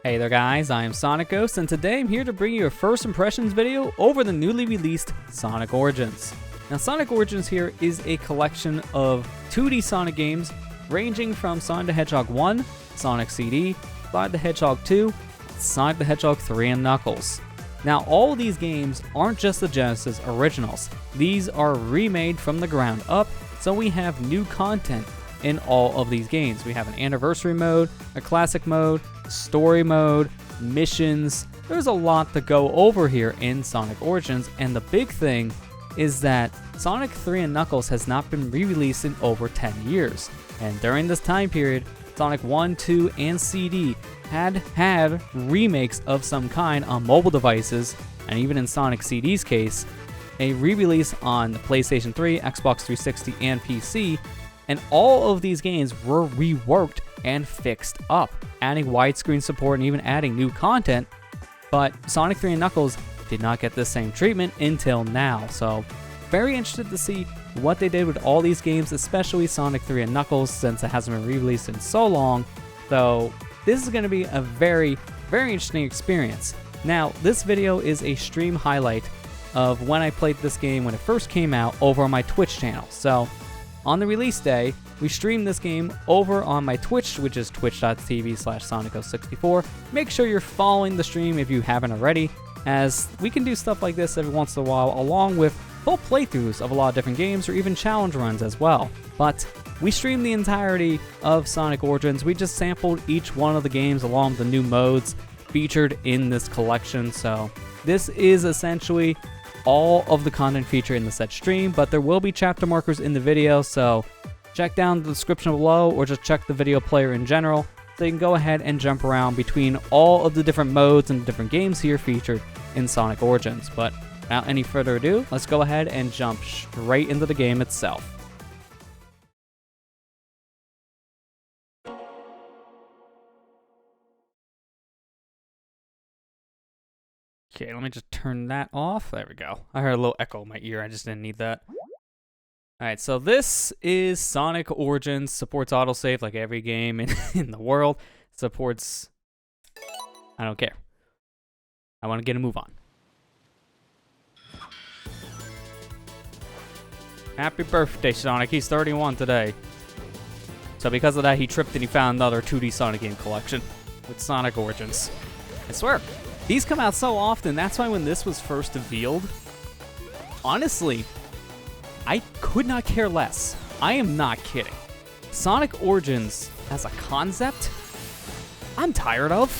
Hey there guys, I am SonicGhost, and today I'm here to bring you a first impressions video over the newly released Sonic Origins. Now Sonic Origins here is a collection of 2D Sonic games ranging from Sonic the Hedgehog 1, Sonic CD, Sonic the Hedgehog 2, Sonic the Hedgehog 3 and Knuckles. Now all of these games aren't just the Genesis originals, these are remade from the ground up, so we have new content in all of these games. We have an anniversary mode, a classic mode, story mode, missions. There's a lot to go over here in Sonic Origins, and the big thing is that Sonic 3 and Knuckles has not been re-released in over 10 years. And during this time period, Sonic 1, 2, and CD had remakes of some kind on mobile devices, and even in Sonic CD's case, a re-release on the PlayStation 3, Xbox 360, and PC. And all of these games were reworked and fixed up, adding widescreen support and even adding new content. But Sonic 3 and Knuckles did not get the same treatment until now. So very interested to see what they did with all these games, especially Sonic 3 and Knuckles, since it hasn't been re-released in so long. So this is going to be a very, very interesting experience. Now, this video is a stream highlight of when I played this game when it first came out over on my Twitch channel. So on the release day, we streamed this game over on my Twitch, which is twitch.tv/SonicGhost64. Make sure you're following the stream if you haven't already, as we can do stuff like this every once in a while, along with full playthroughs of a lot of different games or even challenge runs as well. But we streamed the entirety of Sonic Origins. We just sampled each one of the games along with the new modes featured in this collection. So this is essentially all of the content featured in the said stream, but there will be chapter markers in the video, so check down the description below or just check the video player in general so you can go ahead and jump around between all of the different modes and different games here featured in Sonic Origins. But without any further ado, let's go ahead and jump straight into the game itself. Okay, let me just turn that off. There we go. I heard a little echo in my ear. I just didn't need that. Alright, so this is Sonic Origins. Supports autosave like every game in the world. Supports... I don't care. I want to get a move on. Happy birthday, Sonic. He's 31 today. So because of that, he tripped and he found another 2D Sonic game collection with Sonic Origins. I swear. These come out so often, that's why when this was first revealed, honestly, I could not care less. I am not kidding. Sonic Origins as a concept, I'm tired of.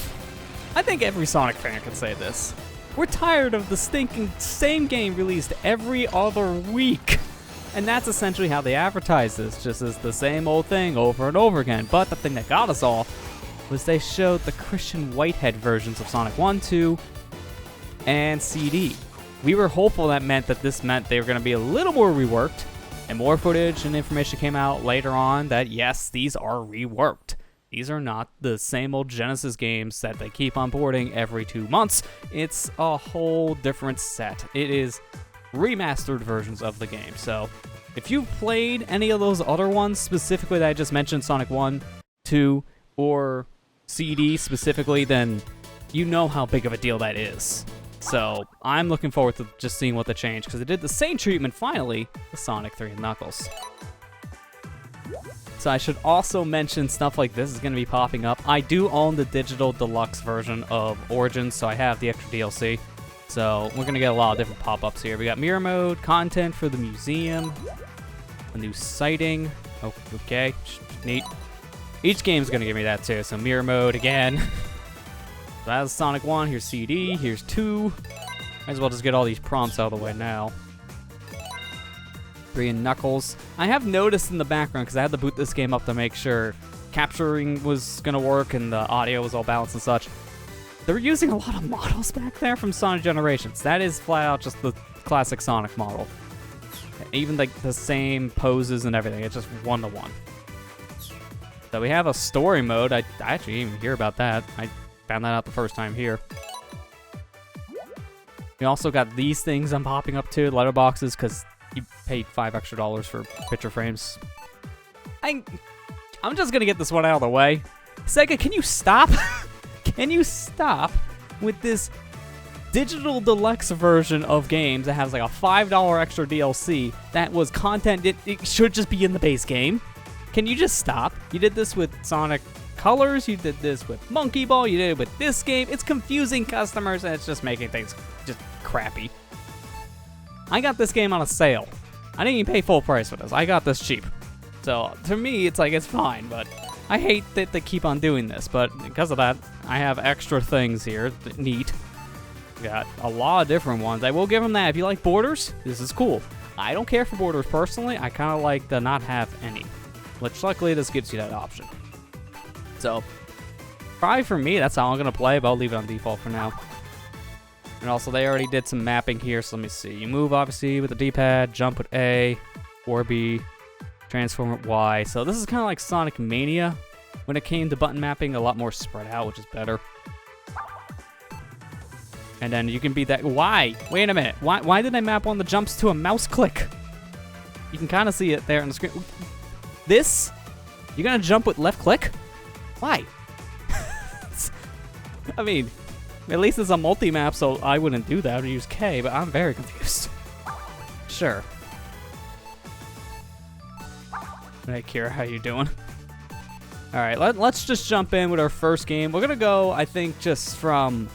I think every Sonic fan can say this. We're tired of the stinking same game released every other week. And that's essentially how they advertise this, just as the same old thing over and over again. But the thing that got us all was they showed the Christian Whitehead versions of Sonic 1, 2, and CD. We were hopeful that meant they were going to be a little more reworked, and more footage and information came out later on that yes, these are reworked. These are not the same old Genesis games that they keep on porting every 2 months. It's a whole different set. It is remastered versions of the game. So if you've played any of those other ones, specifically that I just mentioned, Sonic 1, 2, or CD specifically, then you know how big of a deal that is. So I'm looking forward to just seeing what they changed, because they did the same treatment finally with Sonic 3 and Knuckles. So I should also mention stuff like this is going to be popping up. I do own the digital deluxe version of Origins, so I have the extra DLC. So we're going to get a lot of different pop-ups here. We got mirror mode, content for the museum, a new sighting. Oh, okay, neat. Each game's going to give me that too, so mirror mode again. So that's Sonic 1, here's CD, here's 2. Might as well just get all these prompts out of the way now. 3 and Knuckles. I have noticed in the background, because I had to boot this game up to make sure capturing was going to work and the audio was all balanced and such. They're using a lot of models back there from Sonic Generations. That is flat out just the classic Sonic model. Even like the same poses and everything, it's just one-to-one. So we have a story mode. I actually didn't even hear about that. I found that out the first time here. We also got these things I'm popping up to, letterboxes, because you paid $5 extra for picture frames. I'm just gonna get this one out of the way. Sega, can you stop? Can you stop with this digital deluxe version of games that has like a $5 extra DLC that was content it should just be in the base game? Can you just stop? You did this with Sonic Colors, you did this with Monkey Ball, you did it with this game. It's confusing customers and it's just making things just crappy. I got this game on a sale. I didn't even pay full price for this. I got this cheap. So to me, it's like, it's fine, but I hate that they keep on doing this. But because of that, I have extra things here. Neat. Got a lot of different ones. I will give them that. If you like borders, this is cool. I don't care for borders personally. I kind of like to not have any. Which luckily this gives you that option. So, probably for me, that's how I'm going to play, but I'll leave it on default for now. And also, they already did some mapping here, so let me see. You move, obviously, with the D-pad, jump with A, or B, transform with Y. So this is kind of like Sonic Mania. When it came to button mapping, a lot more spread out, which is better. And then you can beat that. Why? Wait a minute. Why did I map on the jumps to a mouse click? You can kind of see it there on the screen. This? You're going to jump with left click? Why? I mean, at least it's a multi-map, so I wouldn't do that. I would use K, but I'm very confused. Sure. Hey, Kira, how you doing? Alright, let's just jump in with our first game. We're gonna go, I think, just from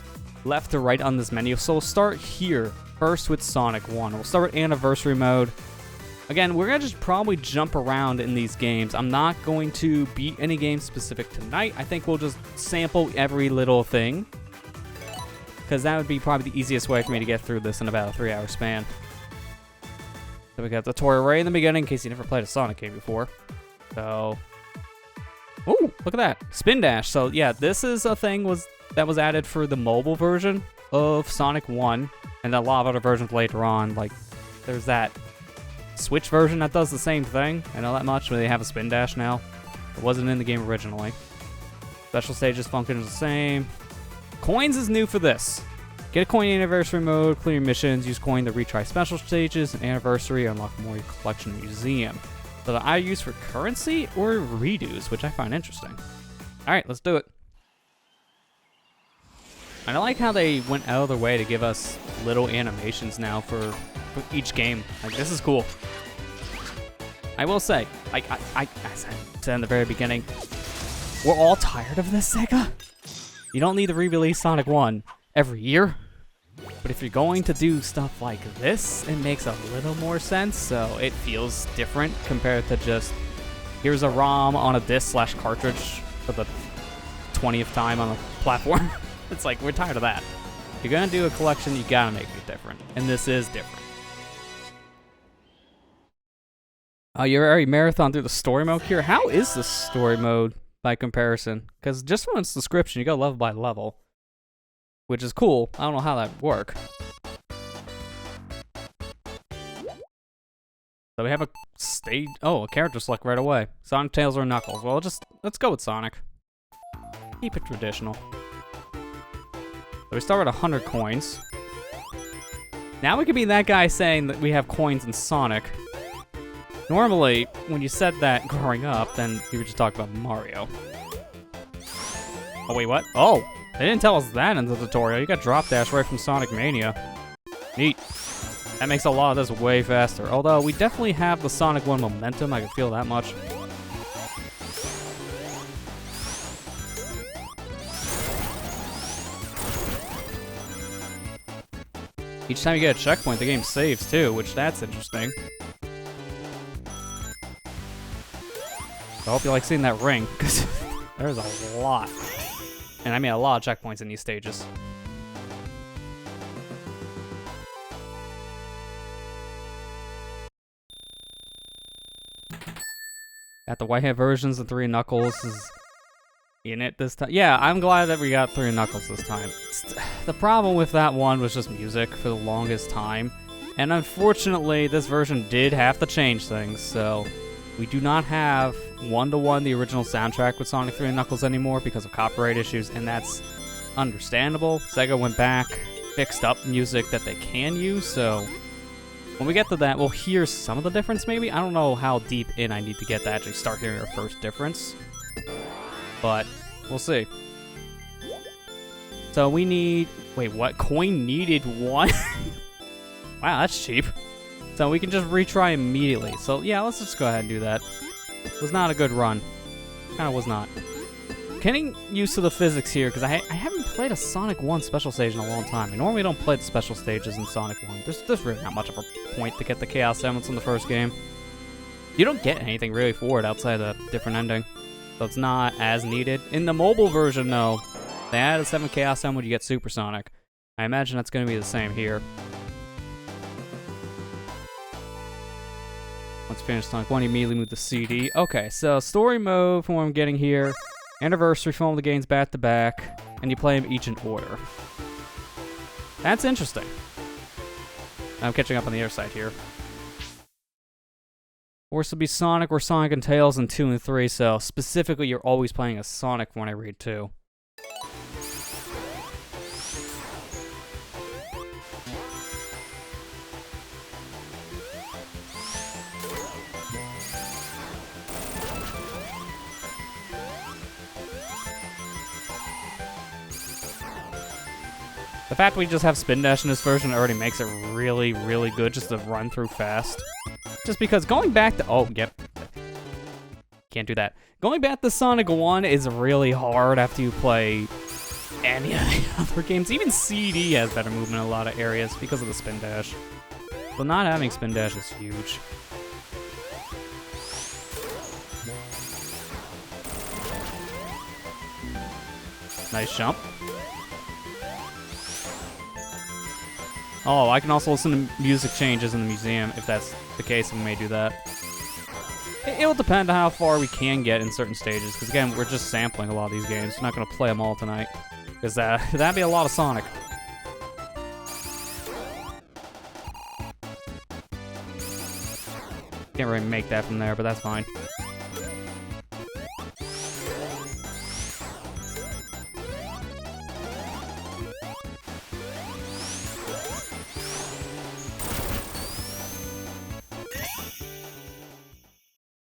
left to right on this menu. So we'll start here, first with Sonic 1. We'll start with Anniversary Mode. Again, we're going to just probably jump around in these games. I'm not going to beat any game specific tonight. I think we'll just sample every little thing, because that would be probably the easiest way for me to get through this in about a 3-hour span. So we got the tutorial right in the beginning, in case you never played a Sonic game before. So, ooh, look at that, Spin Dash. So yeah, this is a thing that was added for the mobile version of Sonic 1, and a lot of other versions later on. Like, there's that Switch version that does the same thing. I know that much, but they have a Spin Dash now. It wasn't in the game originally. Special stages function is the same. Coins is new for this. Get a coin in Anniversary Mode, clear missions, use coin to retry special stages, and Anniversary, unlock more collection museum. So that I use for currency or redos, which I find interesting. Alright, let's do it. I like how they went out of their way to give us little animations now for each game. Like, this is cool. I will say, as I said in the very beginning, we're all tired of this, Sega. You don't need to re-release Sonic 1 every year. But if you're going to do stuff like this, it makes a little more sense. So it feels different compared to just, here's a ROM on a disc/cartridge for the 20th time on a platform. It's like, we're tired of that. If you're gonna do a collection, you gotta make it different. And this is different. Oh, you already marathon through the story mode here? How is the story mode by comparison? Because just from its description, you go level by level. Which is cool. I don't know how that would work. So we have a stage. Oh, a character select right away. Sonic, Tails, or Knuckles. Well, let's go with Sonic. Keep it traditional. So we start with 100 coins. Now we could be that guy saying that we have coins in Sonic. Normally, when you said that growing up, then you would just talk about Mario. Oh, wait, what? Oh, they didn't tell us that in the tutorial. You got Drop Dash right from Sonic Mania. Neat. That makes a lot of this way faster. Although, we definitely have the Sonic 1 momentum. I can feel that much. Each time you get a checkpoint, the game saves too, which that's interesting. I hope you like seeing that ring, because there's a lot. And I mean a lot of checkpoints in these stages. Got the whitehead versions of 3 Knuckles is in it this time. Yeah, I'm glad that we got 3 Knuckles this time. The problem with that one was just music for the longest time. And unfortunately, this version did have to change things, so we do not have one-to-one the original soundtrack with Sonic 3 and Knuckles anymore because of copyright issues, and that's understandable. Sega went back, fixed up music that they can use, so when we get to that, we'll hear some of the difference maybe. I don't know how deep in I need to get to actually start hearing our first difference, but we'll see. So we need... Wait, what? Coin needed 1? Wow, that's cheap. So we can just retry immediately. So yeah, let's just go ahead and do that. It was not a good run. Kind of was not. Getting used to the physics here, because I haven't played a Sonic 1 special stage in a long time. I normally don't play the special stages in Sonic 1. There's really not much of a point to get the Chaos Emeralds in the first game. You don't get anything really for it outside a different ending. So it's not as needed. In the mobile version, though, they added 7 Chaos Emerald, you get Supersonic. I imagine that's going to be the same here. Once you finish Sonic 1, you immediately move to CD. Okay, so story mode from what I'm getting here. Anniversary, film the games back to back, and you play them each in order. That's interesting. I'm catching up on the other side here. Or this will be Sonic or Sonic and Tails in 2 and 3, so specifically you're always playing as Sonic when I read 2. The fact we just have Spin Dash in this version already makes it really, really good just to run through fast. Just because going back to... Oh, yep. Can't do that. Going back to Sonic 1 is really hard after you play any of the other games. Even CD has better movement in a lot of areas because of the Spin Dash. So not having Spin Dash is huge. Nice jump. Oh, I can also listen to music changes in the museum. If that's the case, we may do that. It will depend on how far we can get in certain stages, because again, we're just sampling a lot of these games. We're not going to play them all tonight, because that'd be a lot of Sonic. Can't really make that from there, but that's fine.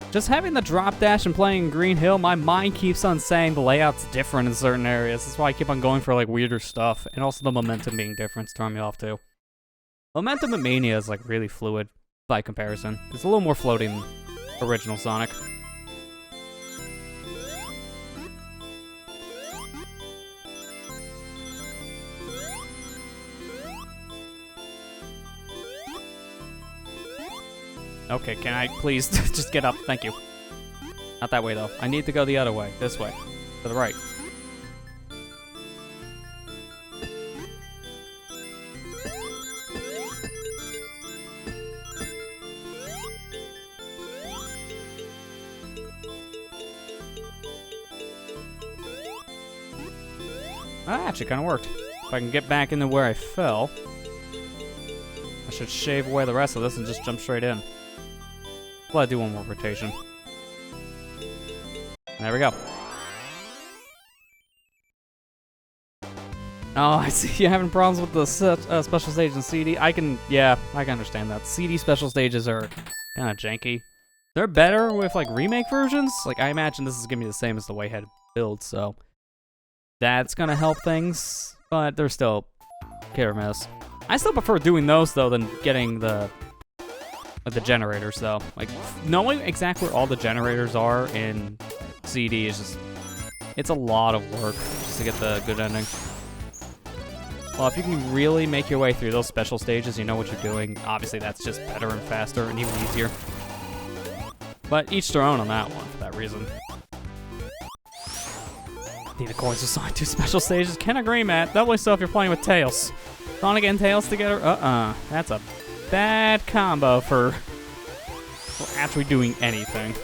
Just having the drop dash and playing Green Hill, my mind keeps on saying the layout's different in certain areas. That's why I keep on going for like weirder stuff, and also the momentum being different is throwing me off too. Momentum in Mania is like really fluid by comparison. It's a little more floating than original Sonic. Okay, can I please just get up? Thank you. Not that way, though. I need to go the other way. This way. To the right. That actually kind of worked. If I can get back into where I fell, I should shave away the rest of this and just jump straight in. Well, I do one more rotation. There we go. Oh, I see you're having problems with the special stage in CD. I can understand that. CD special stages are kind of janky. They're better with, like, remake versions. Like, I imagine this is going to be the same as the Wayhead build, so that's going to help things, but they're still hit or miss. I still prefer doing those, though, than getting the generators, though. Like, knowing exactly where all the generators are in CD is just... It's a lot of work just to get the good ending. Well, if you can really make your way through those special stages, you know what you're doing. Obviously, that's just better and faster and even easier. But each their own on that one, for that reason. Need the coins to Sonic 2 special stages. Can agree, Matt. Doubly so if you're playing with Tails. Sonic and Tails together? That's a bad combo for actually doing anything.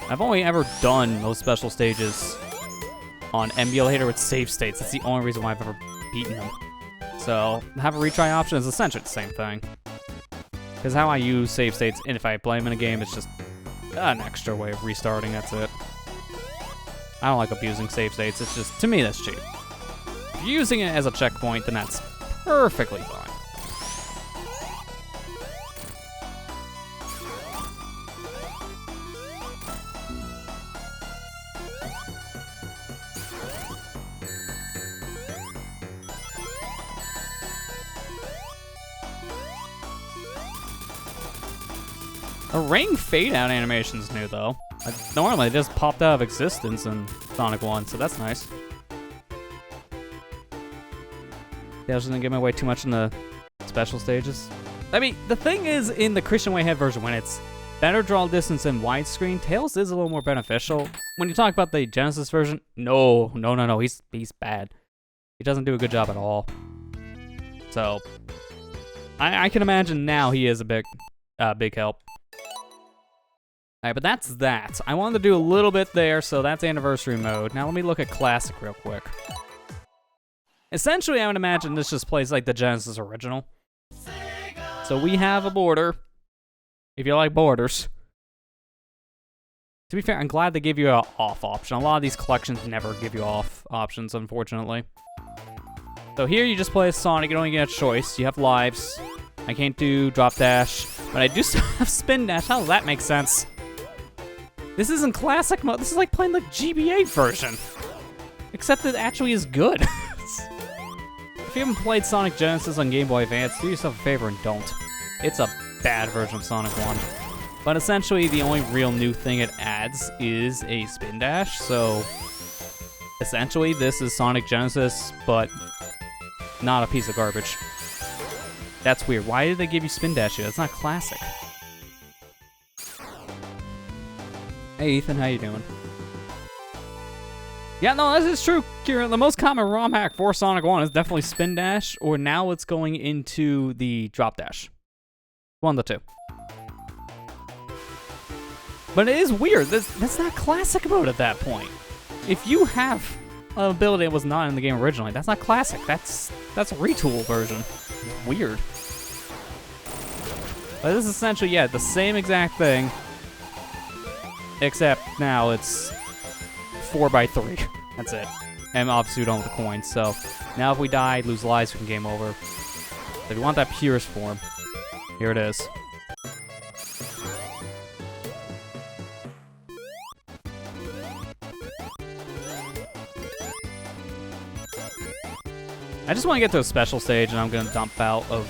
I've only ever done those special stages on emulator with save states. That's the only reason why I've ever beaten them. So, have a retry option is essentially the same thing. Because how I use save states, and if I play them in a game, it's just an extra way of restarting, that's it. I don't like abusing save states, it's just, to me, that's cheap. If you're using it as a checkpoint, then that's perfectly fine. A ring fade out animation's new though. Normally it just popped out of existence in Sonic 1, so that's nice. Yeah, I was gonna give away too much in the special stages. I mean, the thing is, in the Christian Whitehead version, when it's better draw distance and widescreen, Tails is a little more beneficial. When you talk about the Genesis version, no, he's bad. He doesn't do a good job at all. So, I can imagine now he is a big help. Alright, but that's that. I wanted to do a little bit there, so that's anniversary mode. Now let me look at classic real quick. Essentially, I would imagine this just plays like the Genesis original. So we have a border, if you like borders. To be fair, I'm glad they give you an off option. A lot of these collections never give you off options, unfortunately. So here you just play as Sonic, you don't even get a choice. You have lives. I can't do drop dash, but I do still have spin dash. How does that make sense? This isn't classic mode, this is like playing the GBA version. Except it actually is good. If you haven't played Sonic Genesis on Game Boy Advance, do yourself a favor and don't. It's a bad version of Sonic 1. But essentially, the only real new thing it adds is a spin dash, so essentially this is Sonic Genesis, but not a piece of garbage. That's weird. Why did they give you spin dash here? That's not classic. Hey Ethan, how you doing? Yeah, no, this is true, Kieran. The most common ROM hack for Sonic 1 is definitely spin dash, or now it's going into the drop dash. One of the two. But it is weird. That's not classic mode at that point. If you have an ability that was not in the game originally, that's not classic. That's a retool version. Weird. But this is essentially, yeah, the same exact thing, except now it's 4x3. That's it. And obviously we don't have the coins, so now if we die, lose lives, we can game over. If you want that purest form, here it is. I just want to get to a special stage, and I'm gonna dump out. We're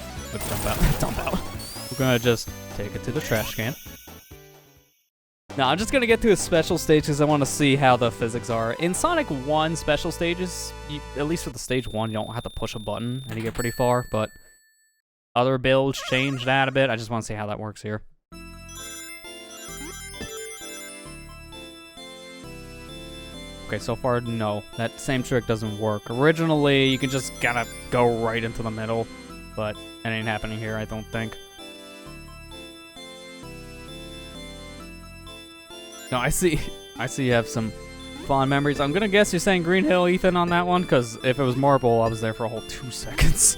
gonna just take it to the trash can. No, I'm just gonna get to a special stage because I want to see how the physics are. In Sonic 1 special stages, at least for the stage 1, you don't have to push a button and you get pretty far, but other builds change that a bit. I just want to see how that works here. Okay, so far, no. That same trick doesn't work. Originally, you can just gotta go right into the middle, but that ain't happening here, I don't think. No, I see you have some fond memories. I'm gonna guess you're saying Green Hill, Ethan, on that one, because if it was Marble, I was there for a whole 2 seconds.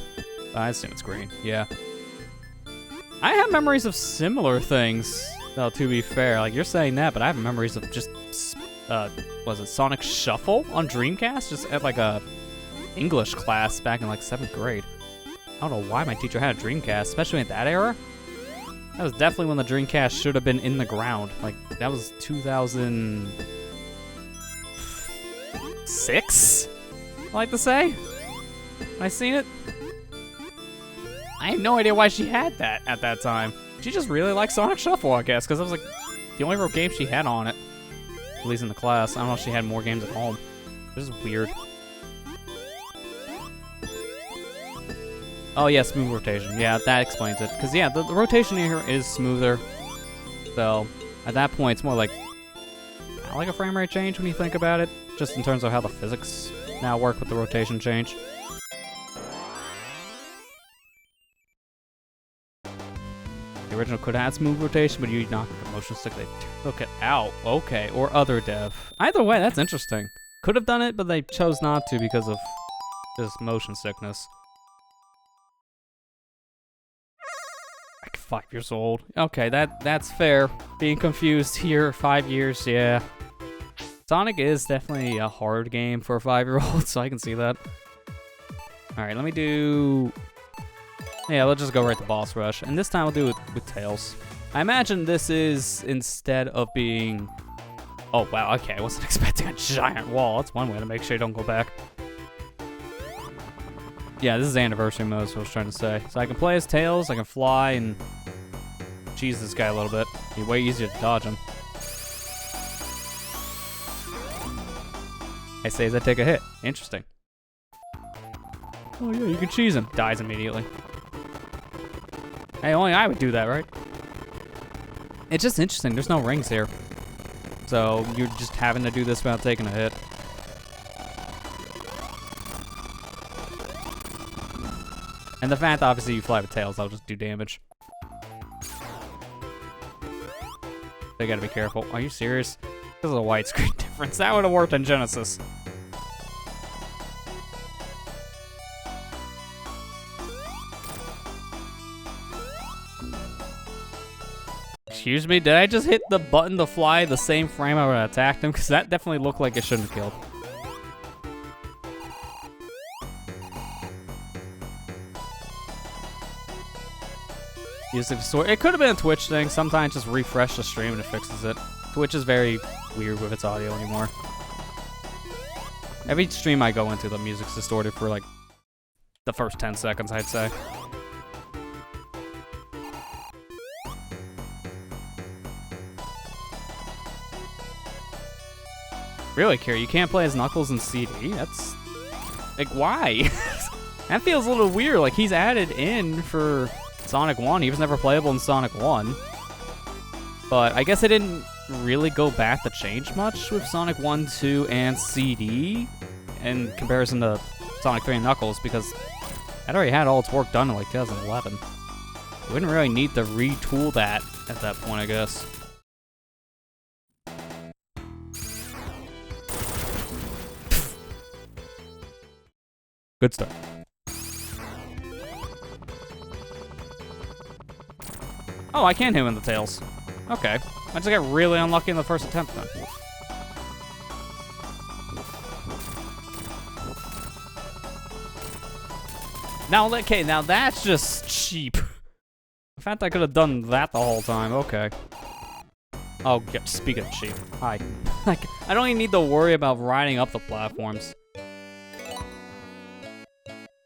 I assume it's green, yeah. I have memories of similar things, though, to be fair. Like, you're saying that, but I have memories of just, was it Sonic Shuffle on Dreamcast? Just at, like, a English class back in, like, 7th grade. I don't know why my teacher had a Dreamcast, especially in that era. That was definitely when the Dreamcast should have been in the ground. Like, that was 2006? I like to say. I seen it. I had no idea why she had that at that time. She just really liked Sonic Shuffle, I guess, because it was like the only real game she had on it. At least in the class. I don't know if she had more games at home. This is weird. Oh yeah, smooth rotation. Yeah, that explains it. Because yeah, the rotation here is smoother. So, at that point, it's more like a frame rate change when you think about it. Just in terms of how the physics now work with the rotation change. The original could have had smooth rotation, but you knocked the motion stick, they took it out. Okay, or other dev. Either way, that's interesting. Could have done it, but they chose not to because of just motion sickness. Like 5 years old. Okay, that's fair. Being confused here, 5 years, yeah. Sonic is definitely a hard game for a 5-year-old, so I can see that. Alright, let me do... Yeah, let's just go right to boss rush. And this time we'll do it with Tails. I imagine this is, instead of being... Oh, wow, okay, I wasn't expecting a giant wall. That's one way to make sure you don't go back. Yeah, this is anniversary mode, is what I was trying to say. So I can play as Tails, I can fly, and cheese this guy a little bit. Be way easier to dodge him. I say as I take a hit. Interesting. Oh yeah, you can cheese him. Dies immediately. Hey, only I would do that, right? It's just interesting. There's no rings here. So you're just having to do this without taking a hit. And the fact, obviously, you fly with tails, that'll just do damage. They gotta be careful. Are you serious? This is a widescreen difference. That would have worked on Genesis. Excuse me, did I just hit the button to fly the same frame I would have attacked him? Because that definitely looked like it shouldn't have killed. Using the sword. It could have been a Twitch thing. Sometimes just refresh the stream and it fixes it. Twitch is very weird with its audio anymore. Every stream I go into, the music's distorted for like the first 10 seconds, I'd say. Really, Kira, you can't play as Knuckles in CD? That's... like, why? That feels a little weird. Like, he's added in for Sonic 1. He was never playable in Sonic 1. But I guess it didn't really go back to change much with Sonic 1, 2, and CD in comparison to Sonic 3 and Knuckles, because it already had all its work done in, like, 2011. We wouldn't really need to retool that at that point, I guess. Good start. Oh, I can hit him in the tails. Okay. I just got really unlucky in the first attempt then. Now, okay, now that's just cheap. In fact, I could have done that the whole time. Okay. Oh, yeah, speaking of cheap. Hi. Like, I don't even need to worry about riding up the platforms.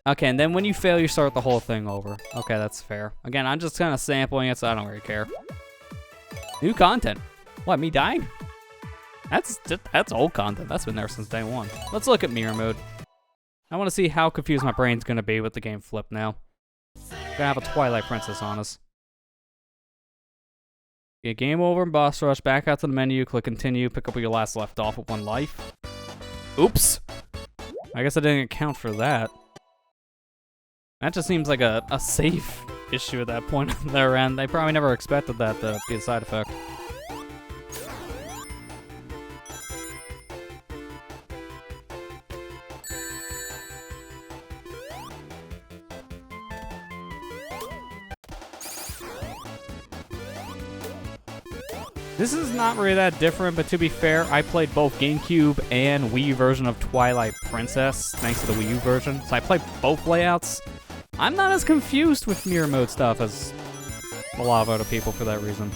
Okay, and then when you fail, you start the whole thing over. Okay, that's fair. Again, I'm just kind of sampling it, so I don't really care. New content. What, me dying? That's old content. That's been there since day one. Let's look at mirror mode. I want to see how confused my brain's going to be with the game flip now. Gonna have a Twilight Princess on us. Get game over and boss rush. Back out to the menu. Click continue. Pick up where you last left off with 1 life. Oops. I guess I didn't account for that. That just seems like a safe issue at that point on their end. They probably never expected that to be a side effect. This is not really that different, but to be fair, I played both GameCube and Wii U version of Twilight Princess, thanks to the Wii U version, so I played both layouts. I'm not as confused with mirror mode stuff as a lot of other people for that reason.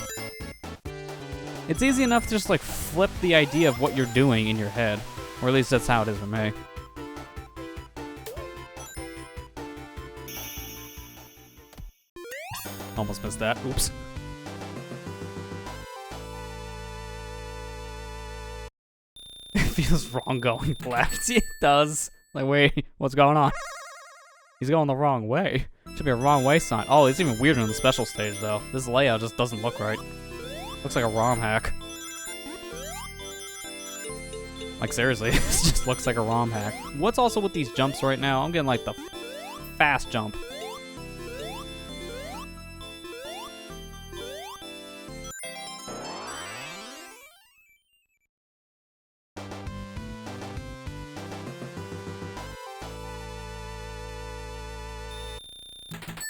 It's easy enough to just like flip the idea of what you're doing in your head, or at least that's how it is for me. Almost missed that, oops. It feels wrong going left, it does. Like, wait, what's going on? He's going the wrong way. Should be a wrong way sign. Oh, it's even weirder in the special stage, though. This layout just doesn't look right. Looks like a ROM hack. Like, seriously, this just looks like a ROM hack. What's also with these jumps right now? I'm getting, like, the fast jump.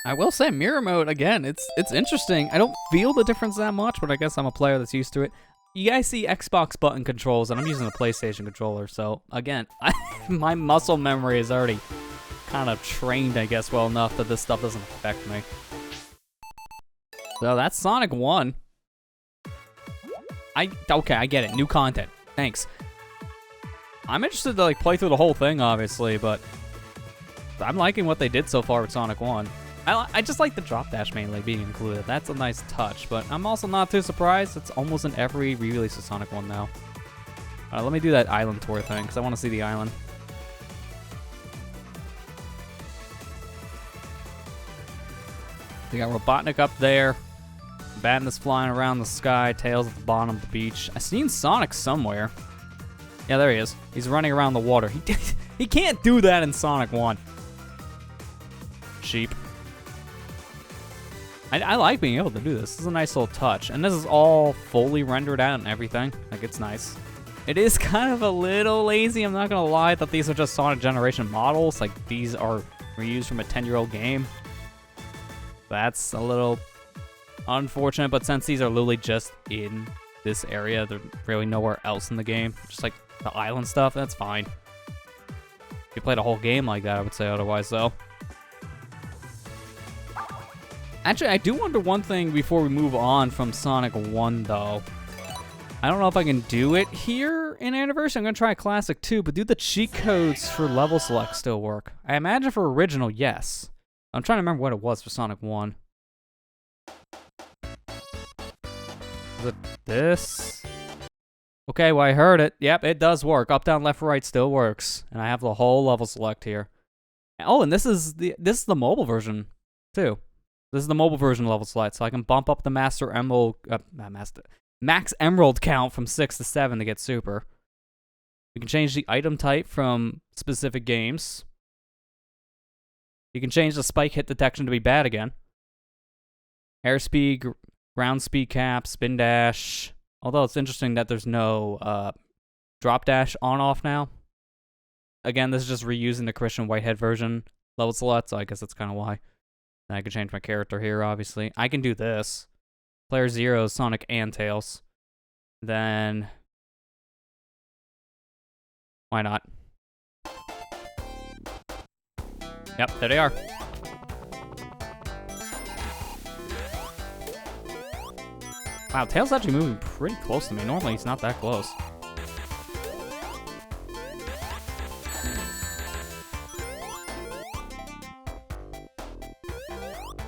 I will say, mirror mode, again, it's interesting. I don't feel the difference that much, but I guess I'm a player that's used to it. You guys see Xbox button controls, and I'm using a PlayStation controller, so, again, my muscle memory is already kind of trained, I guess, well enough that this stuff doesn't affect me. So, that's Sonic 1. Okay, I get it. New content. Thanks. I'm interested to, like, play through the whole thing, obviously, but I'm liking what they did so far with Sonic 1. I just like the drop dash mainly being included. That's a nice touch, but I'm also not too surprised. It's almost in every re-release of Sonic 1 now. Let me do that island tour thing, because I want to see the island. We got Robotnik up there. Badness flying around the sky. Tails at the bottom of the beach. I've seen Sonic somewhere. Yeah, there he is. He's running around the water. He can't do that in Sonic 1. Sheep. I like being able to do this. This is a nice little touch. And this is all fully rendered out and everything. Like, it's nice. It is kind of a little lazy. I'm not going to lie that these are just Sonic Generation models. Like, these are reused from a 10-year-old game. That's a little unfortunate. But since these are literally just in this area, they're really nowhere else in the game. Just like the island stuff, that's fine. If you played a whole game like that, I would say otherwise, though. Actually, I do wonder one thing before we move on from Sonic 1, though. I don't know if I can do it here in Anniversary. I'm going to try Classic 2, but do the cheat codes for level select still work? I imagine for original, yes. I'm trying to remember what it was for Sonic 1. Was it this? Okay, well, I heard it. Yep, it does work. Up, down, left, right still works. And I have the whole level select here. Oh, and this is the mobile version, too. This is the mobile version level select, so I can bump up the Max Emerald count from 6 to 7 to get Super. You can change the item type from specific games. You can change the spike hit detection to be bad again. Airspeed, ground speed cap, spin dash. Although it's interesting that there's no drop dash on-off now. Again, this is just reusing the Christian Whitehead version level select, so I guess that's kind of why. And I can change my character here, obviously. I can do this. Player 0 is Sonic and Tails. Then... why not? Yep, there they are. Wow, Tails actually moving pretty close to me. Normally, he's not that close.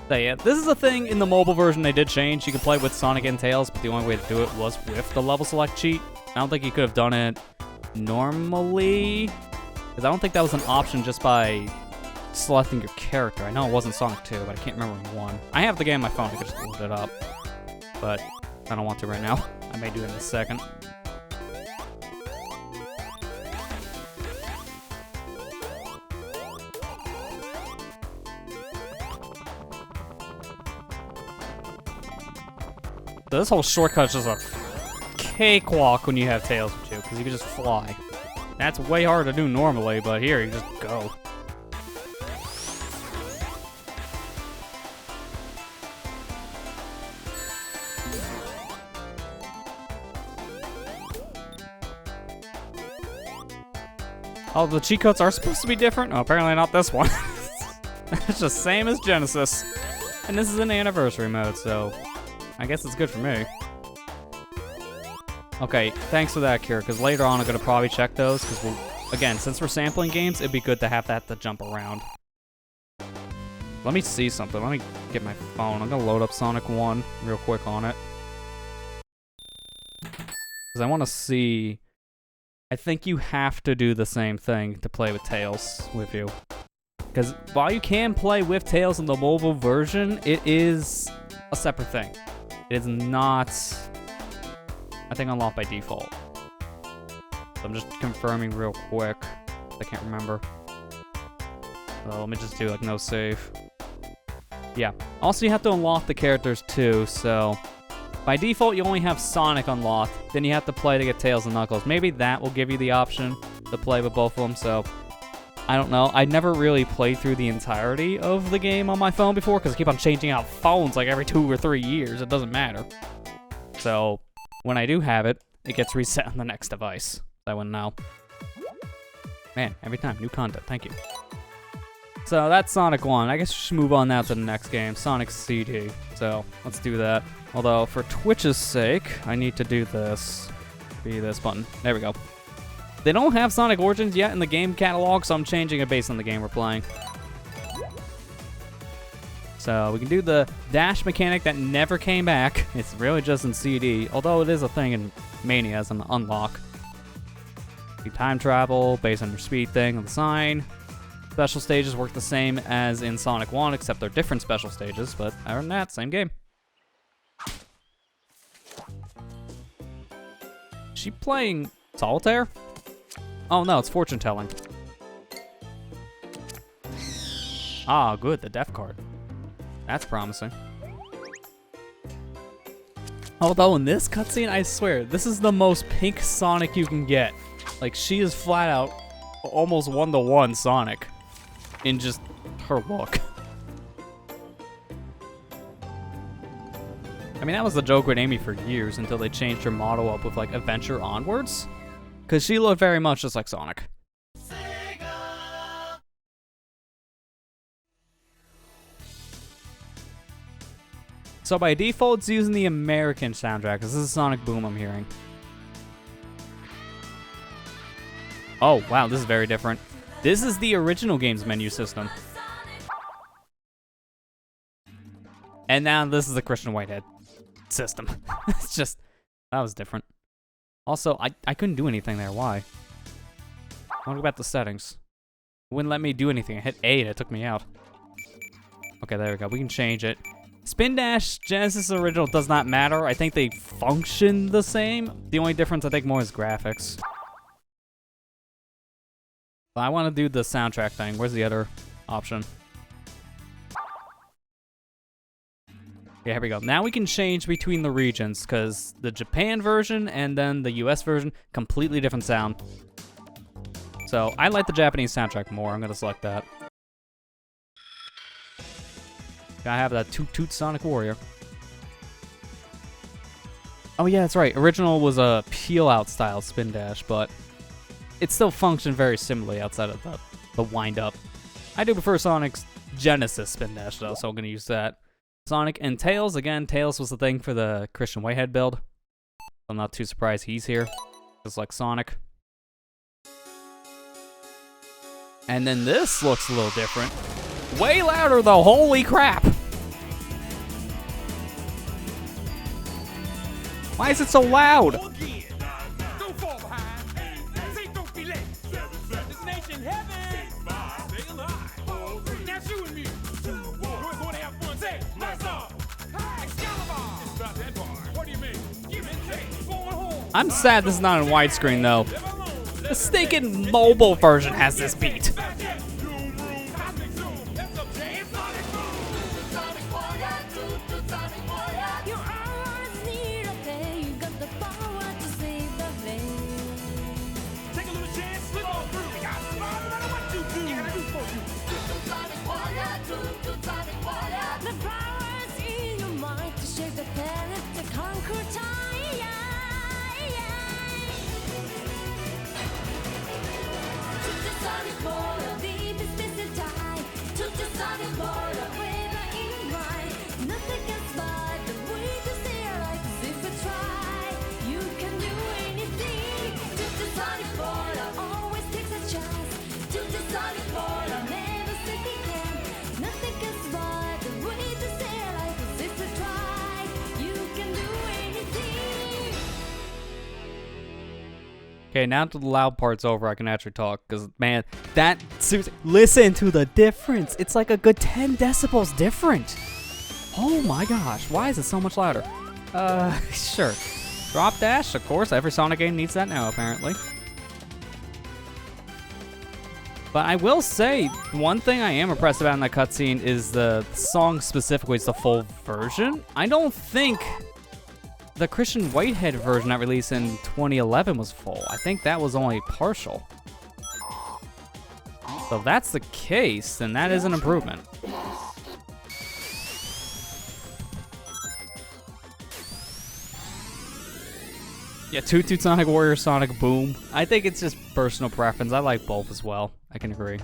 So yeah, this is a thing in the mobile version they did change. You could play with Sonic and Tails, but the only way to do it was with the level select cheat. I don't think you could have done it normally, because I don't think that was an option just by selecting your character. I know it wasn't Sonic 2, but I can't remember in 1. I have the game on my phone. I could just load it up, but I don't want to right now. I may do it in a second. So this whole shortcut is just a cakewalk when you have Tails with you, because you can just fly. That's way hard to do normally, but here you just go. Oh, the cheat codes are supposed to be different? Oh, apparently not this one. It's just same as Genesis. And this is an Anniversary mode, so I guess it's good for me. Okay, thanks for that, Kira, because later on I'm going to probably check those, because again, since we're sampling games, it'd be good to have that to jump around. Let me see something. Let me get my phone. I'm going to load up Sonic 1 real quick on it. Because I want to see... I think you have to do the same thing to play with Tails with you. Because while you can play with Tails in the mobile version, it is a separate thing. It is not, I think, unlocked by default. So I'm just confirming real quick. I can't remember. So let me just do like no save. Yeah. Also, you have to unlock the characters too, so by default, you only have Sonic unlocked. Then you have to play to get Tails and Knuckles. Maybe that will give you the option to play with both of them, so I don't know. I never really played through the entirety of the game on my phone before because I keep on changing out phones like every 2 or 3 years. It doesn't matter. So when I do have it, it gets reset on the next device. I wouldn't know. Man, every time, new content. Thank you. So that's Sonic 1. I guess we should move on now to the next game, Sonic CD. So let's do that. Although, for Twitch's sake, I need to do this. Be this button. There we go. They don't have Sonic Origins yet in the game catalog, so I'm changing it based on the game we're playing. So we can do the dash mechanic that never came back. It's really just in CD, although it is a thing in Mania as an unlock. You time travel based on your speed thing on the sign. Special stages work the same as in Sonic 1, except they're different special stages, but other than that, same game. Is she playing solitaire? Oh no, it's fortune telling. Ah, good, the death card. That's promising. Although in this cutscene, I swear, this is the most pink Sonic you can get. Like, she is flat out almost one-to-one Sonic in just her look. I mean, that was the joke with Amy for years until they changed her model up with, like, Adventure Onwards. Because she looked very much just like Sonic. So by default, it's using the American soundtrack. This is Sonic Boom I'm hearing. Oh, wow, this is very different. This is the original game's menu system. And now this is the Christian Whitehead system. It's just, that was different. Also, I couldn't do anything there. Why? I want to go back to settings. It wouldn't let me do anything. I hit A and it took me out. Okay, there we go. We can change it. Spin Dash, Genesis original does not matter. I think they function the same. The only difference I think more is graphics. But I want to do the soundtrack thing. Where's the other option? Yeah, here we go. Now we can change between the regions, because the Japan version and then the US version, completely different sound. So I like the Japanese soundtrack more. I'm going to select that. I have that Toot Toot Sonic Warrior. Oh yeah, that's right. Original was a peel-out style spin dash, but it still functioned very similarly outside of the wind-up. I do prefer Sonic's Genesis spin dash though, so I'm going to use that. Sonic and Tails. Again, Tails was the thing for the Christian Whitehead build. I'm not too surprised he's here, just like Sonic. And then this looks a little different. Way louder though, holy crap! Why is it so loud? I'm sad this is not in widescreen though. The stinking mobile version has this beat. Okay, now that the loud part's over, I can actually talk, because, man, that, seriously, listen to the difference. It's like a good 10 decibels different. Oh my gosh, why is it so much louder? Sure. Drop dash, of course, every Sonic game needs that now, apparently. But I will say, one thing I am impressed about in that cutscene is the song specifically is the full version. I don't think the Christian Whitehead version that released in 2011 was full. I think that was only partial. So if that's the case, then that is an improvement. Yeah, Toot Toot Sonic Warrior, Sonic Boom. I think it's just personal preference. I like both as well. I can agree.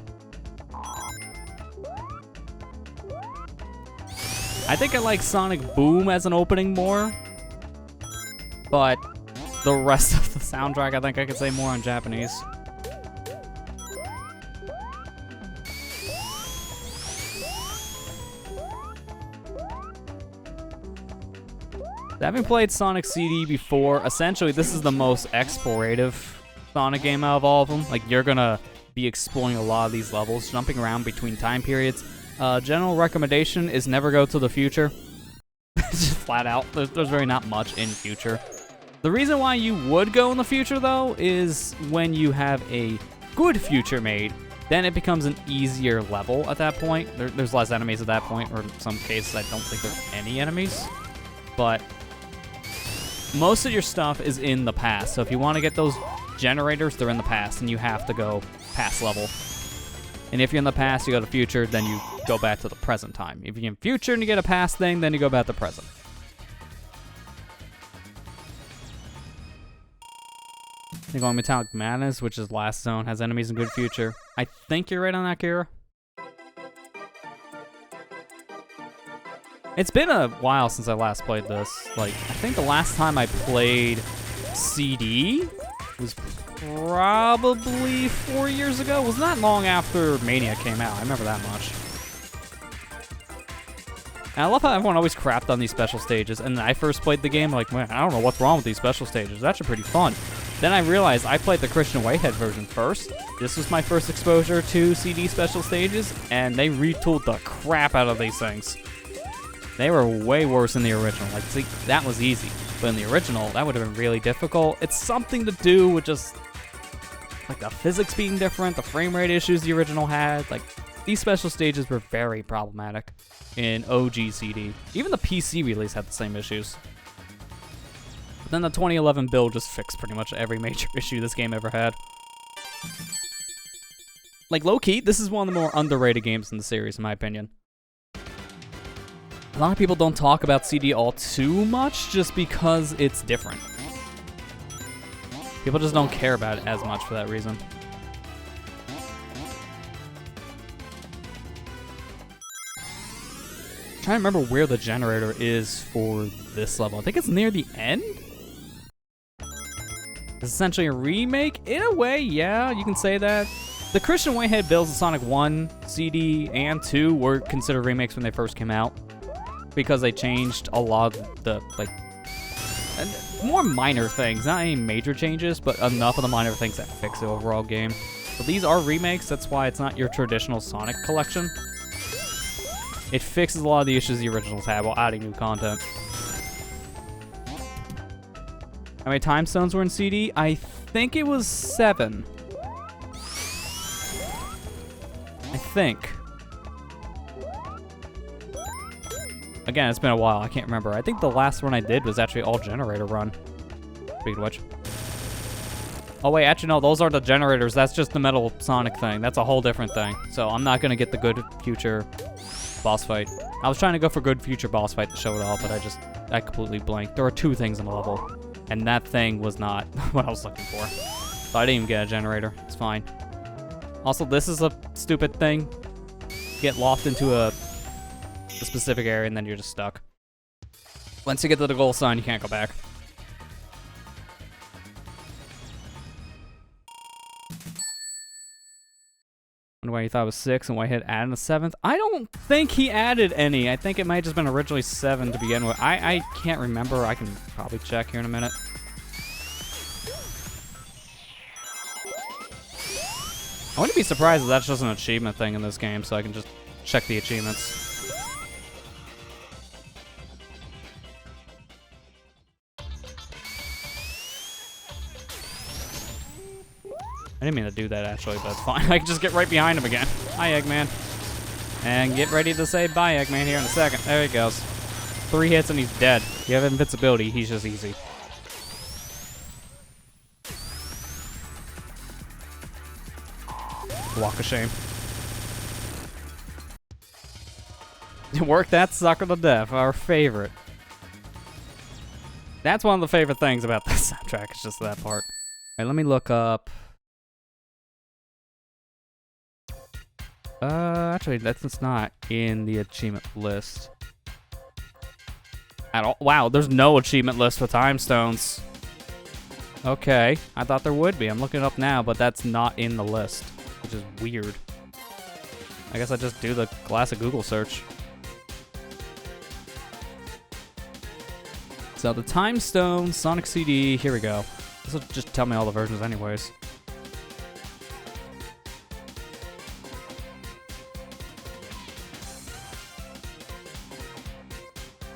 I think I like Sonic Boom as an opening more. But the rest of the soundtrack, I think I could say more in Japanese. Having played Sonic CD before, essentially this is the most explorative Sonic game out of all of them. Like, you're gonna be exploring a lot of these levels, jumping around between time periods. General recommendation is never go to the future. Just flat out. There's really not much in future. The reason why you would go in the future, though, is when you have a good future made, then it becomes an easier level at that point. There's less enemies at that point, or in some cases, I don't think there's any enemies. But most of your stuff is in the past. So if you want to get those generators, they're in the past, and you have to go past level. And if you're in the past, you go to future, then you go back to the present time. If you're in future and you get a past thing, then you go back to present. You're going Metallic Madness, which is last zone, has enemies in good future. I think you're right on that, Kira. It's been a while since I last played this. Like, I think the last time I played CD was probably 4 years ago. It was not long after Mania came out. I remember that much. And I love how everyone always crapped on these special stages. And then I first played the game, like, man, I don't know what's wrong with these special stages. It's actually pretty fun. Then I realized I played the Christian Whitehead version first. This was my first exposure to CD special stages, and they retooled the crap out of these things. They were way worse than the original. Like, see, that was easy. But in the original, that would have been really difficult. It's something to do with just, like, the physics being different, the frame rate issues the original had. Like, these special stages were very problematic in OG CD. Even the PC release had the same issues. But then the 2011 build just fixed pretty much every major issue this game ever had. Like, low-key, this is one of the more underrated games in the series, in my opinion. A lot of people don't talk about CD all too much just because it's different. People just don't care about it as much for that reason. I'm trying to remember where the generator is for this level. I think it's near the end? It's essentially a remake? In a way, yeah, you can say that. The Christian Whitehead builds of Sonic 1, CD, and 2 were considered remakes when they first came out, because they changed a lot of the, like, more minor things. Not any major changes, but enough of the minor things that fix the overall game. So these are remakes, that's why it's not your traditional Sonic collection. It fixes a lot of the issues the originals had while adding new content. How many time stones were in CD? I think it was 7. I think. Again, it's been a while. I can't remember. I think the last one I did was actually all generator run. Speaking of which. Oh, wait. Actually, no. Those are the generators. That's just the Metal Sonic thing. That's a whole different thing. So I'm not going to get the good future boss fight. I was trying to go for good future boss fight to show it all, but I completely blanked. There were 2 things in the level, and that thing was not what I was looking for. So I didn't even get a generator. It's fine. Also, this is a stupid thing. Get lost into a specific area, and then you're just stuck. Once you get to the goal sign, you can't go back. Wonder why you thought it was 6 and Whitehead added a 7th. I don't think he added any. I think it might have just been originally 7 to begin with. I can't remember. I can probably check here in a minute. I wouldn't be surprised if that's just an achievement thing in this game, so I can just check the achievements. I didn't mean to do that, actually, but it's fine. I can just get right behind him again. Hi, Eggman. And get ready to say bye, Eggman, here in a second. There he goes. 3 hits and he's dead. You have invincibility, he's just easy. Walk of shame. You worked that sucker to death, our favorite. That's one of the favorite things about this soundtrack, it's just that part. Alright, let me look up. Actually, that's not in the achievement list at all. Wow, there's no achievement list for time stones. Okay, I thought there would be. I'm looking it up now, but that's not in the list, which is weird. I guess I just do the classic Google search. So the Time Stone, Sonic CD, here we go. This will just tell me all the versions anyways.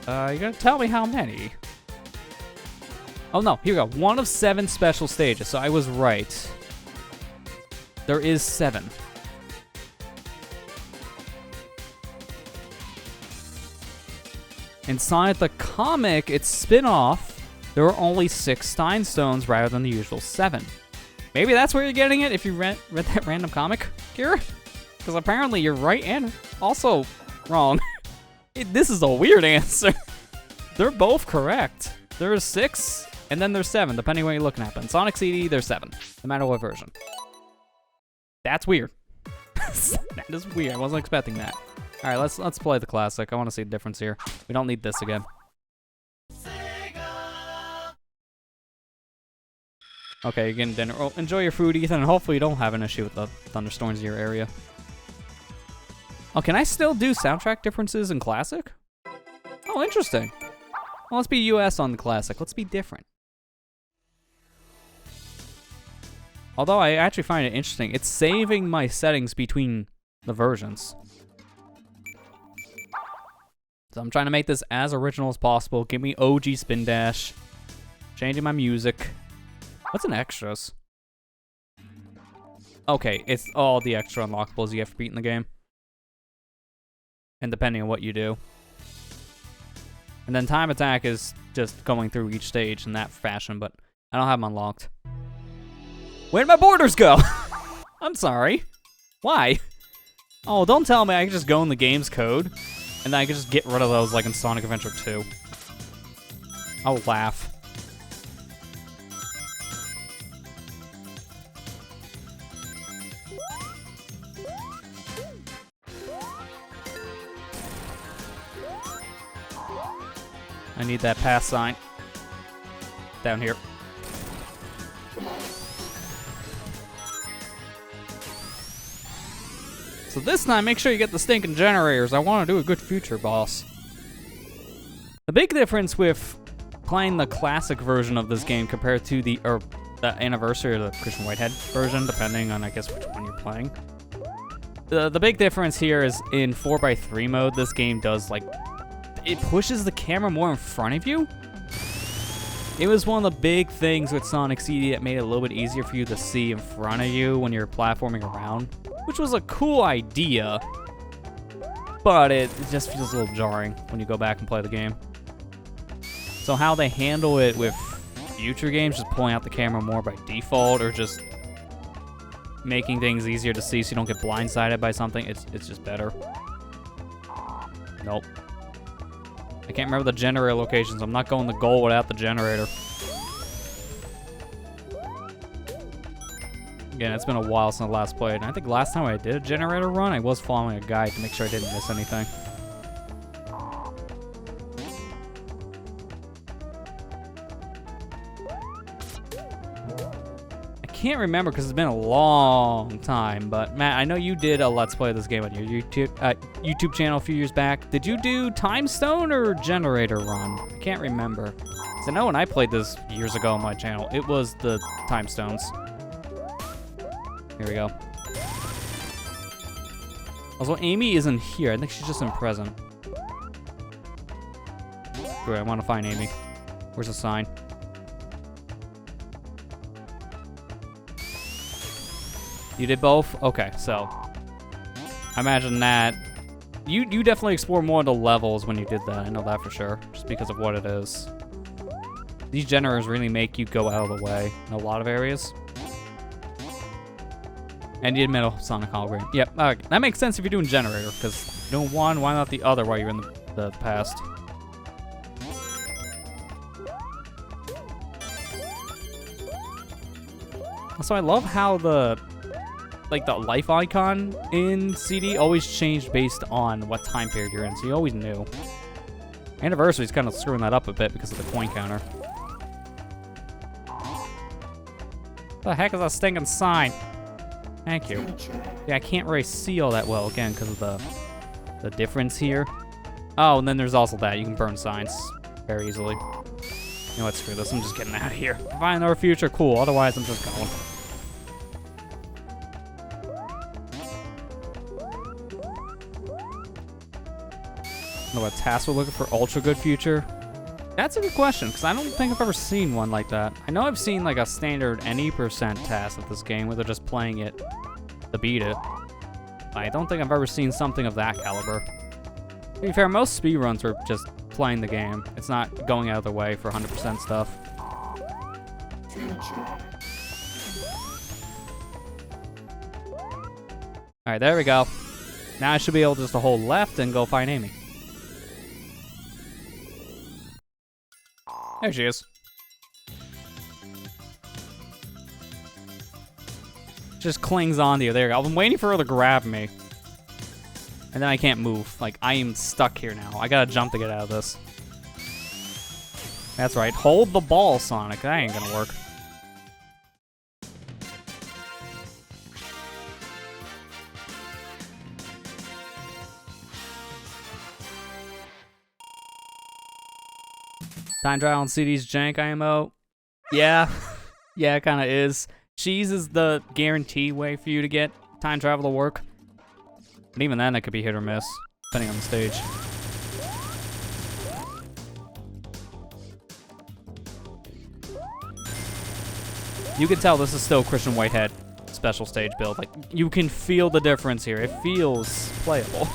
You gotta tell me how many. Oh no, here we go. 1 of 7 special stages, so I was right. There is 7. In Sonic the Comic, its spin-off, there were only 6 Time Stones rather than the usual 7. Maybe that's where you're getting it if you read that random comic, Kira? Because apparently you're right and also wrong. This is a weird answer. They're both correct. There's 6, and then there's 7, depending on what you're looking at. But in Sonic CD, there's 7, no matter what version. That's weird. That is weird. I wasn't expecting that. All right, let's play the classic. I want to see the difference here. We don't need this again. Okay, you're getting dinner. Well, enjoy your food, Ethan, and hopefully you don't have an issue with the thunderstorms in your area. Oh, can I still do soundtrack differences in Classic? Oh, interesting. Well, let's be US on the Classic. Let's be different. Although I actually find it interesting, it's saving my settings between the versions. So I'm trying to make this as original as possible. Give me OG Spin Dash. Changing my music. What's in extras? Okay, it's all the extra unlockables you have to beat in the game. And depending on what you do. And then Time Attack is just going through each stage in that fashion, but I don't have them unlocked. Where'd my borders go? I'm sorry. Why? Oh, don't tell me I can just go in the game's code, and then I can just get rid of those like in Sonic Adventure 2. I'll laugh. I need that pass sign. Down here. So this time, make sure you get the stinking generators. I want to do a good future boss. The big difference with playing the classic version of this game compared to the anniversary or the Christian Whitehead version, depending on, I guess, which one you're playing. The big difference here is in 4x3 mode, this game does, like, it pushes the camera more in front of you. It was one of the big things with Sonic CD that made it a little bit easier for you to see in front of you when you're platforming around, which was a cool idea, but it just feels a little jarring when you go back and play the game. So how they handle it with future games, just pulling out the camera more by default, or just making things easier to see so you don't get blindsided by something, it's just better. Nope. I can't remember the generator locations. I'm not going the goal without the generator. Again, it's been a while since I last played, and I think last time I did a generator run, I was following a guide to make sure I didn't miss anything. I can't remember because it's been a long time, but Matt, I know you did a Let's Play of this game on your YouTube channel a few years back. Did you do Time Stone or Generator Run? I can't remember. 'Cause I know when I played this years ago on my channel, it was the Time Stones. Here we go. Also, Amy isn't here. I think she's just in present. Great, I want to find Amy. Where's the sign? You did both? Okay, so I imagine that you definitely explore more of the levels when you did that. I know that for sure, just because of what it is. These generators really make you go out of the way in a lot of areas. And you admit Sonic hologram. Yep, that makes sense if you're doing generator, because you're doing one, why not the other while you're in the past? Also, I love how the life icon in CD always changed based on what time period you're in, so you always knew. Anniversary's kind of screwing that up a bit because of the coin counter. What the heck is that stinking sign? Thank you. Yeah, I can't really see all that well, again, because of the difference here. Oh, and then there's also that. You can burn signs very easily. You know what, screw this, I'm just getting out of here. Find our future, cool, otherwise I'm just going. Know what task we're looking for? Ultra good future? That's a good question, because I don't think I've ever seen one like that. I know I've seen like a standard any percent task of this game where they're just playing it to beat it. I don't think I've ever seen something of that caliber. To be fair, most speedruns are just playing the game. It's not going out of their way for 100% stuff. Alright, there we go. Now I should be able just to hold left and go find Amy. There she is. Just clings onto you. There you go. I'm waiting for her to grab me. And then I can't move. Like, I am stuck here now. I gotta jump to get out of this. That's right. Hold the ball, Sonic. That ain't gonna work. Time trial on CD's jank IMO. Yeah. Yeah, it kinda is. Cheese is the guaranteed way for you to get time travel to work. But even then, it could be hit or miss, depending on the stage. You can tell this is still Christian Whitehead special stage build. Like, you can feel the difference here. It feels playable.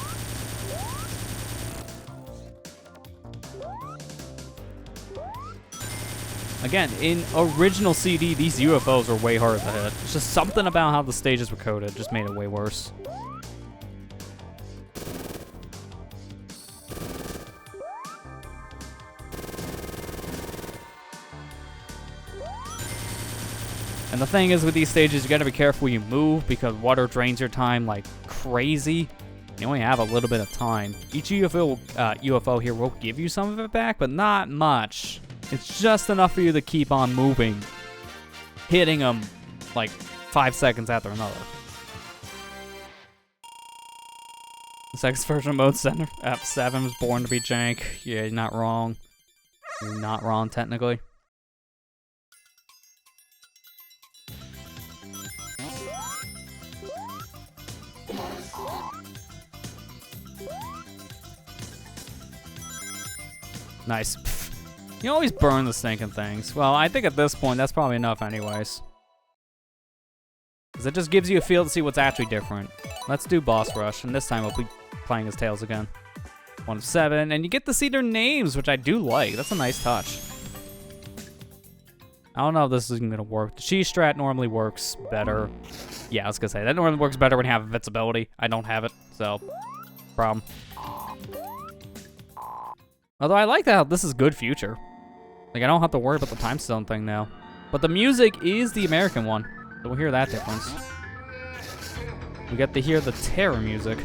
Again, in original CD, these UFOs are way harder to hit. It's just something about how the stages were coded just made it way worse. And the thing is with these stages, you gotta be careful when you move because water drains your time like crazy. You only have a little bit of time. Each UFO here will give you some of it back, but not much. It's just enough for you to keep on moving, hitting them like 5 seconds after another. The sex version of Mode Center F7 was born to be jank. Yeah, you're not wrong. You're not wrong, technically. Nice. You always burn the stinking things. Well, I think at this point, that's probably enough anyways. Because it just gives you a feel to see what's actually different. Let's do Boss Rush, and this time we'll be playing as Tails again. 1 of 7, and you get to see their names, which I do like. That's a nice touch. I don't know if this is even going to work. The cheese strat normally works better. Yeah, I was going to say, that normally works better when you have invincibility. I don't have it, so problem. Although I like that this is good future. Like, I don't have to worry about the time zone thing now. But the music is the American one. So we'll hear that difference. We get to hear the terror music,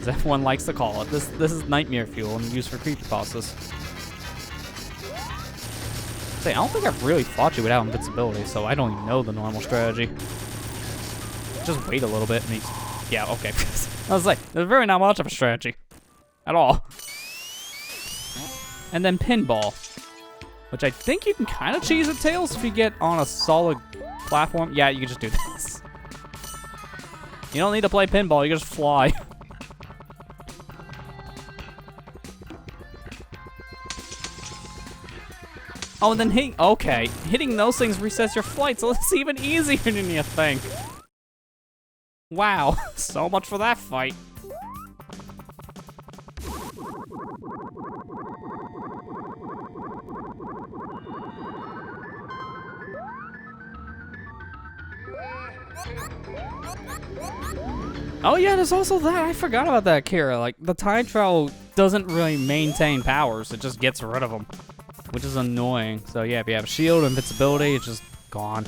as everyone likes to call it. This is nightmare fuel and used for creepypastas. Say, I don't think I've really fought you without invincibility, so I don't even know the normal strategy. Just wait a little bit and he's... Yeah, okay. I was like, there's very not much of a strategy. At all. And then pinball, which I think you can kind of cheese at Tails if you get on a solid platform. Yeah, you can just do this. You don't need to play pinball, you just fly. Oh, and then okay, hitting those things resets your flight, so it's even easier than you think. Wow, so much for that fight. Oh yeah, there's also that. I forgot about that, Kira. Like, the time travel doesn't really maintain powers. It just gets rid of them, which is annoying. So yeah, if you have shield, invincibility, it's just gone.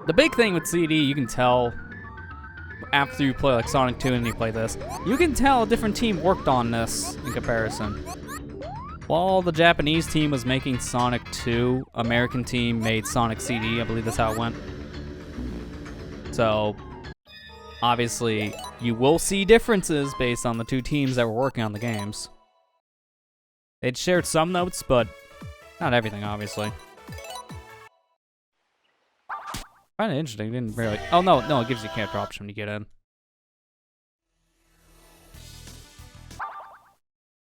The big thing with CD, you can tell after you play like Sonic 2 and you play this, you can tell a different team worked on this in comparison. While the Japanese team was making Sonic 2, American team made Sonic CD. I believe that's how it went. So, Obviously, you will see differences based on the two teams that were working on the games. They'd shared some notes, but not everything, obviously. Kind of interesting, didn't really... Oh, no, it gives you a character option when you get in.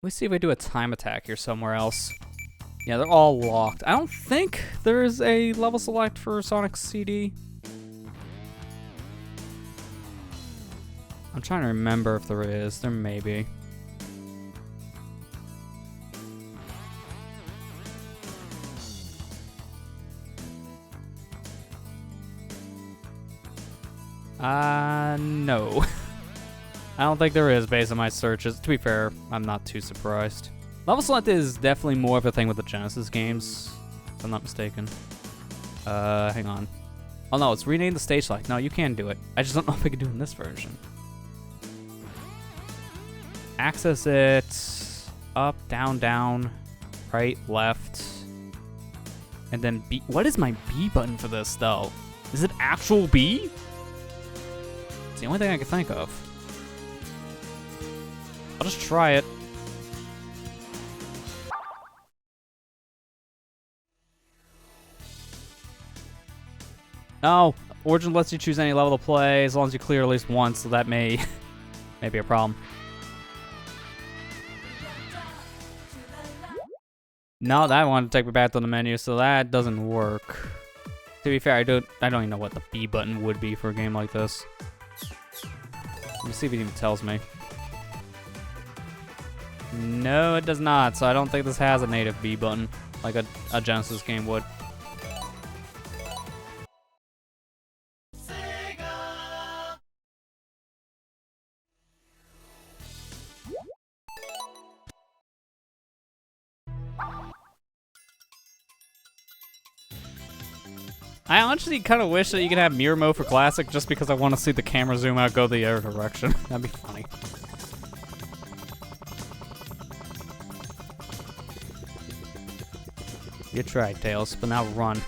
Let's see if we do a time attack here somewhere else. Yeah, they're all locked. I don't think there's a level select for Sonic CD. I'm trying to remember if there is. There may be. No. I don't think there is based on my searches. To be fair, I'm not too surprised. Level select is definitely more of a thing with the Genesis games, if I'm not mistaken. Hang on. Oh no, it's rename the stage select. No, you can do it. I just don't know if I can do it in this version. Access it. Up, down, down. Right, left. And then B. What is my B button for this, though? Is it actual B? It's the only thing I can think of. I'll just try it. Oh, Origin lets you choose any level to play as long as you clear at least once, so that may be a problem. No, that wanted to take me back to the menu, so that doesn't work. To be fair, I don't even know what the B button would be for a game like this. Let me see if it even tells me. No, it does not, so I don't think this has a native B button, like a Genesis game would. I honestly kind of wish that you could have mirror mode for Classic just because I want to see the camera zoom out go the other direction. That'd be funny. You tried, Tails, but now run.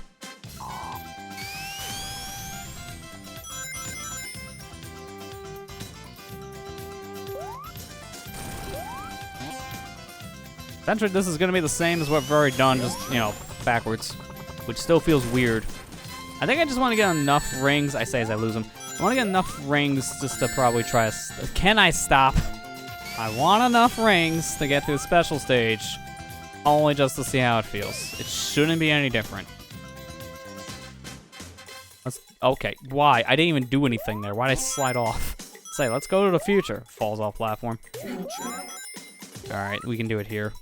Essentially, this is going to be the same as what we've already done, just, you know, backwards, which still feels weird. I think I just want to get enough rings. I say as I lose them. I want to get enough rings just to probably try. Can I stop? I want enough rings to get to a special stage, only just to see how it feels. It shouldn't be any different. Okay, why? I didn't even do anything there. Why did I slide off? Say, let's go to the future. Falls off platform. Alright, we can do it here.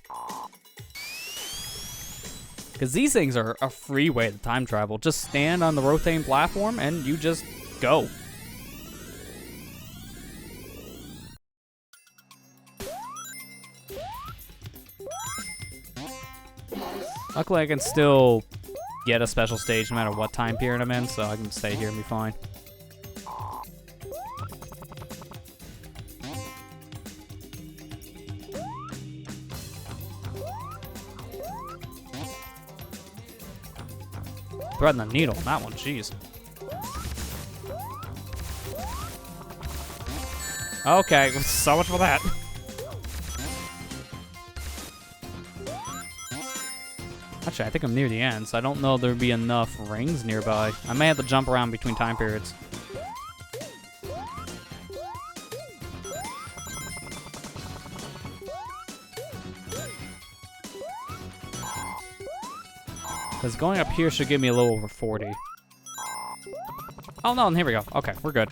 Because these things are a free way to time travel. Just stand on the rotating platform and you just go. Luckily, I can still get a special stage no matter what time period I'm in, so I can stay here and be fine. Threading the needle on that one, jeez. Okay, so much for that. Actually, I think I'm near the end, so I don't know if there'd be enough rings nearby. I may have to jump around between time periods. Because going up here should give me a little over 40. Oh no, and here we go. Okay, we're good.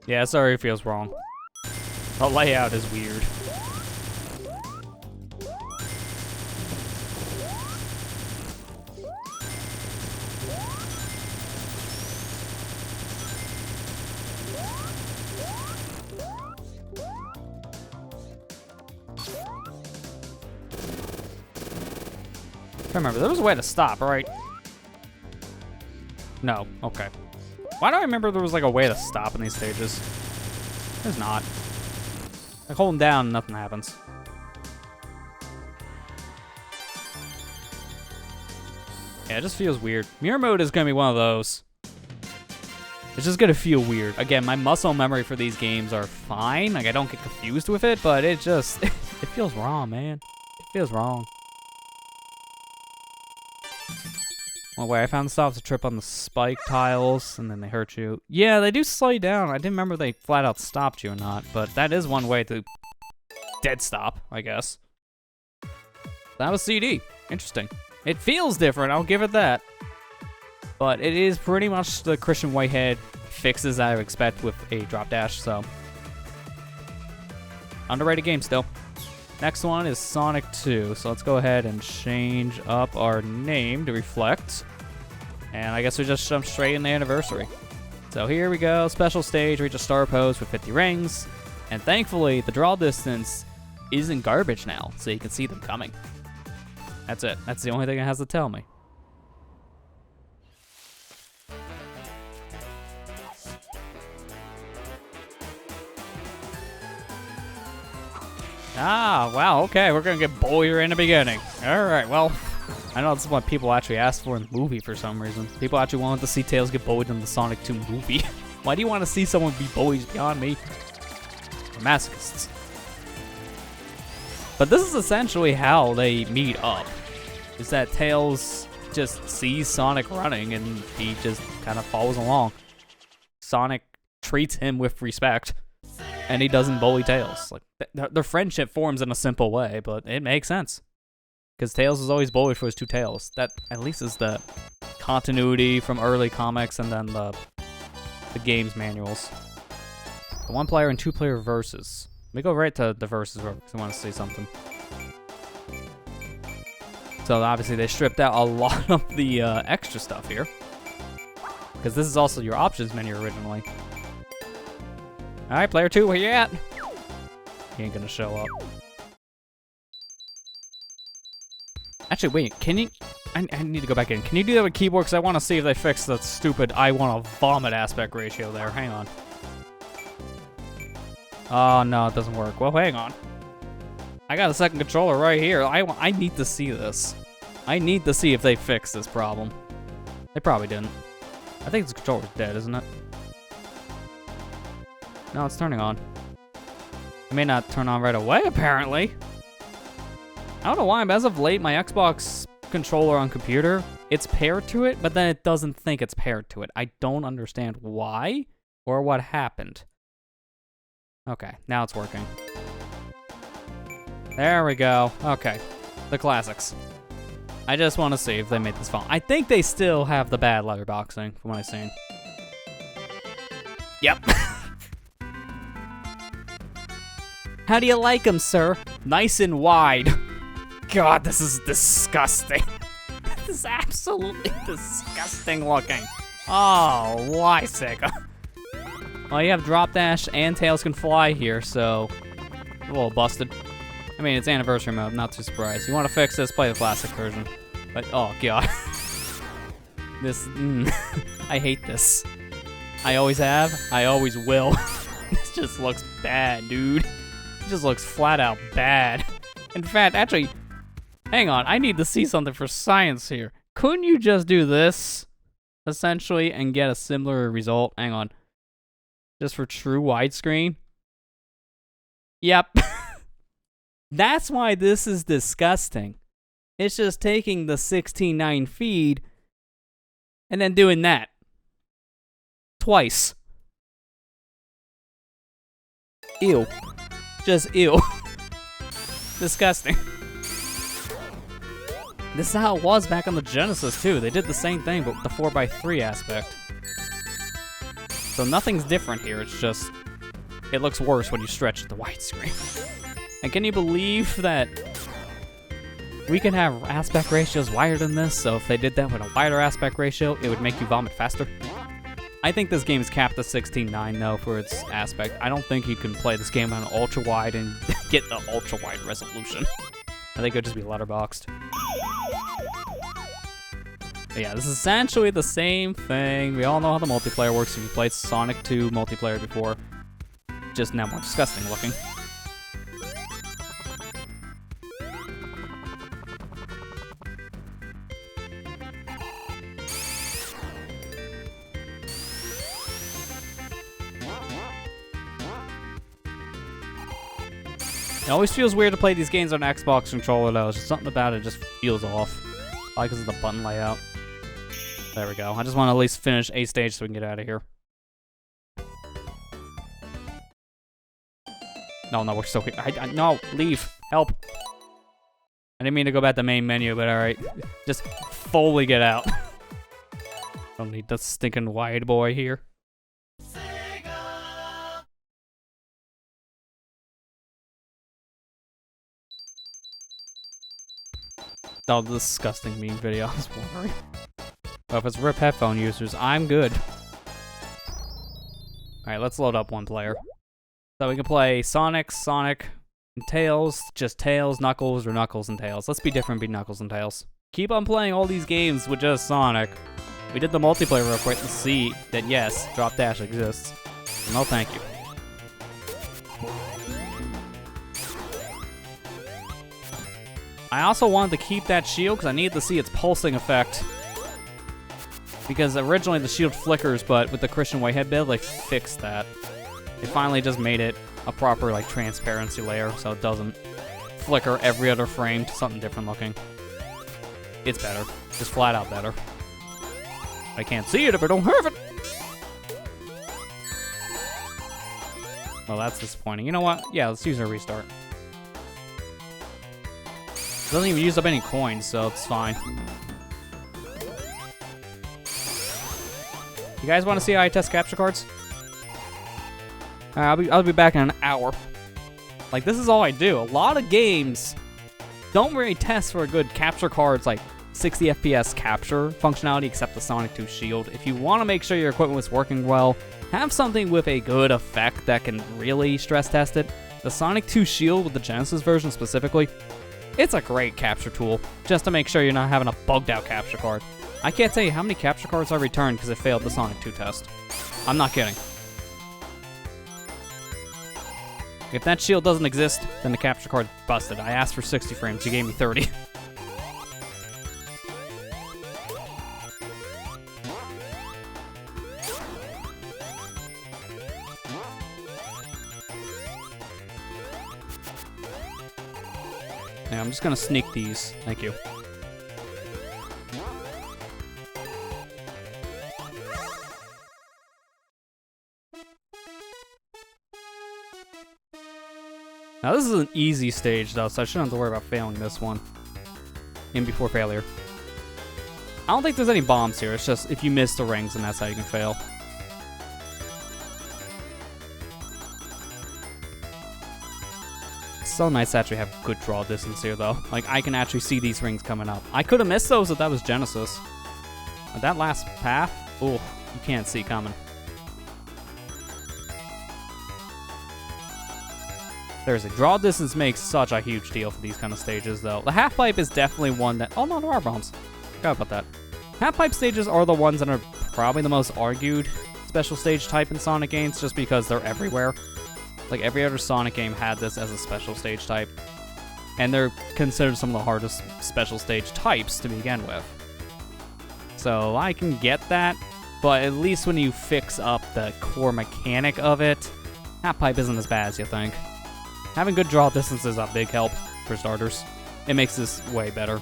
Yeah, sorry, it feels wrong. The layout is weird. remember, there was a way to stop, right? No, okay. Why do I remember there was like a way to stop in these stages? There's not. Like holding down, nothing happens. Yeah, it just feels weird. Mirror mode is gonna be one of those. It's just gonna feel weird. Again, my muscle memory for these games are fine. Like I don't get confused with it, but it just, it feels wrong, man. It feels wrong. Oh wait, I found the stops to trip on the spike tiles, and then they hurt you. Yeah, they do slow you down. I didn't remember they flat out stopped you or not, but that is one way to dead stop, I guess. That was CD. Interesting. It feels different, I'll give it that. But it is pretty much the Christian Whitehead fixes I would expect with a drop dash, so. Underrated game still. Next one is Sonic 2, so let's go ahead and change up our name to reflect. And I guess we just jump straight in the anniversary. So here we go, special stage, reach a star pose with 50 rings. And thankfully, the draw distance isn't garbage now, so you can see them coming. That's it, that's the only thing it has to tell me. Ah, wow, okay, we're gonna get bullied right in the beginning. Alright, well, I know this is what people actually asked for in the movie for some reason. People actually wanted to see Tails get bullied in the Sonic 2 movie. Why do you want to see someone be bullied beyond me? They're masochists. But this is essentially how they meet up. Is that Tails just sees Sonic running and he just kind of follows along. Sonic treats him with respect. And he doesn't bully Tails. Like their friendship forms in a simple way, but it makes sense. Because Tails is always bullied for his two tails. That at least is the continuity from early comics and then the game's manuals. The 1-player and 2-player versus. Let me go right to the versus because I want to see something. So obviously they stripped out a lot of the extra stuff here. Because this is also your options menu originally. Alright, player 2, where you at? He ain't gonna show up. Actually, wait, can you... I need to go back in. Can you do that with keyboard? Because I want to see if they fix the stupid I want to vomit aspect ratio there. Hang on. Oh, no, it doesn't work. Well, hang on. I got a second controller right here. I need to see this. I need to see if they fix this problem. They probably didn't. I think this controller's dead, isn't it? No, it's turning on. It may not turn on right away, apparently. I don't know why, but as of late, my Xbox controller on computer, it's paired to it, but then it doesn't think it's paired to it. I don't understand why or what happened. Okay, now it's working. There we go. Okay, the classics. I just want to see if they made this fun. I think they still have the bad letterboxing from what I've seen. Yep. How do you like them, sir? Nice and wide. God, this is disgusting. This is absolutely disgusting looking. Oh, why, Sega? Well, you have drop dash and Tails can fly here, so a little busted. I mean, it's anniversary mode, not too surprised. You want to fix this, play the classic version. But, oh, God. This, I hate this. I always have, I always will. This just looks bad, dude. It just looks flat out bad. In fact, actually, hang on, I need to see something for science here. Couldn't you just do this, essentially, and get a similar result? Hang on. Just for true widescreen? Yep. That's why this is disgusting. It's just taking the 16:9 feed and then doing that. Twice. Ew. Just ew. Disgusting. This is how it was back on the Genesis, too. They did the same thing, but with the 4x3 aspect. So nothing's different here. It's just, it looks worse when you stretch it to widescreen. And can you believe that we can have aspect ratios wider than this? So if they did that with a wider aspect ratio, it would make you vomit faster. I think this game is capped at 16:9 though for its aspect. I don't think you can play this game on ultra wide and get the ultra wide resolution. I think it would just be letterboxed. But yeah, this is essentially the same thing. We all know how the multiplayer works if you played Sonic 2 multiplayer before. Just now more disgusting looking. It always feels weird to play these games on an Xbox controller though. It's just something about it just feels off. Probably because of the button layout. There we go. I just want to at least finish a stage so we can get out of here. No, we're still here. No, leave. Help. I didn't mean to go back to the main menu, but alright. Just fully get out. Don't need the stinking wide boy here. Oh, disgusting meme video. I was wondering. Well, if it's RIP headphone users, I'm good. Alright, let's load up one player. So we can play Sonic, and Tails, just Tails, Knuckles, or Knuckles and Tails. Let's be different, be Knuckles and Tails. Keep on playing all these games with just Sonic. We did the multiplayer real quick to see that yes, Drop Dash exists. No thank you. I also wanted to keep that shield because I needed to see its pulsing effect. Because originally the shield flickers, but with the Christian Whitehead build, they fixed that. They finally just made it a proper like transparency layer so it doesn't flicker every other frame to something different looking. It's better. Just flat out better. I can't see it if I don't have it! Well, that's disappointing. You know what? Yeah, let's use a restart. Doesn't even use up any coins, so it's fine. You guys want to see how I test capture cards? I'll be back in an hour. Like, this is all I do. A lot of games don't really test for a good capture cards, like 60 FPS capture functionality, except the Sonic 2 Shield. If you want to make sure your equipment is working well, have something with a good effect that can really stress test it. The Sonic 2 Shield with the Genesis version specifically, it's a great capture tool, just to make sure you're not having a bugged out capture card. I can't tell you how many capture cards I returned because it failed the Sonic 2 test. I'm not kidding. If that shield doesn't exist, then the capture card's busted. I asked for 60 frames, you gave me 30. Yeah, I'm just gonna sneak these. Thank you. Now this is an easy stage though, so I shouldn't have to worry about failing this one. In before failure. I don't think there's any bombs here, it's just if you miss the rings, then that's how you can fail. It's so nice to actually have good draw distance here though. Like, I can actually see these rings coming up. I could have missed those if that was Genesis. But that last path, oh, you can't see coming. There's a draw distance makes such a huge deal for these kind of stages, though. The half-pipe is definitely one that... Oh, no, there are bombs. Forgot about that. Half-pipe stages are the ones that are probably the most argued special stage type in Sonic games, just because they're everywhere. Like, every other Sonic game had this as a special stage type. And they're considered some of the hardest special stage types to begin with. So, I can get that, but at least when you fix up the core mechanic of it, half-pipe isn't as bad as you think. Having good draw distance is a big help, for starters. It makes this way better.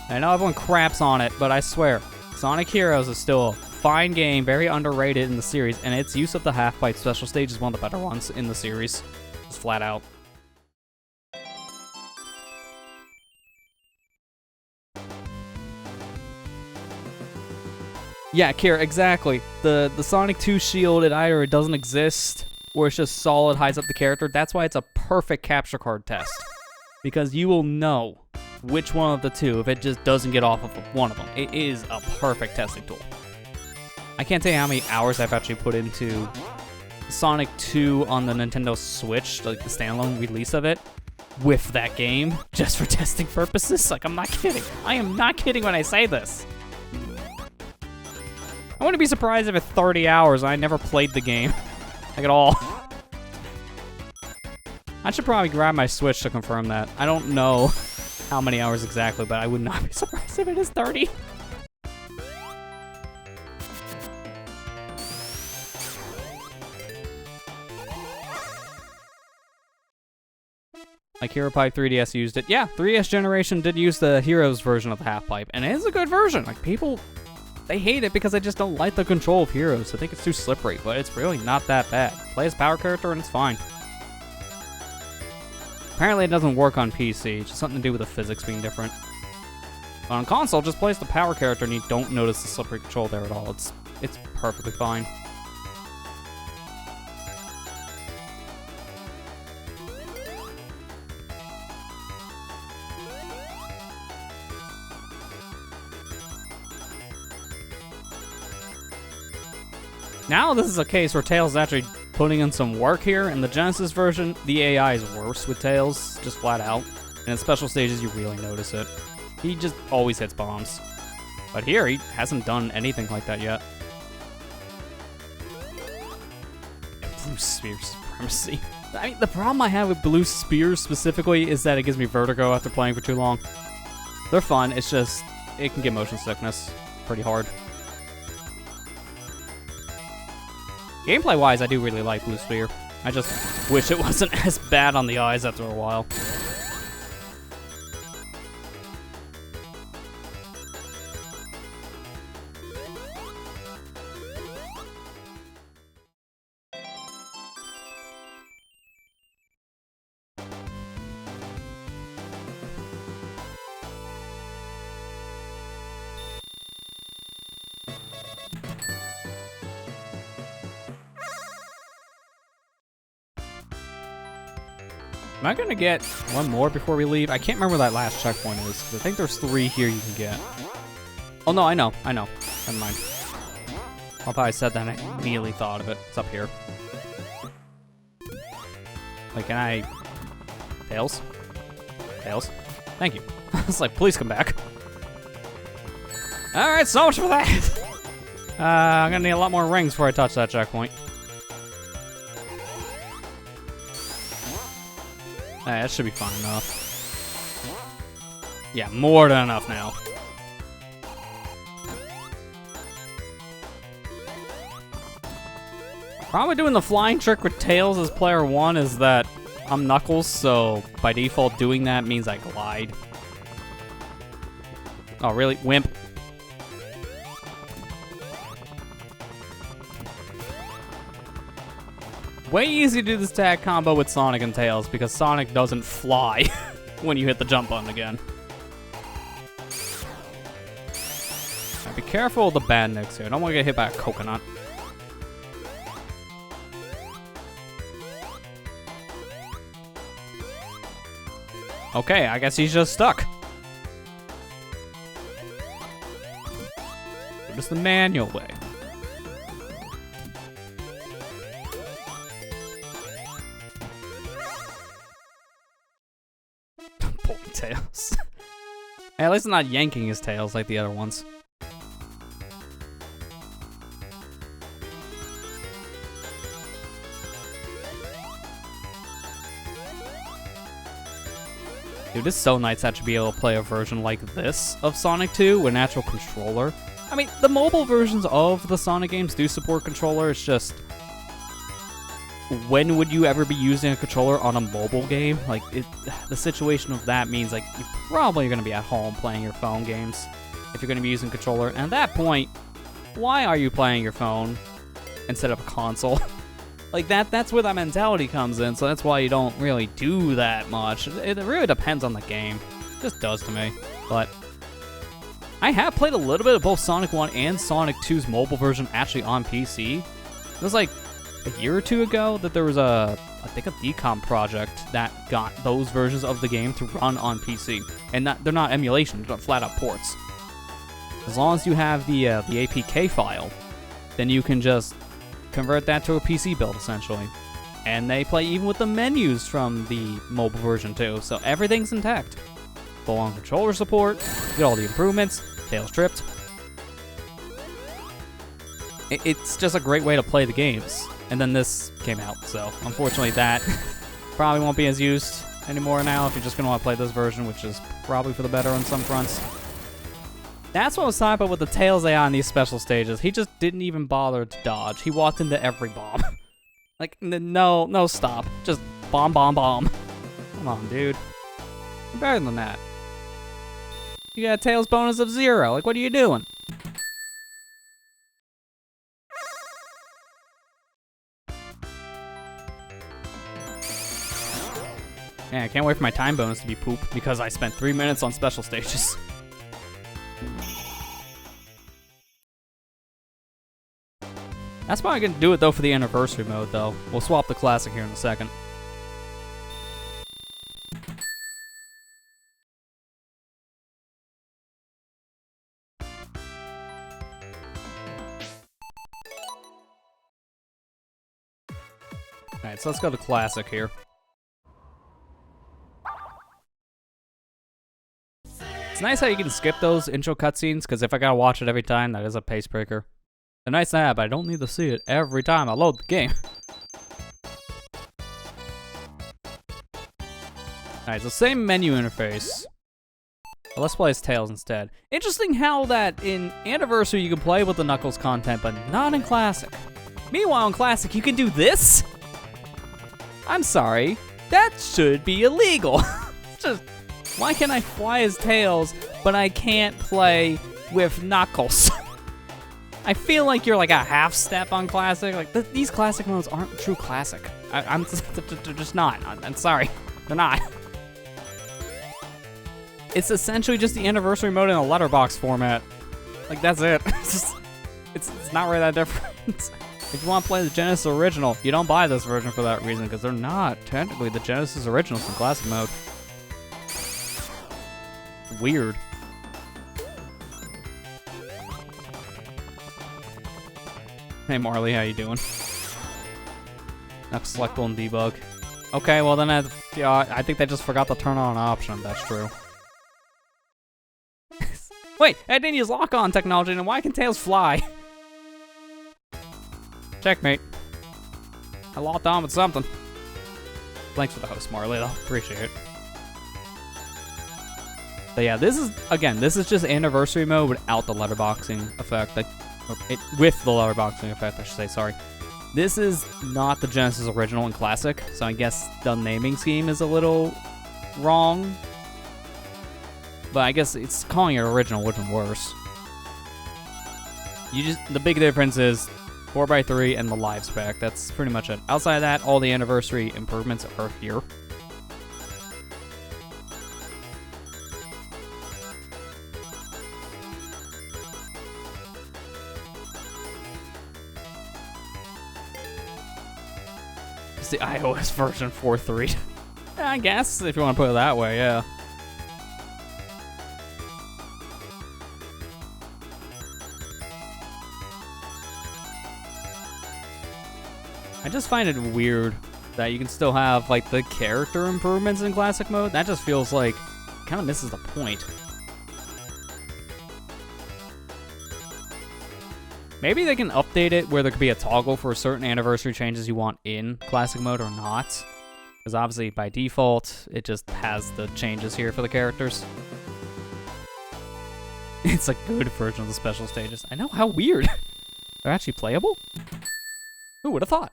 I know everyone craps on it, but I swear, Sonic Heroes is still a fine game, very underrated in the series, and its use of the half-pipe special stage is one of the better ones in the series. Just flat out. Yeah, Kira, exactly. The Sonic 2 shield, it either doesn't exist, or it's just solid, hides up the character. That's why it's a perfect capture card test. Because you will know which one of the two, if it just doesn't get off of one of them. It is a perfect testing tool. I can't tell you how many hours I've actually put into Sonic 2 on the Nintendo Switch, like the standalone release of it. whiff that game just for testing purposes. Like, I'm not kidding. I am not kidding when I say this. I wouldn't be surprised if at 30 hours I never played the game. Like, at all. I should probably grab my Switch to confirm that. I don't know how many hours exactly, but I would not be surprised if it is 30. Like Hero Pipe 3DS used it. Yeah, 3DS generation did use the Heroes version of the half pipe, and it is a good version. Like, people, they hate it because they just don't like the control of Heroes. I think it's too slippery, but it's really not that bad. Play as power character and it's fine. Apparently it doesn't work on PC, it's just something to do with the physics being different. But on console, just play as the power character and you don't notice the slippery control there at all. It's perfectly fine. Now this is a case where Tails is actually putting in some work here. In the Genesis version, the AI is worse with Tails, just flat out. And in special stages, you really notice it. He just always hits bombs. But here, he hasn't done anything like that yet. Blue Spear Supremacy. I mean, the problem I have with Blue Spears specifically is that it gives me vertigo after playing for too long. They're fun, it's just, it can get motion sickness pretty hard. Gameplay-wise, I do really like Blue Spear. I just wish it wasn't as bad on the eyes after a while. Am I gonna get one more before we leave? I can't remember where that last checkpoint is, because I think there's 3 here you can get. Oh no, I know. Never mind. I thought I said that and I immediately thought of it. It's up here. Wait, can I... Tails? Tails? Thank you. I was like, please come back. Alright, so much for that! I'm gonna need a lot more rings before I touch that checkpoint. That should be fine enough. Yeah, more than enough now. Probably doing the flying trick with Tails as player 1 is that I'm Knuckles, so by default doing that means I glide. Oh, really? Wimp. Way easy to do this tag combo with Sonic and Tails because Sonic doesn't fly when you hit the jump button again. Now be careful of the bandits here. I don't want to get hit by a coconut. Okay, I guess he's just stuck. Just the manual way. Tails. Hey, at least I'm not yanking his tails like the other ones. Dude, it's so nice to actually be able to play a version like this of Sonic 2 with an actual controller. I mean, the mobile versions of the Sonic games do support controller, it's just... when would you ever be using a controller on a mobile game? Like, the situation of that means, like, you probably are going to be at home playing your phone games if you're going to be using a controller. And at that point, why are you playing your phone instead of a console? Like, that's where that mentality comes in, so that's why you don't really do that much. It really depends on the game. It just does to me. But I have played a little bit of both Sonic 1 and Sonic 2's mobile version actually on PC. It was like a year or two ago that there was I think a decom project that got those versions of the game to run on PC. And they're not emulation, they're flat out ports. As long as you have the APK file, then you can just convert that to a PC build, essentially. And they play even with the menus from the mobile version too, so everything's intact. Full-on controller support, get all the improvements, Tails tripped. It's just a great way to play the games. And then this came out, so unfortunately that probably won't be as used anymore now if you're just going to want to play this version, which is probably for the better on some fronts. That's what I was talking about with the Tails AI on these special stages. He just didn't even bother to dodge. He walked into every bomb. Like, no stop. Just bomb. Come on, dude. You're better than that. You got a Tails bonus of 0. Like, what are you doing? Man, I can't wait for my time bonus to be poop because I spent 3 minutes on special stages. That's probably gonna do it though for the anniversary mode though. We'll swap the classic here in a second. Alright, so let's go to classic here. It's nice how you can skip those intro cutscenes, because if I gotta watch it every time, that is a pace breaker. They're nice to have, but I don't need to see it every time I load the game. Alright, so same menu interface. But let's play as Tails instead. Interesting how that in Anniversary you can play with the Knuckles content, but not in Classic. Meanwhile, in Classic, you can do this? I'm sorry. That should be illegal. Just, why can I fly as Tails, but I can't play with Knuckles? I feel like you're like a half step on Classic. Like, these Classic modes aren't true Classic. They're just not. I'm sorry. They're not. It's essentially just the Anniversary mode in a letterbox format. Like, that's it. It's not really that different. If you want to play the Genesis original, you don't buy this version for that reason, because they're not technically the Genesis originals in Classic mode. Weird. Hey Marley, how you doing? Next selectable and debug. Okay, well then I think they just forgot to turn on an option, that's true. Wait, I didn't use lock-on technology, and why can Tails fly? Checkmate. I locked on with something. Thanks for the host, Marley, though. Appreciate it. But yeah, this is just Anniversary mode without the letterboxing effect. With the letterboxing effect, I should say, sorry. This is not the Genesis original and Classic, so I guess the naming scheme is a little wrong. But I guess it's calling it original would have been worse. The big difference is 4x3 and the live spec. That's pretty much it. Outside of that, all the Anniversary improvements are here. It's the iOS version 4.3. I guess, if you want to put it that way, yeah. I just find it weird that you can still have, like, the character improvements in Classic mode. That just feels like, kind of misses the point. Maybe they can update it where there could be a toggle for certain Anniversary changes you want in Classic mode or not. Because obviously, by default, it just has the changes here for the characters. It's a good version of the special stages. I know, how weird. They're actually playable? Who would have thought?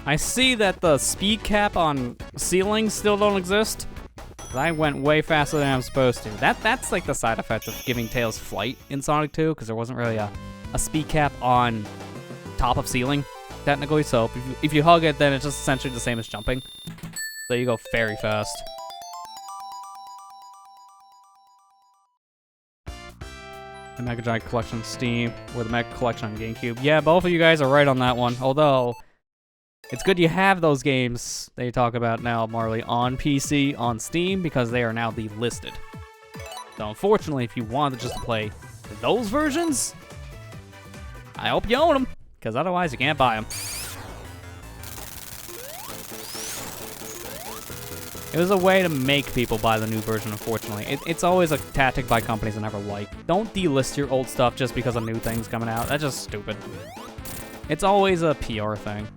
I see that the speed cap on ceilings still don't exist. I went way faster than I'm supposed to. That's like the side effect of giving Tails flight in Sonic 2, because there wasn't really a speed cap on top of ceiling, technically. So if you hug it, then it's just essentially the same as jumping. So you go very fast. The Mega Drive Collection on Steam or the Mega Collection on GameCube. Yeah, both of you guys are right on that one. Although, it's good you have those games that you talk about now, Marley, on PC, on Steam, because they are now delisted. So unfortunately, if you wanted just to play those versions, I hope you own them, because otherwise you can't buy them. It was a way to make people buy the new version, unfortunately. It's always a tactic by companies I never like. Don't delist your old stuff just because a new thing's coming out. That's just stupid. It's always a PR thing.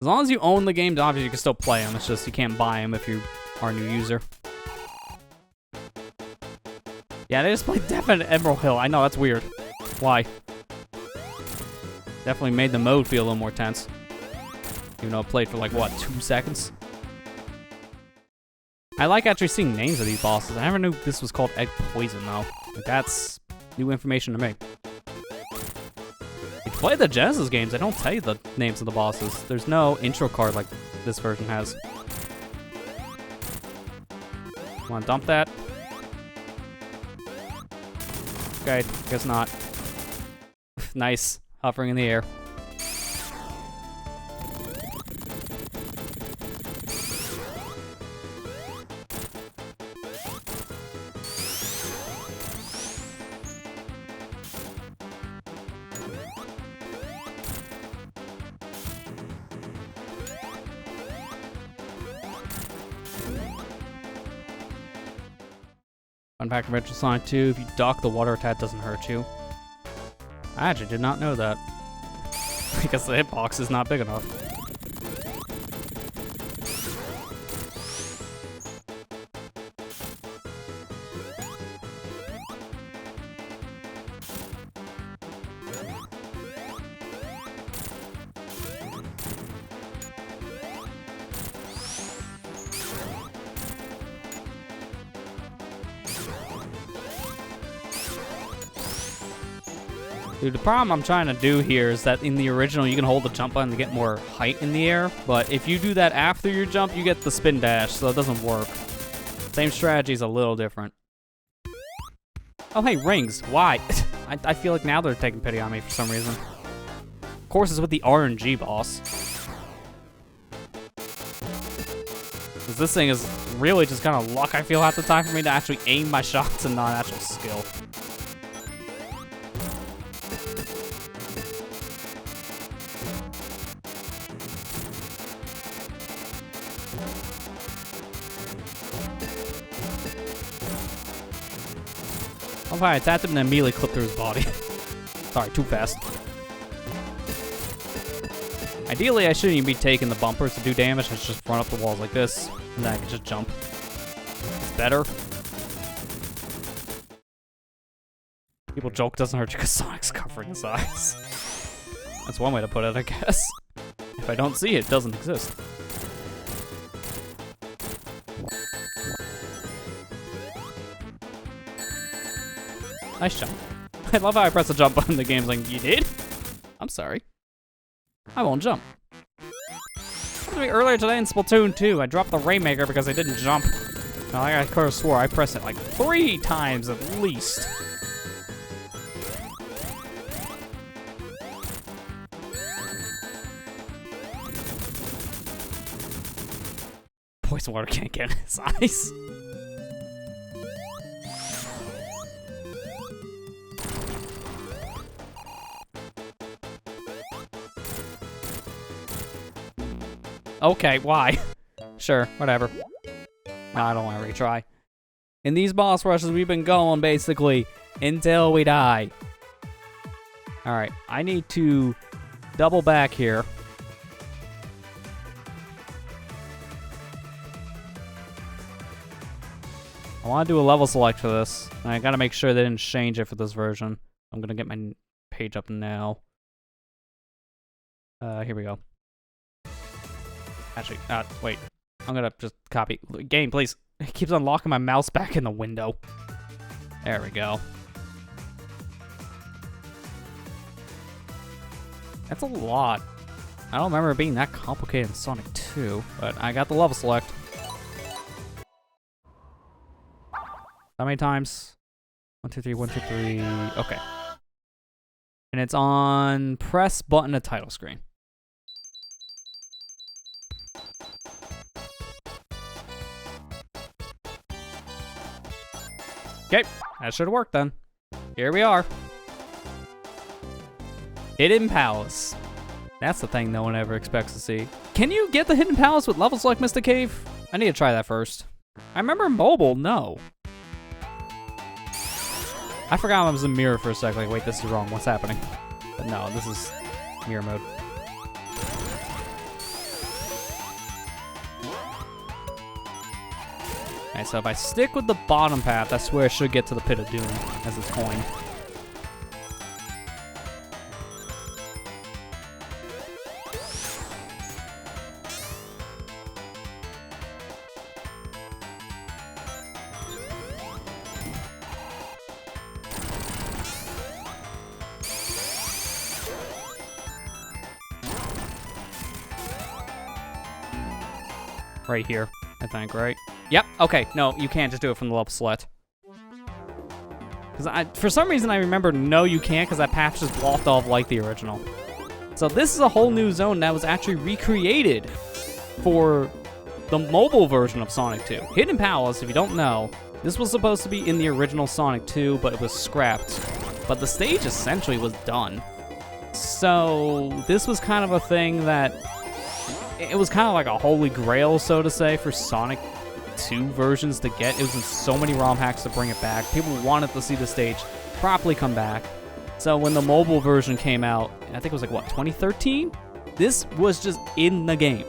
As long as you own the games, obviously you can still play them. It's just you can't buy them if you are a new user. Yeah, they just played Death at Emerald Hill. I know, that's weird. Why? Definitely made the mode feel a little more tense. Even though it played for like, what, 2 seconds? I like actually seeing names of these bosses. I never knew this was called Egg Poison, though. Like, that's new information to me. If you play the Genesis games, they don't tell you the names of the bosses. There's no intro card like this version has. Wanna dump that? Okay, guess not. Nice. Hovering in the air. Fun fact from Retro Sonic 2, if you duck, the water attack doesn't hurt you. I actually did not know that. Because the hitbox is not big enough. Dude, the problem I'm trying to do here is that in the original, you can hold the jump button to get more height in the air, but if you do that after your jump, you get the spin dash, so it doesn't work. Same strategy is a little different. Oh, hey, rings. Why? I feel like now they're taking pity on me for some reason. Of course, it's with the RNG boss. Because this thing is really just kind of luck, I feel, half the time for me to actually aim my shots and not actual skill. Oh, I attacked him and immediately clipped through his body. Sorry, too fast. Ideally, I shouldn't even be taking the bumpers to do damage. I should just run up the walls like this, and then I can just jump. It's better. People joke doesn't hurt you because Sonic's covering his eyes. That's one way to put it, I guess. If I don't see it, it doesn't exist. Nice jump. I love how I press the jump button in the game's like, you did? I'm sorry. I won't jump. Happened to me earlier today in Splatoon 2. I dropped the Rainmaker because I didn't jump. Now, I could have swore I pressed it like 3 times at least. Poison water can't get in his eyes. Okay, why? Sure, whatever. No, I don't want to retry. In these boss rushes, we've been going, basically, until we die. Alright, I need to double back here. I want to do a level select for this. And I gotta make sure they didn't change it for this version. I'm gonna get my page up now. Here we go. Actually, wait. I'm gonna just copy. Game, please. It keeps unlocking my mouse back in the window. There we go. That's a lot. I don't remember it being that complicated in Sonic 2, but I got the level select. How many times? 1, 2, 3, 1, 2, 3. Okay. And it's on press button at title screen. Okay, that should have worked then. Here we are. Hidden Palace. That's the thing no one ever expects to see. Can you get the Hidden Palace with levels like Mystic Cave? I need to try that first. I remember mobile, no. I forgot I was in mirror for a sec, like, wait, this is wrong, what's happening? But no, this is mirror mode. Alright, so if I stick with the bottom path, I swear I should get to the Pit of Doom as it's coined. Right here, I think, right? Yep, okay, no, you can't just do it from the level select. Because for some reason I remember, no, you can't, because that path just walked off like the original. So this is a whole new zone that was actually recreated for the mobile version of Sonic 2. Hidden Palace, if you don't know, this was supposed to be in the original Sonic 2, but it was scrapped. But the stage essentially was done. So this was kind of a thing that, it was kind of like a holy grail, so to say, for Sonic 2 versions to get. It was in so many ROM hacks to bring it back. People wanted to see the stage properly come back. So when the mobile version came out, I think it was like, what, 2013? This was just in the game,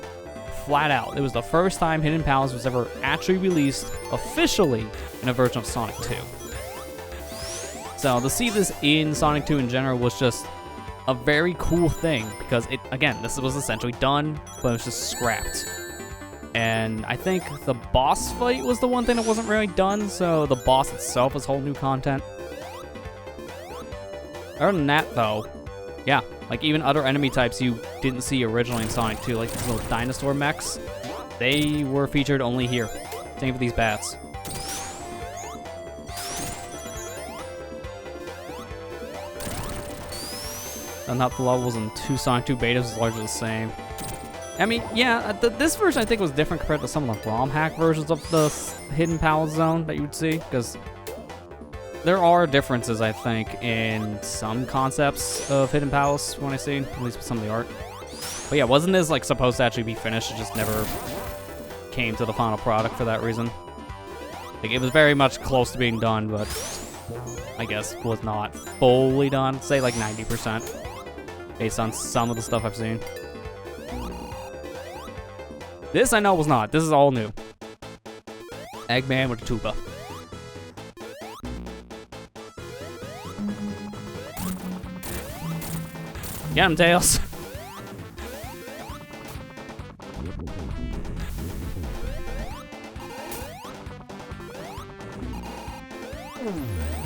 flat out. It was the first time Hidden Palace was ever actually released officially in a version of Sonic 2. So to see this in Sonic 2 in general was just a very cool thing, because it, again, this was essentially done, but it was just scrapped. And I think the boss fight was the one thing that wasn't really done, so the boss itself was whole new content. Other than that, though, yeah, like even other enemy types you didn't see originally in Sonic 2, like these little dinosaur mechs, they were featured only here. Same with these bats. Not the levels in 2 Sonic 2 betas is largely the same. I mean, yeah, this version I think was different compared to some of the ROM hack versions of the Hidden Palace zone that you would see, because there are differences, I think, in some concepts of Hidden Palace when I see, at least with some of the art. But yeah, wasn't this like supposed to actually be finished? It just never came to the final product for that reason. Like, it was very much close to being done, but I guess was not fully done. Say like 90%. Based on some of the stuff I've seen. This I know was not. This is all new. Eggman with a tuba. Get him, Tails.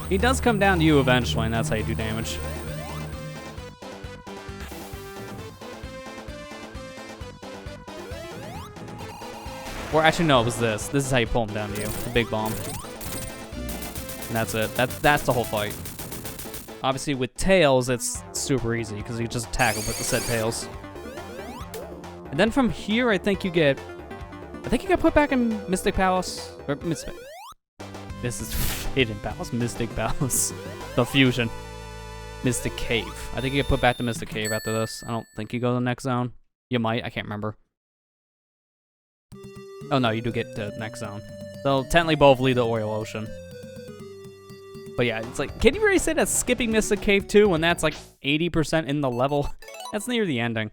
He does come down to you eventually, and that's how you do damage. Or actually, no, it was this. This is how you pull him down to you. The big bomb. And that's it. That's the whole fight. Obviously, with Tails, it's super easy, because you just attack him with the said Tails. And then from here, I think you get put back in Mystic Palace. Or Mystic. This is Hidden Palace. Mystic Palace. The fusion. Mystic Cave. I think you get put back to Mystic Cave after this. I don't think you go to the next zone. You might. I can't remember. Oh no, you do get to the next zone. They'll technically both lead to Oriole Ocean. But yeah, it's like, can you really say that's skipping Mystic Cave 2 when that's like 80% in the level? That's near the ending.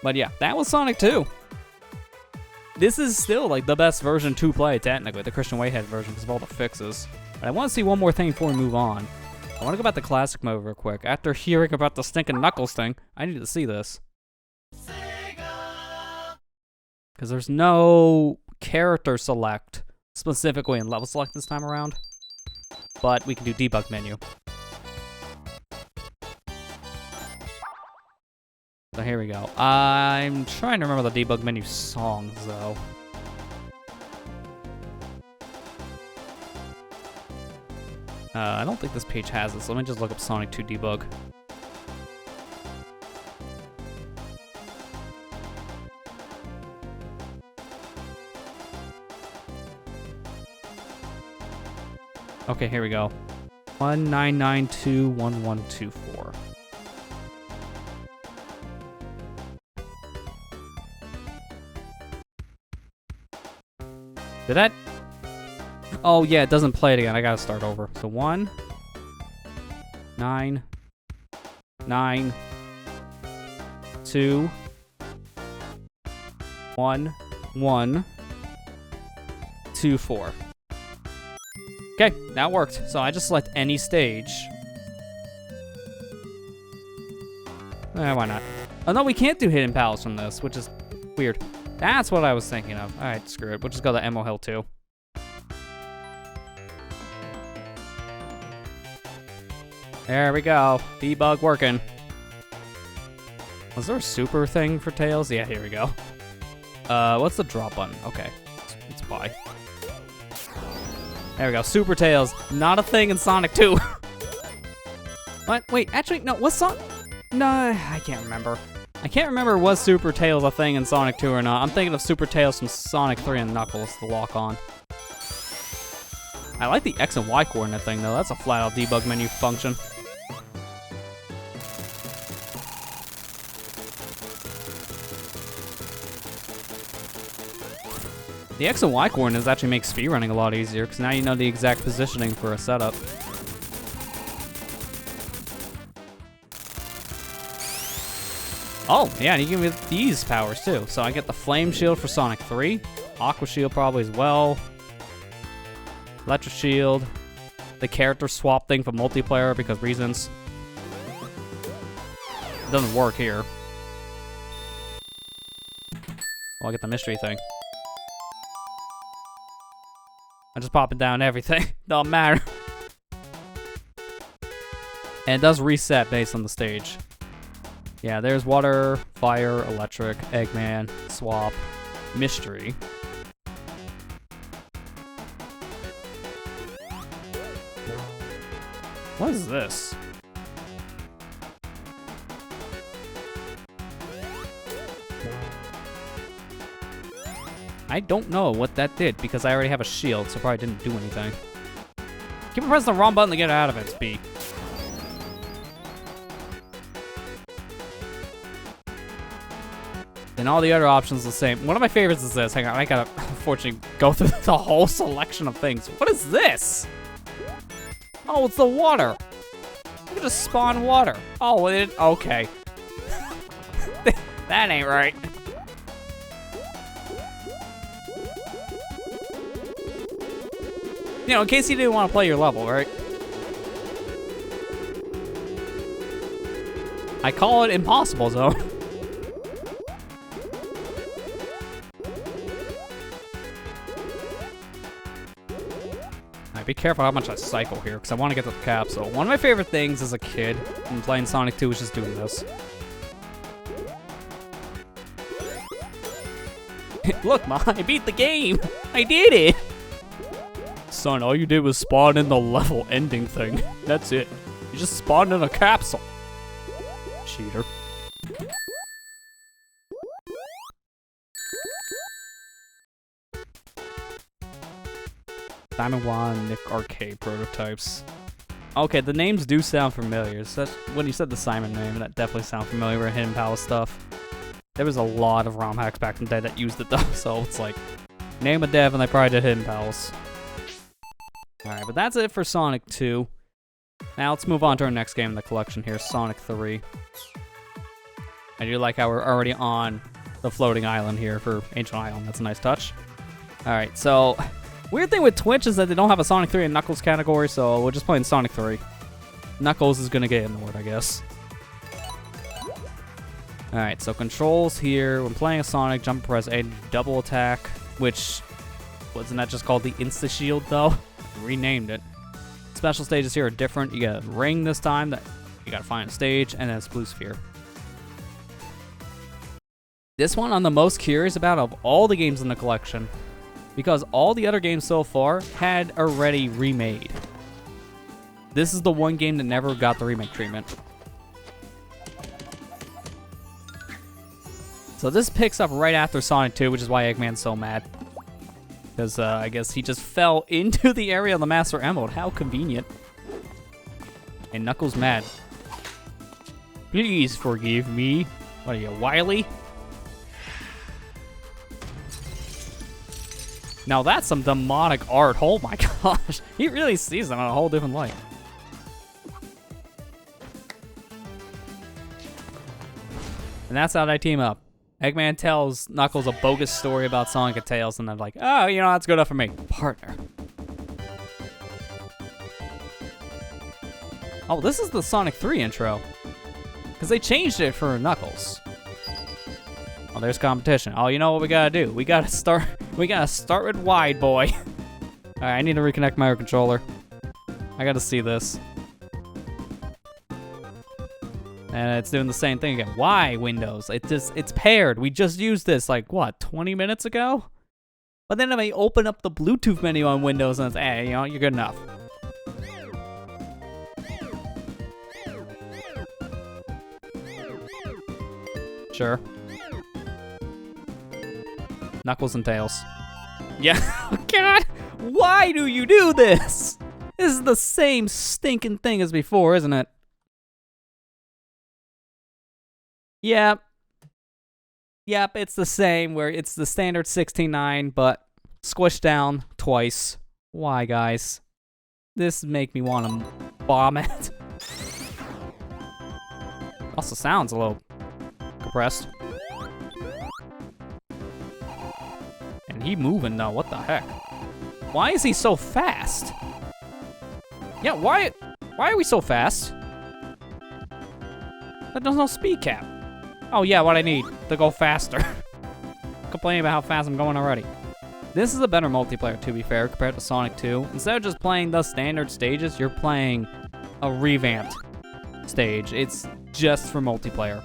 But yeah, that was Sonic 2. This is still like the best version to play, technically, the Christian Whitehead version, because of all the fixes. But I want to see one more thing before we move on. I want to go back to classic mode real quick. After hearing about the stinking Knuckles thing, I need to see this. Because there's no character select specifically in level select this time around. But we can do debug menu. So here we go. I'm trying to remember the debug menu songs, though. I don't think this page has this. Let me just look up Sonic 2 debug. Okay, here we go. 19921124. Did that? Oh yeah, it doesn't play it again. I gotta start over. So 1, 9, 9, 2, 1, 1, 2, 4. Okay, that worked. So I just select any stage. Why not? Oh no, we can't do hidden palace from this, which is weird. That's what I was thinking of. All right, screw it. We'll just go to Emo Hill 2. There we go. Debug working. Was there a super thing for Tails? Yeah, here we go. What's the drop button? Okay, it's buy. There we go. Super Tails. Not a thing in Sonic 2. What? Wait, actually, no. What's Sonic? No, I can't remember. I can't remember was Super Tails a thing in Sonic 2 or not. I'm thinking of Super Tails from Sonic 3 and Knuckles, the lock-on. I like the X and Y coordinate thing, though. That's a flat-out debug menu function. The X and Y coordinates actually make speedrunning a lot easier, because now you know the exact positioning for a setup. Oh, yeah, and you give me these powers, too. So I get the Flame Shield for Sonic 3, Aqua Shield probably as well, Electric Shield, the character swap thing for multiplayer, because reasons. It doesn't work here. Well, I get the mystery thing. I'm just popping down everything. Don't matter. And it does reset based on the stage. Yeah, there's water, fire, electric, Eggman, swap, mystery. What is this? I don't know what that did because I already have a shield, so it probably didn't do anything. Keep pressing the wrong button to get out of it, it's B. And all the other options are the same. One of my favorites is this. Hang on, I gotta unfortunately go through the whole selection of things. What is this? Oh, it's the water. You can just spawn water. Oh, okay. That ain't right. You know, in case you didn't want to play your level, right? I call it impossible zone. Be careful how much I cycle here, because I want to get to the capsule. One of my favorite things as a kid when playing Sonic 2 was just doing this. Look, Ma, I beat the game! I did it! Son, all you did was spawn in the level ending thing. That's it. You just spawned in a capsule. Cheater. Diamond Wand, Nick Arcade prototypes. Okay, the names do sound familiar. So that's, when you said the Simon name, that definitely sounded familiar with Hidden Palace stuff. There was a lot of ROM hacks back in the day that used it though, so it's like, name a dev and they probably did Hidden Palace. Alright, but that's it for Sonic 2. Now let's move on to our next game in the collection here, Sonic 3. I do like how we're already on the floating island here for Ancient Island. That's a nice touch. Alright, so weird thing with Twitch is that they don't have a Sonic 3 and Knuckles category, so we're just playing Sonic 3. Knuckles is gonna get ignored, I guess. Alright, so controls here. When playing a Sonic, jump, press A, double attack, which, wasn't that just called the Insta Shield though? I renamed it. Special stages here are different. You got a ring this time that you gotta find a stage, and then it's Blue Sphere. This one I'm the most curious about of all the games in the collection, because all the other games so far had already remade. This is the one game that never got the remake treatment. So this picks up right after Sonic 2, which is why Eggman's so mad. Because I guess he just fell into the area of the Master Emerald. How convenient. And Knuckles mad. Please forgive me. What are you, Wily? Now that's some demonic art. Oh my gosh. He really sees them in a whole different light. And that's how they team up. Eggman tells Knuckles a bogus story about Sonic and Tails, and they're like, oh, you know, that's good enough for me. Partner. Oh, this is the Sonic 3 intro. Because they changed it for Knuckles. Oh, there's competition. Oh, you know what we gotta do? We gotta start with wide, boy. Alright, I need to reconnect my controller. I gotta see this. And it's doing the same thing again. Why Windows? It's paired. We just used this like, what, 20 minutes ago? But then if I open up the Bluetooth menu on Windows and it's, hey, you know, you're good enough. Sure. Knuckles and Tails. Yeah. Oh, God. Why do you do this? This is the same stinking thing as before, isn't it? Yep. Yep, it's the same, where it's the standard 16:9, but squished down twice. Why, guys? This make me want to bomb it. Also sounds a little compressed. And he moving though, what the heck? Why is he so fast? Yeah, why are we so fast? There's no speed cap. Oh yeah, what I need to go faster. Complaining about how fast I'm going already. This is a better multiplayer, to be fair, compared to Sonic 2. Instead of just playing the standard stages, you're playing a revamped stage. It's just for multiplayer,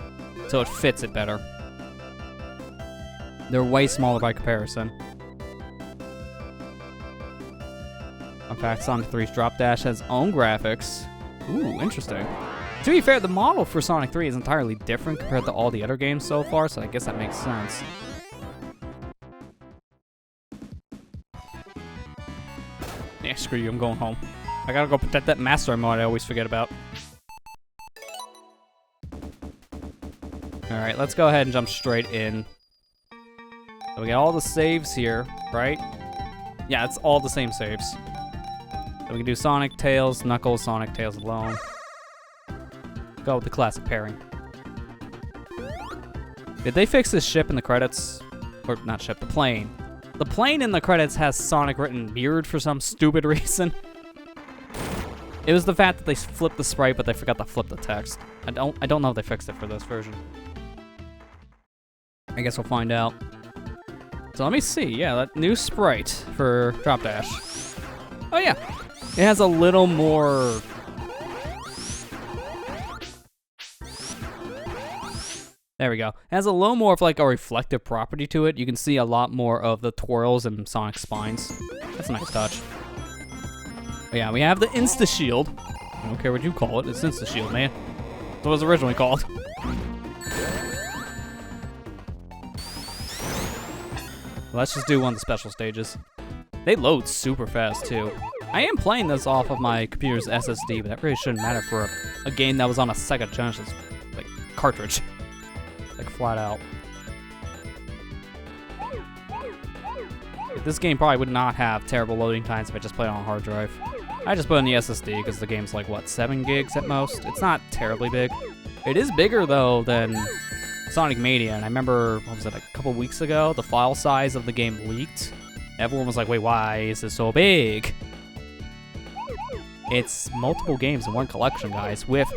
so it fits it better. They're way smaller by comparison. In fact, Sonic 3's Drop Dash has own graphics. Ooh, interesting. To be fair, the model for Sonic 3 is entirely different compared to all the other games so far, so I guess that makes sense. Yeah, screw you, I'm going home. I gotta go protect that Master Mode I always forget about. Alright, let's go ahead and jump straight in. So we got all the saves here, right? Yeah, it's all the same saves. So we can do Sonic, Tails, Knuckles, Sonic, Tails alone. Go with the classic pairing. Did they fix this ship in the credits? Or not ship, the plane. The plane in the credits has Sonic written mirrored for some stupid reason. It was the fact that they flipped the sprite, but they forgot to flip the text. I don't know if they fixed it for this version. I guess we'll find out. So let me see. Yeah, that new sprite for Drop Dash. Oh yeah, it has a little more. There we go. It has a little more of like a reflective property to it. You can see a lot more of the twirls and Sonic's spines. That's a nice touch. But yeah, we have the Insta Shield. I don't care what you call it. It's Insta Shield, man. That's what it was originally called. Let's just do one of the special stages. They load super fast too. I am playing this off of my computer's SSD, but that really shouldn't matter for a game that was on a Sega Genesis like cartridge. Like flat out. This game probably would not have terrible loading times if I just played it on a hard drive. I just put it in the SSD because the game's like, what, 7 gigs at most? It's not terribly big. It is bigger, though, than Sonic Mania. And I remember, what was it, like a couple weeks ago? The file size of the game leaked. Everyone was like, wait, why is this so big? It's multiple games in one collection, guys, with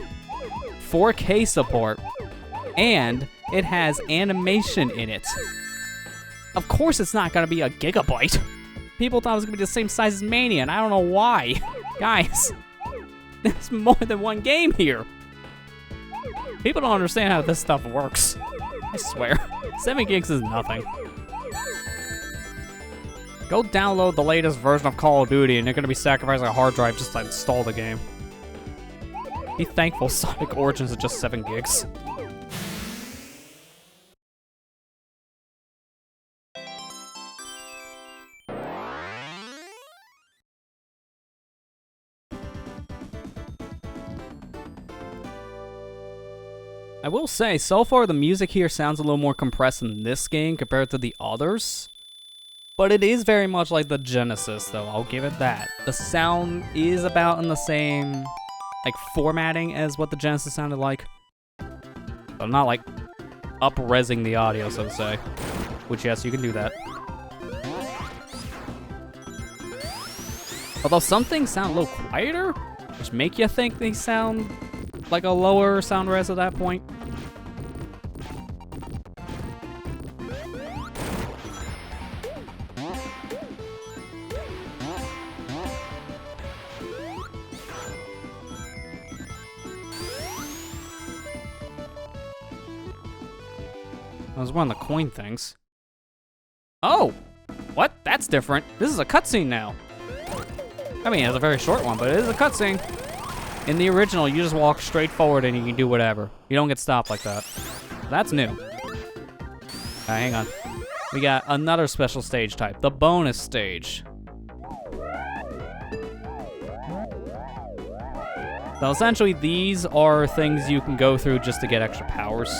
4K support. And it has animation in it. Of course it's not going to be a gigabyte. People thought it was going to be the same size as Mania, and I don't know why. Guys, there's more than one game here. People don't understand how this stuff works. I swear. 7 gigs is nothing. Go download the latest version of Call of Duty, and you're going to be sacrificing a hard drive just to install the game. Be thankful Sonic Origins is just 7 gigs. I will say, so far the music here sounds a little more compressed in this game compared to the others. But it is very much like the Genesis, though, I'll give it that. The sound is about in the same, like, formatting as what the Genesis sounded like. But I'm not, like, up-resing the audio, so to say. Which, yes, you can do that. Although some things sound a little quieter, which make you think they sound like a lower sound res at that point. That was one of the coin things. Oh! What? That's different. This is a cutscene now. I mean, it's a very short one, but it is a cutscene. In the original, you just walk straight forward and you can do whatever. You don't get stopped like that. That's new. Hang on. We got another special stage type, the bonus stage. So essentially, these are things you can go through just to get extra powers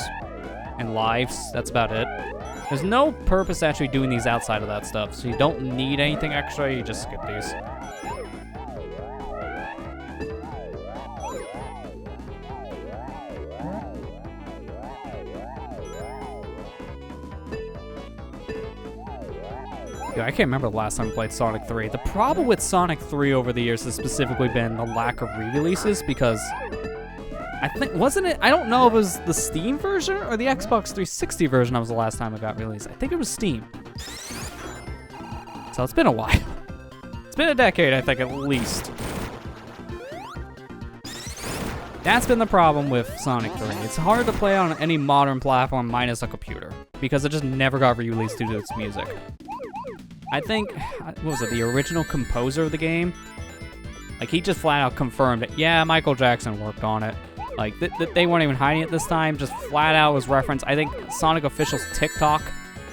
and lives. That's about it. There's no purpose actually doing these outside of that stuff, so you don't need anything extra, you just skip these. Yeah, I can't remember the last time I played Sonic 3. The problem with Sonic 3 over the years has specifically been the lack of re-releases, because I think, wasn't it? I don't know if it was the Steam version or the Xbox 360 version that was the last time it got released. I think it was Steam. So it's been a while. It's been a decade, I think, at least. That's been the problem with Sonic 3. It's hard to play on any modern platform minus a computer, because it just never got re-released due to its music. I think, what was it, the original composer of the game? Like, he just flat out confirmed it. Yeah, Michael Jackson worked on it. Like, they weren't even hiding it this time, just flat out was referenced. I think Sonic Official's TikTok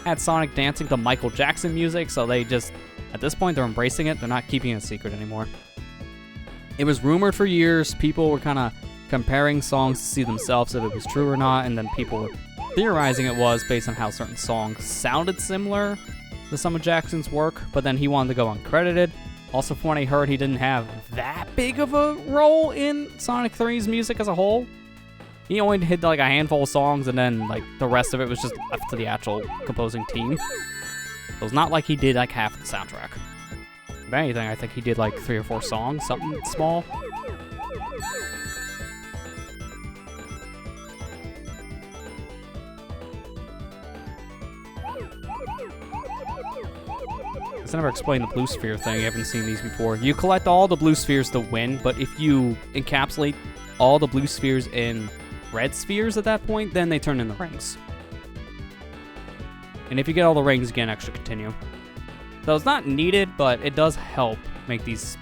had Sonic dancing to Michael Jackson music, so they just, at this point, they're embracing it. They're not keeping it a secret anymore. It was rumored for years. People were kind of comparing songs to see themselves if it was true or not, and then people were theorizing it was based on how certain songs sounded similar to some of Jackson's work, but then he wanted to go uncredited. Also, from what I heard, he didn't have that big of a role in Sonic 3's music as a whole. He only hit like a handful of songs, and then like the rest of it was just left to the actual composing team. So it's not like he did like half the soundtrack. If anything, I think he did like 3 or 4 songs, something small. I never explained the blue sphere thing. You haven't seen these before. You collect all the blue spheres to win, but if you encapsulate all the blue spheres in red spheres at that point, then they turn into rings. And if you get all the rings, you get an extra continue. So it's not needed, but it does help make these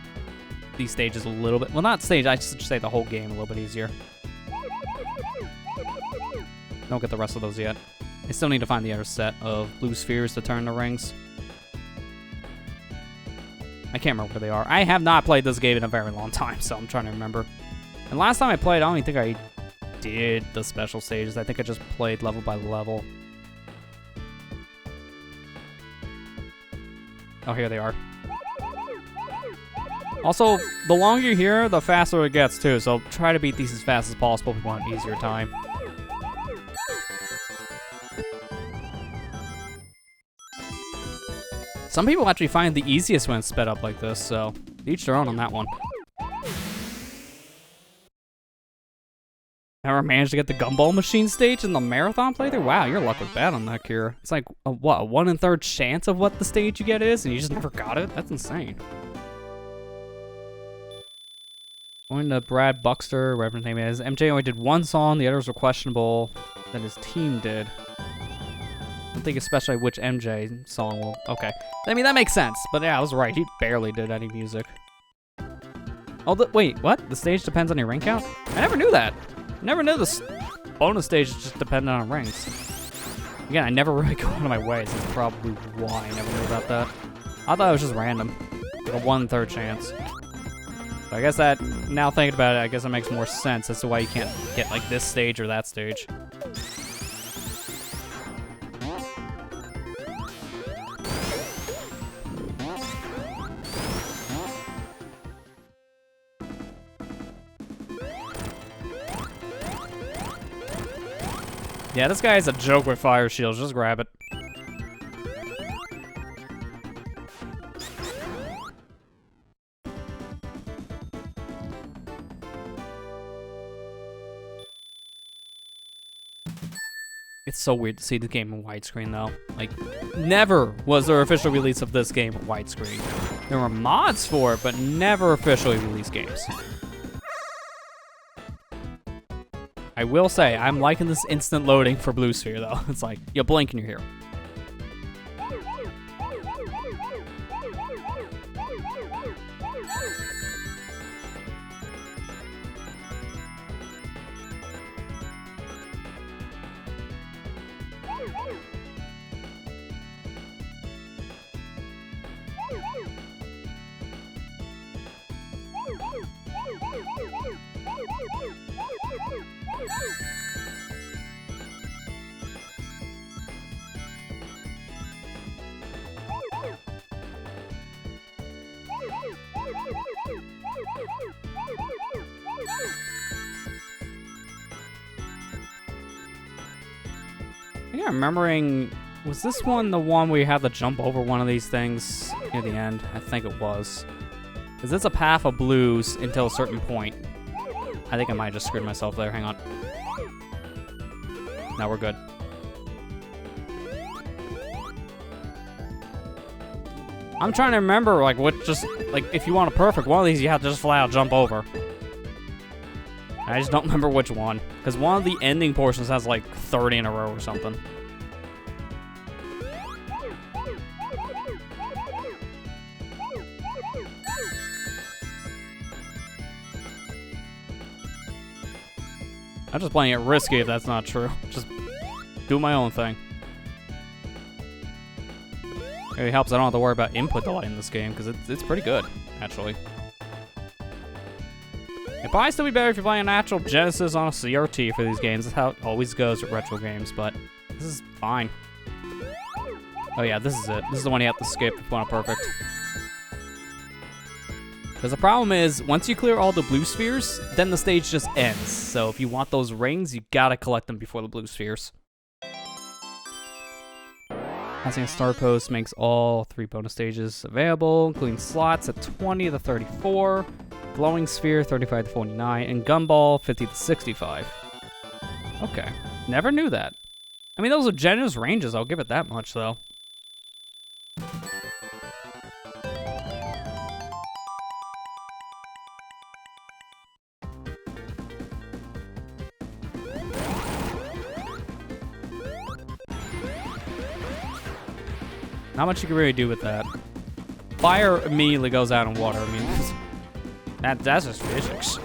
stages a little bit, well, not stage, I should say the whole game a little bit easier. Don't get the rest of those yet. I still need to find the other set of blue spheres to turn to rings. I can't remember where they are. I have not played this game in a very long time, so I'm trying to remember. And last time I played, I don't even think I did the special stages. I think I just played level by level. Oh, here they are. Also, the longer you're here, the faster it gets, too. So try to beat these as fast as possible if you want an easier time. Some people actually find the easiest when it's sped up like this, so each their own on that one. Never managed to get the gumball machine stage in the marathon playthrough? Wow, your luck was bad on that, Kira. It's like, a 1 1/3 chance of what the stage you get is, and you just never got it? That's insane. Going to Brad Buxter, whatever his name is. MJ only did 1 song, the others were questionable, than his team did. I don't think especially which MJ song will... Okay. I mean, that makes sense. But yeah, I was right. He barely did any music. Oh, wait, what? The stage depends on your ring count? I never knew that. I never knew this bonus stage is just dependent on rings. Again, I never really go out of my way, so that's probably why I never knew about that. I thought it was just random. Like a 1/3 chance. So I guess that, now thinking about it, I guess it makes more sense as to why you can't get like this stage or that stage. Yeah, this guy is a joke with fire shields. Just grab it. It's so weird to see the game in widescreen, though. Like, never was there official release of this game in widescreen. There were mods for it, but never officially released games. I will say, I'm liking this instant loading for Blue Sphere, though. It's like, you blink and you're here. I think I'm remembering, was this one the one where you have to jump over one of these things near the end? I think it was. Because it's a path of blues until a certain point. I think I might have just screwed myself there. Hang on. Now we're good. I'm trying to remember, like, what just, like, if you want a perfect one of these, you have to just flat out jump over. I just don't remember which one. Because one of the ending portions has, like, 30 in a row or something. I'm just playing it risky if that's not true. Just do my own thing. Maybe it helps I don't have to worry about input delay in this game, because it's pretty good, actually. It'd probably still be better if you're playing an actual Genesis on a CRT for these games. That's how it always goes with retro games, but this is fine. Oh yeah, this is it. This is the one you have to skip if you want a perfect. Because the problem is, once you clear all the blue spheres, then the stage just ends. So if you want those rings, you gotta collect them before the blue spheres. Passing a star post makes all 3 bonus stages available, including slots at 20 to 34, glowing sphere 35 to 49, and gumball 50 to 65. Okay, never knew that. I mean, those are generous ranges, I'll give it that much though. Not much you can really do with that. Fire immediately goes out in water. I mean, that's just physics.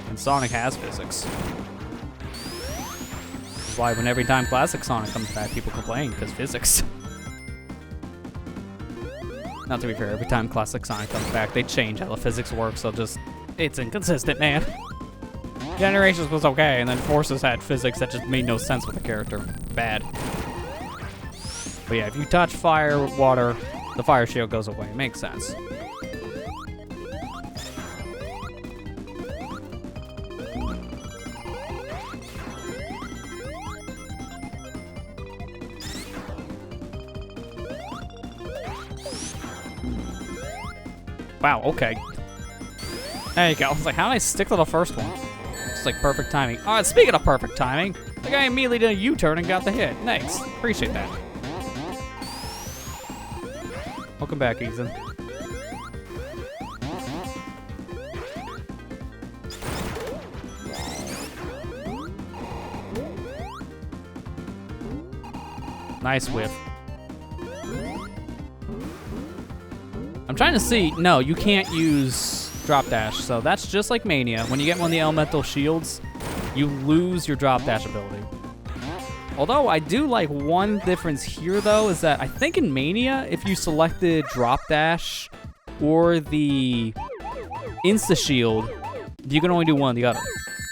And Sonic has physics. That's why when every time Classic Sonic comes back, people complain, because physics. Not to be fair, every time Classic Sonic comes back, they change how the physics works, so just, it's inconsistent, man. Generations was okay, and then Forces had physics that just made no sense with the character. Bad. But yeah, if you touch fire, water, the fire shield goes away. It makes sense. Wow, okay. There you go. I was like, how did I stick to the first one? It's like perfect timing. Alright, speaking of perfect timing, the guy immediately did a U-turn and got the hit. Nice. Appreciate that. Welcome back, Ethan. Nice whiff. I'm trying to see. No, you can't use drop dash. So that's just like Mania. When you get one of the elemental shields, you lose your drop dash ability. Although I do like one difference here though, is that I think in Mania, if you selected drop dash or the insta shield, you can only do one or the other.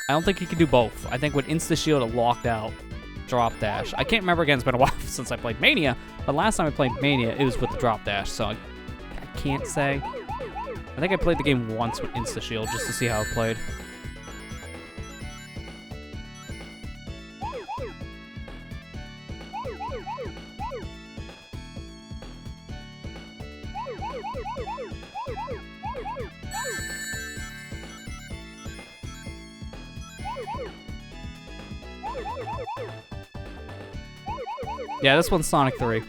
I don't think you can do both. I think with insta shield it locked out drop dash. I can't remember again, it's been a while since I played Mania, but last time I played Mania, it was with the drop dash, so I can't say. I think I played the game once with insta shield just to see how it played. Yeah, this one's Sonic 3.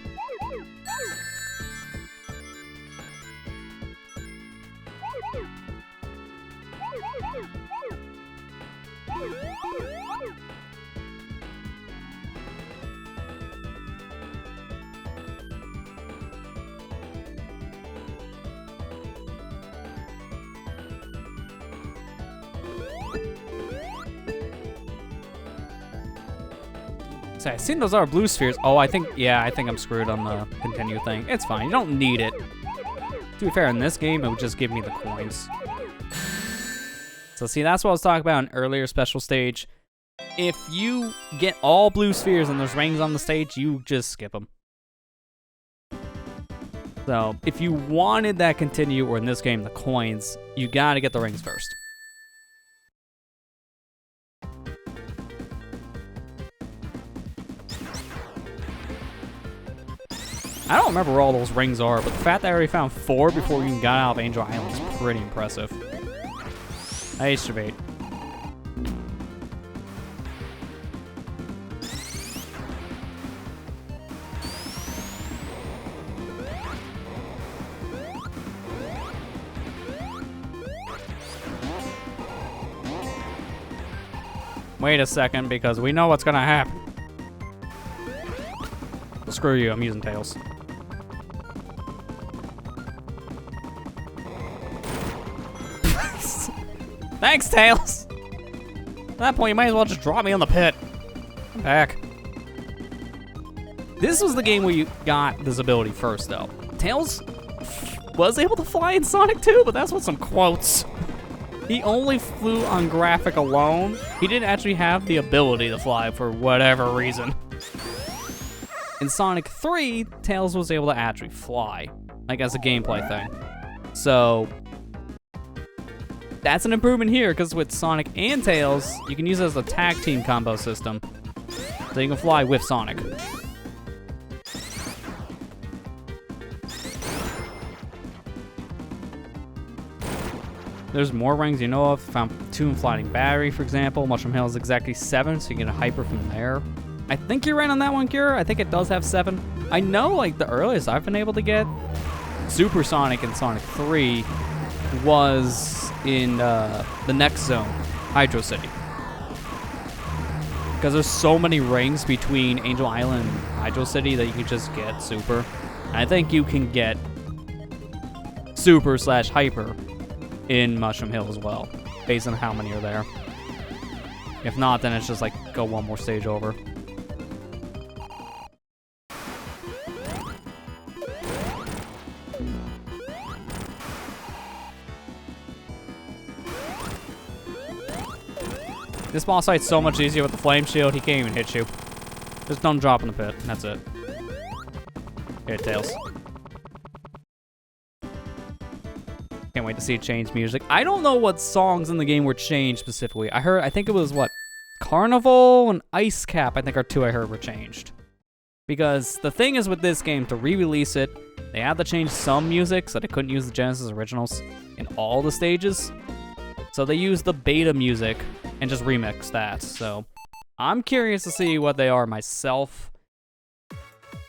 So I've seen those are blue spheres. Oh, I think I'm screwed on the continue thing. It's fine, you don't need it. To be fair, in this game, it would just give me the coins. So see, that's what I was talking about in an earlier special stage. If you get all blue spheres and there's rings on the stage, you just skip them. So if you wanted that continue, or in this game, the coins, you gotta get the rings first. I don't remember where all those rings are, but the fact that I already found 4 before we even got out of Angel Island is pretty impressive. I used to be. Wait a second, because we know what's gonna happen. Well, screw you, I'm using Tails. Thanks, Tails! At that point, you might as well just drop me on the pit. Come back. This was the game where you got this ability first, though. Tails was able to fly in Sonic 2, but that's with some quotes. He only flew on graphic alone. He didn't actually have the ability to fly for whatever reason. In Sonic 3, Tails was able to actually fly, like as a gameplay thing. So that's an improvement here, because with Sonic and Tails, you can use it as a tag team combo system. So you can fly with Sonic. There's more rings you know of. Found 2 in Floating Battery, for example. Mushroom Hill is exactly 7, so you get a hyper from there. I think you're right on that one, Kira. I think it does have 7. I know, like, the earliest I've been able to get Super Sonic in Sonic 3 was in the next zone, Hydro City. Because there's so many rings between Angel Island and Hydro City that you can just get Super. And I think you can get Super / Hyper in Mushroom Hill as well, based on how many are there. If not, then it's just like go one more stage over. This boss fight's so much easier with the flame shield, he can't even hit you. Just don't drop in the pit, that's it. Here, Tails. Can't wait to see it change music. I don't know what songs in the game were changed specifically. I think it was, what, Carnival and Ice Cap, I think are 2 I heard were changed. Because the thing is with this game, to re-release it, they had to change some music so they couldn't use the Genesis originals in all the stages. So they used the beta music and just remixed that. So I'm curious to see what they are myself.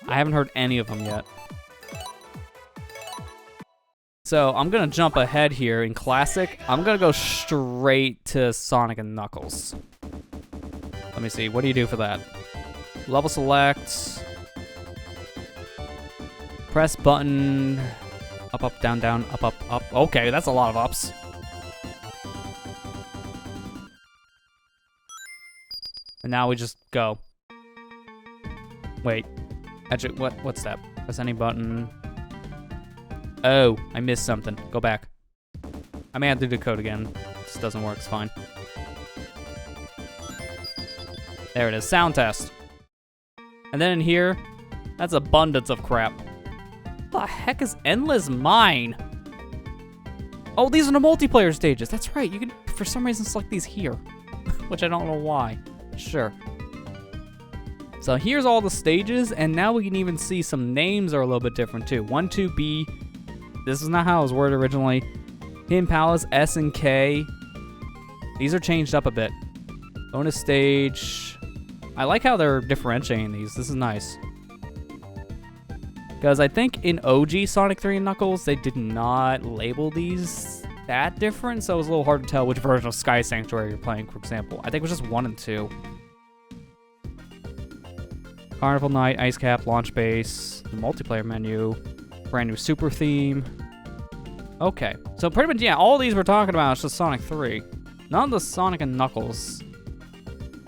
I haven't heard any of them yet. So I'm gonna jump ahead here in Classic. I'm gonna go straight to Sonic and Knuckles. Let me see, what do you do for that? Level select. Press button. Up, up, down, down, up, up, up. Okay, that's a lot of ups. And now we just go. Wait. Actually, what's that? Press any button. Oh, I missed something. Go back. I may have to do the code again. This doesn't work, it's fine. There it is, sound test. And then in here, that's abundance of crap. What the heck is Endless Mine? Oh, these are the multiplayer stages. That's right, you can, for some reason, select these here. Which I don't know why. Sure. So here's all the stages, and now we can even see some names are a little bit different too. 1, 2B. This is not how it was worded originally. Hidden Palace, S and K. These are changed up a bit. Bonus stage. I like how they're differentiating these. This is nice. Because I think in OG Sonic 3 and Knuckles, they did not label these that different, so it was a little hard to tell which version of Sky Sanctuary you're playing, for example. I think it was just 1 and 2. Carnival Night, Ice Cap, Launch Base, the multiplayer menu, brand new super theme. Okay, so pretty much, yeah, all these we're talking about is just Sonic 3. None of the Sonic and Knuckles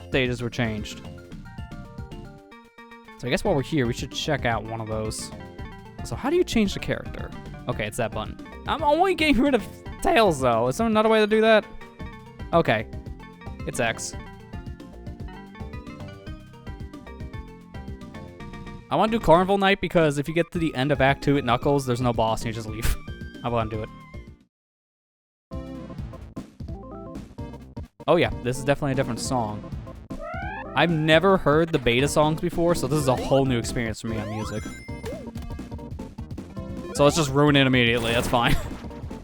stages were changed. So I guess while we're here, we should check out one of those. So how do you change the character? Okay, it's that button. I'm only getting rid of Tails, though. Is there another way to do that? Okay, it's X. I want to do Carnival Night because if you get to the end of Act 2 at Knuckles, there's no boss and you just leave. I want to do it. Oh yeah, this is definitely a different song. I've never heard the beta songs before, so this is a whole new experience for me on music. So let's just ruin it immediately, that's fine.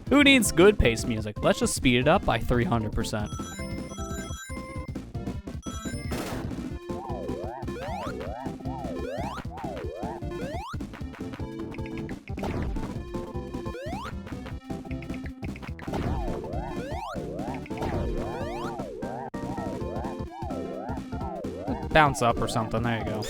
Who needs good paced music? Let's just speed it up by 300%. Bounce up or something, there you go.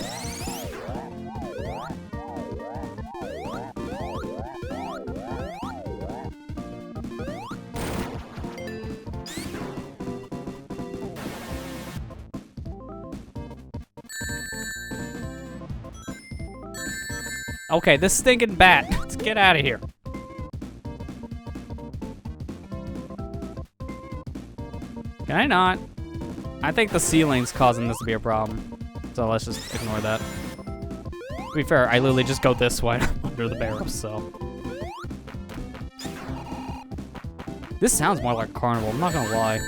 Okay, this stinking bat. Let's get out of here. Can I not? I think the ceiling's causing this to be a problem. So let's just ignore that. To be fair, I literally just go this way under the barrel, so. This sounds more like Carnival, I'm not gonna lie.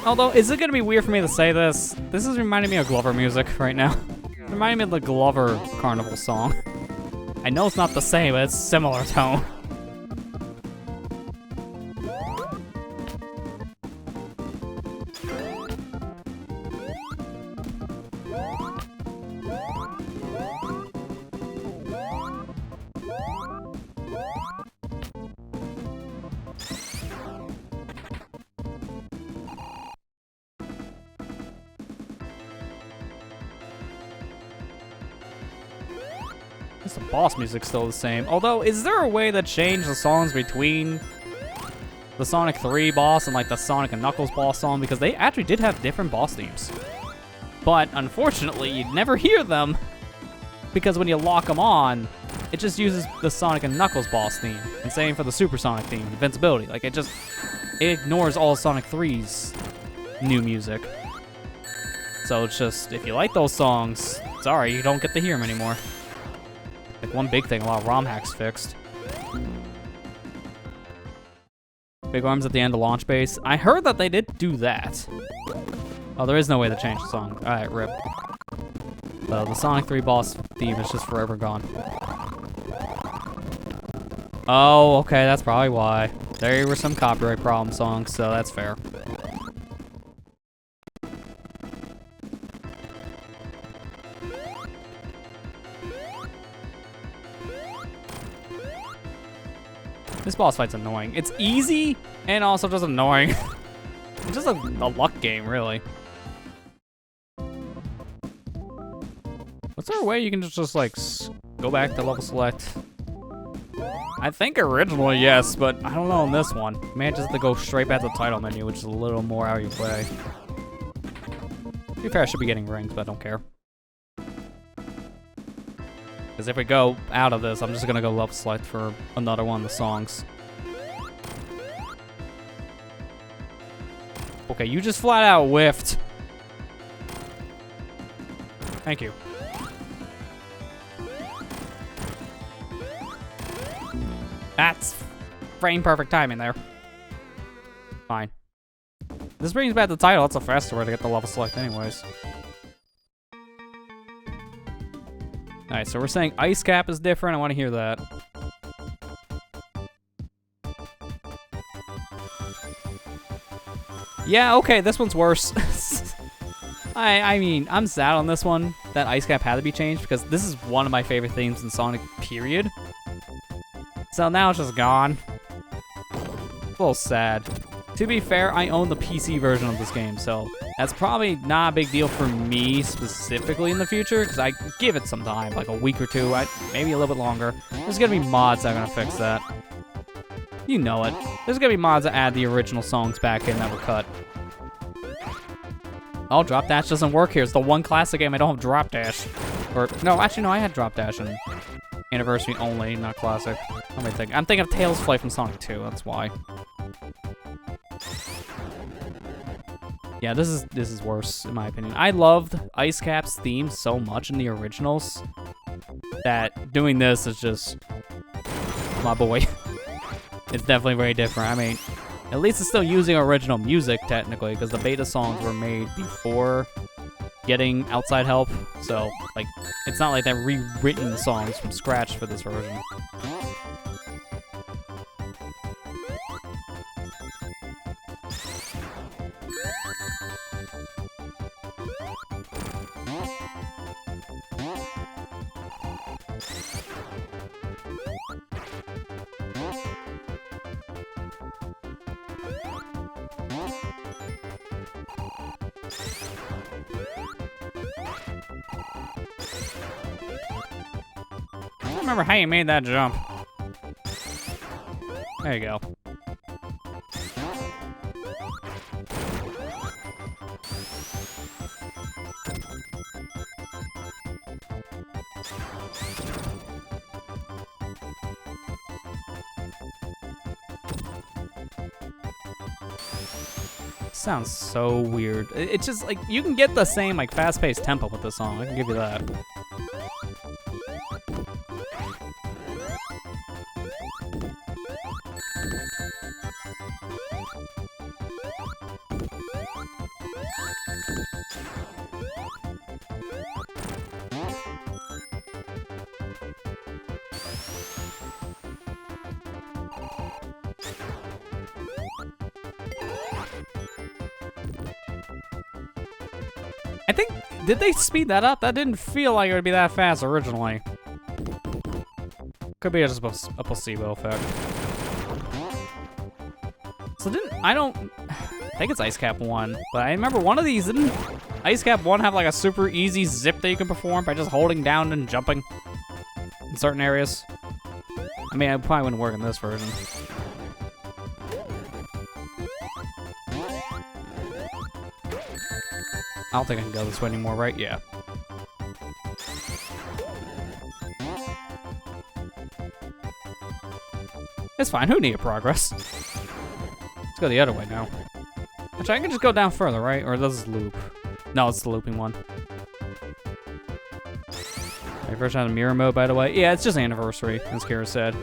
Although, is it gonna be weird for me to say this? This is reminding me of Glover music right now. It's reminding me of the Glover Carnival song. I know it's not the same, but it's similar tone. The boss music's still the same. Although, is there a way to change the songs between the Sonic 3 boss and like the Sonic and Knuckles boss song? Because they actually did have different boss themes. But unfortunately, you'd never hear them because when you lock them on, it just uses the Sonic and Knuckles boss theme. And same for the Super Sonic theme, Invincibility. Like it ignores all Sonic 3's new music. So it's just, if you like those songs, sorry, you don't get to hear them anymore. Like one big thing, a lot of ROM hacks fixed. Big arms at the end of Launch Base. I heard that they did do that. Oh, there is no way to change the song. Alright, rip. So the Sonic 3 boss theme is just forever gone. Oh, okay, that's probably why. There were some copyright problem songs, so that's fair. This boss fight's annoying. It's easy and also just annoying. It's just a luck game, really. Was there a way you can just like go back to level select? I think originally yes, but I don't know on this one. Man, just have to go straight back to the title menu, which is a little more out of your way. To be fair, I should be getting rings, but I don't care. Because if we go out of this, I'm just gonna go level select for another one of the songs. Okay, you just flat out whiffed. Thank you. That's frame perfect timing there. Fine. This brings back the title. That's a faster way to get the level select anyways. Alright, so we're saying ice cap is different. I want to hear that. Yeah, okay, this one's worse. I mean, I'm sad on this one that ice cap had to be changed because this is one of my favorite themes in Sonic, period. So now it's just gone. A little sad. To be fair, I own the PC version of this game, so that's probably not a big deal for me specifically in the future, because I give it some time, like a week or two, maybe a little bit longer. There's gonna be mods that are gonna fix that. You know it. There's gonna be mods that add the original songs back in that were cut. Oh, Drop Dash doesn't work here. It's the one classic game I don't have Drop Dash. Or, no, actually, no, I had Drop Dash in Anniversary only, not Classic. Let me think. I'm thinking of Tails Flight from Sonic 2, that's why. Yeah, this is worse, in my opinion. I loved Ice Cap's theme so much in the originals that doing this is just my boy. It's definitely very different. I mean, at least it's still using original music, technically, because the beta songs were made before getting outside help. So, like, it's not like they've rewritten the songs from scratch for this version. I don't remember how you made that jump. There you go. Sounds so weird. It's just like you can get the same like fast-paced tempo with this song. I can give you that. I think, did they speed that up? That didn't feel like it would be that fast originally. Could be just a placebo effect. So I think it's Ice Cap 1, but I remember one of these, didn't Ice Cap 1 have like a super easy zip that you can perform by just holding down and jumping in certain areas? I mean, it probably wouldn't work in this version. I don't think I can go this way anymore, right? Yeah. It's fine. Who needed progress? Let's go the other way now. Actually, I can just go down further, right? Or does this loop? No, it's the looping one. My first time in mirror mode, by the way. Yeah, it's just Anniversary, as Kira said.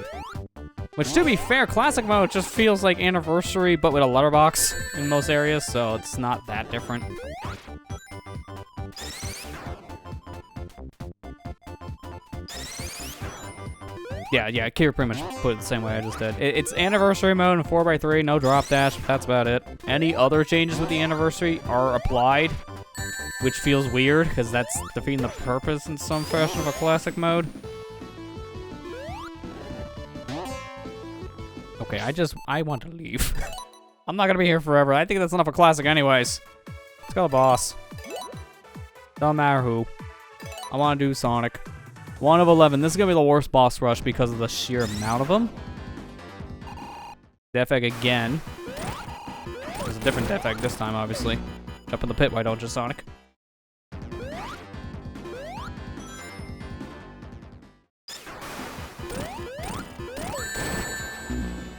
Which, to be fair, Classic mode just feels like Anniversary, but with a letterbox in most areas, so it's not that different. Yeah, Kira pretty much put it the same way I just did. It's Anniversary mode and 4x3, no drop dash, that's about it. Any other changes with the Anniversary are applied, which feels weird, because that's defeating the purpose in some fashion of a Classic mode. Okay, I want to leave. I'm not gonna be here forever. I think that's enough for Classic anyways. Let's go, boss. Don't matter who. I want to do Sonic. 1 of 11. This is going to be the worst boss rush because of the sheer amount of them. Death Egg again. There's a different Death Egg this time, obviously. Jump in the pit, why don't you, Sonic?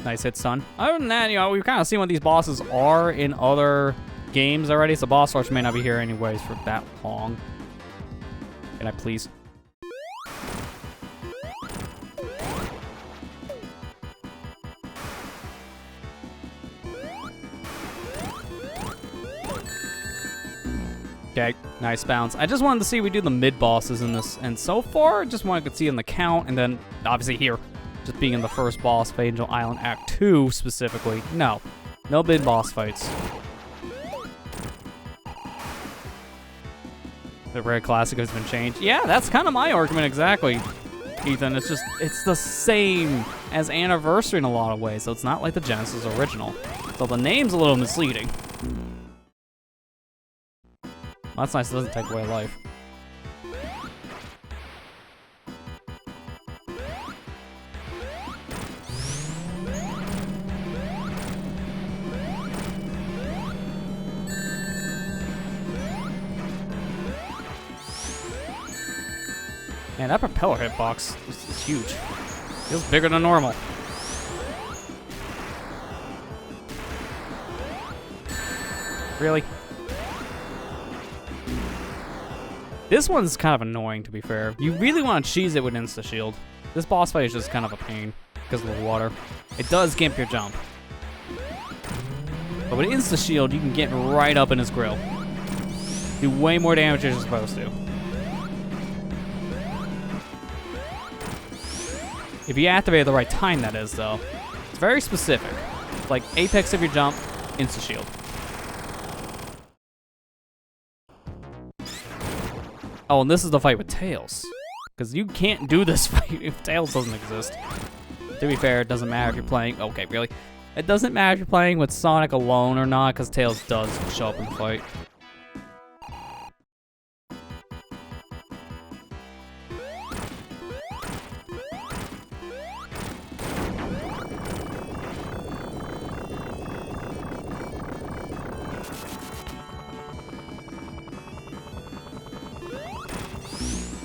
Nice hit stun. Other than that, you know, we've kind of seen what these bosses are in other games already, so boss rush may not be here anyways for that long. Can I please? Okay, nice bounce. I just wanted to see we do the mid bosses in this, and so far, just wanted to see in the count, and then obviously here, just being in the first boss of Angel Island Act 2 specifically. No mid boss fights. The Red Classic has been changed. Yeah, that's kind of my argument exactly, Ethan. It's the same as Anniversary in a lot of ways, so it's not like the Genesis original. So the name's a little misleading. Well, that's nice, it doesn't take away life. Man, that propeller hitbox is huge. Feels bigger than normal. Really? This one's kind of annoying, to be fair. You really want to cheese it with insta-shield. This boss fight is just kind of a pain because of the water. It does gimp your jump. But with insta-shield, you can get right up in his grill. Do way more damage than you're supposed to. If you activate at the right time, that is, though. It's very specific. Like, apex of your jump, insta-shield. Oh, and this is the fight with Tails. Because you can't do this fight if Tails doesn't exist. To be fair, it doesn't matter if you're playing... Okay, really? It doesn't matter if you're playing with Sonic alone or not, because Tails does show up in the fight.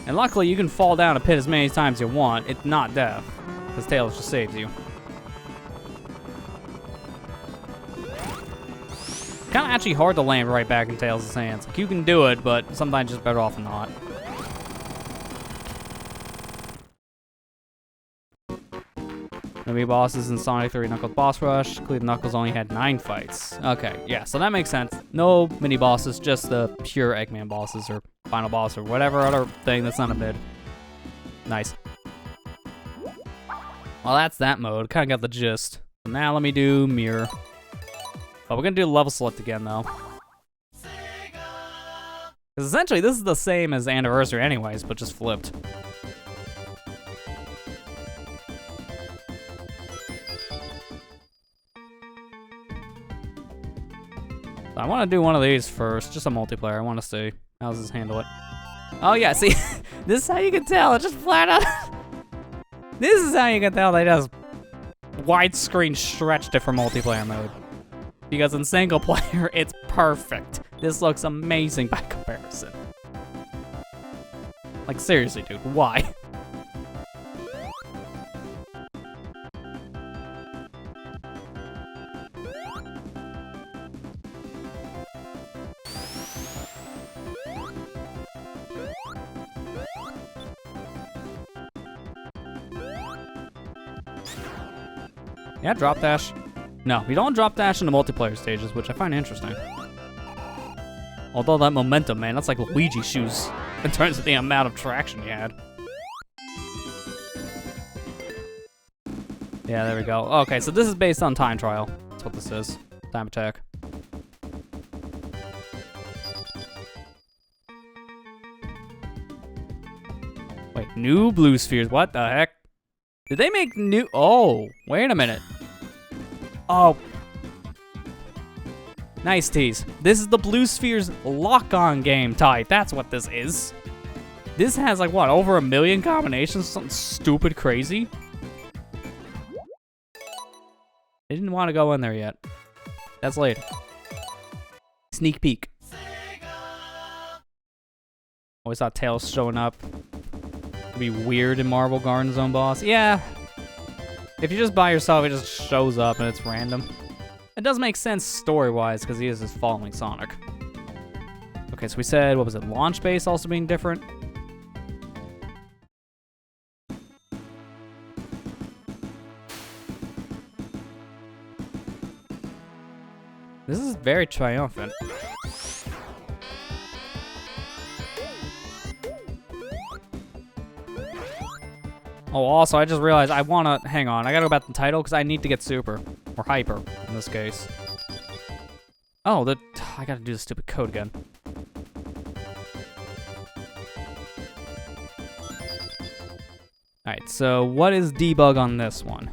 And luckily, you can fall down a pit as many times as you want. It's not death, because Tails just saves you. Kind of actually hard to land right back in Tails' hands. Like, you can do it, but sometimes just better off than not. Mini bosses in Sonic 3 Knuckles Boss Rush. Clean Knuckles only had 9 fights. Okay, yeah, so that makes sense. No mini bosses, just the pure Eggman bosses or final boss or whatever other thing that's not a mid. Nice. Well, that's that mode. Kind of got the gist. Now let me do Mirror. Oh, we're gonna do level select again though. Because essentially this is the same as Anniversary anyways, but just flipped. I want to do one of these first, just a multiplayer. I want to see how does this handle it. Oh yeah, see, this is how you can tell. It just flat out. This is how you can tell they just widescreen stretched it for multiplayer mode. Because in single player, it's perfect. This looks amazing by comparison. Like seriously, dude, why? Yeah, drop dash. No, we don't drop dash in the multiplayer stages, which I find interesting. Although that momentum, man, that's like Luigi shoes in terms of the amount of traction you had. Yeah, there we go. Okay, so this is based on time trial. That's what this is. Time attack. Wait, new blue spheres. What the heck? Did they make new... Oh, wait a minute. Oh. Nice tease. This is the Blue Spheres lock-on game type. That's what this is. This has like, what, over 1 million combinations? Something stupid crazy. They didn't want to go in there yet. That's later. Sneak peek. Always thought Tails showing up would be weird in Marble Garden Zone boss. Yeah. If you just by yourself, it just shows up and it's random. It does make sense story-wise because he is just following Sonic. Okay, so we said, what was it? Launch base also being different? This is very triumphant. Oh, also, I just realized I wanna, hang on, I gotta go back to the title because I need to get super, or hyper, in this case. Oh, I gotta do the stupid code again. Alright, so what is debug on this one?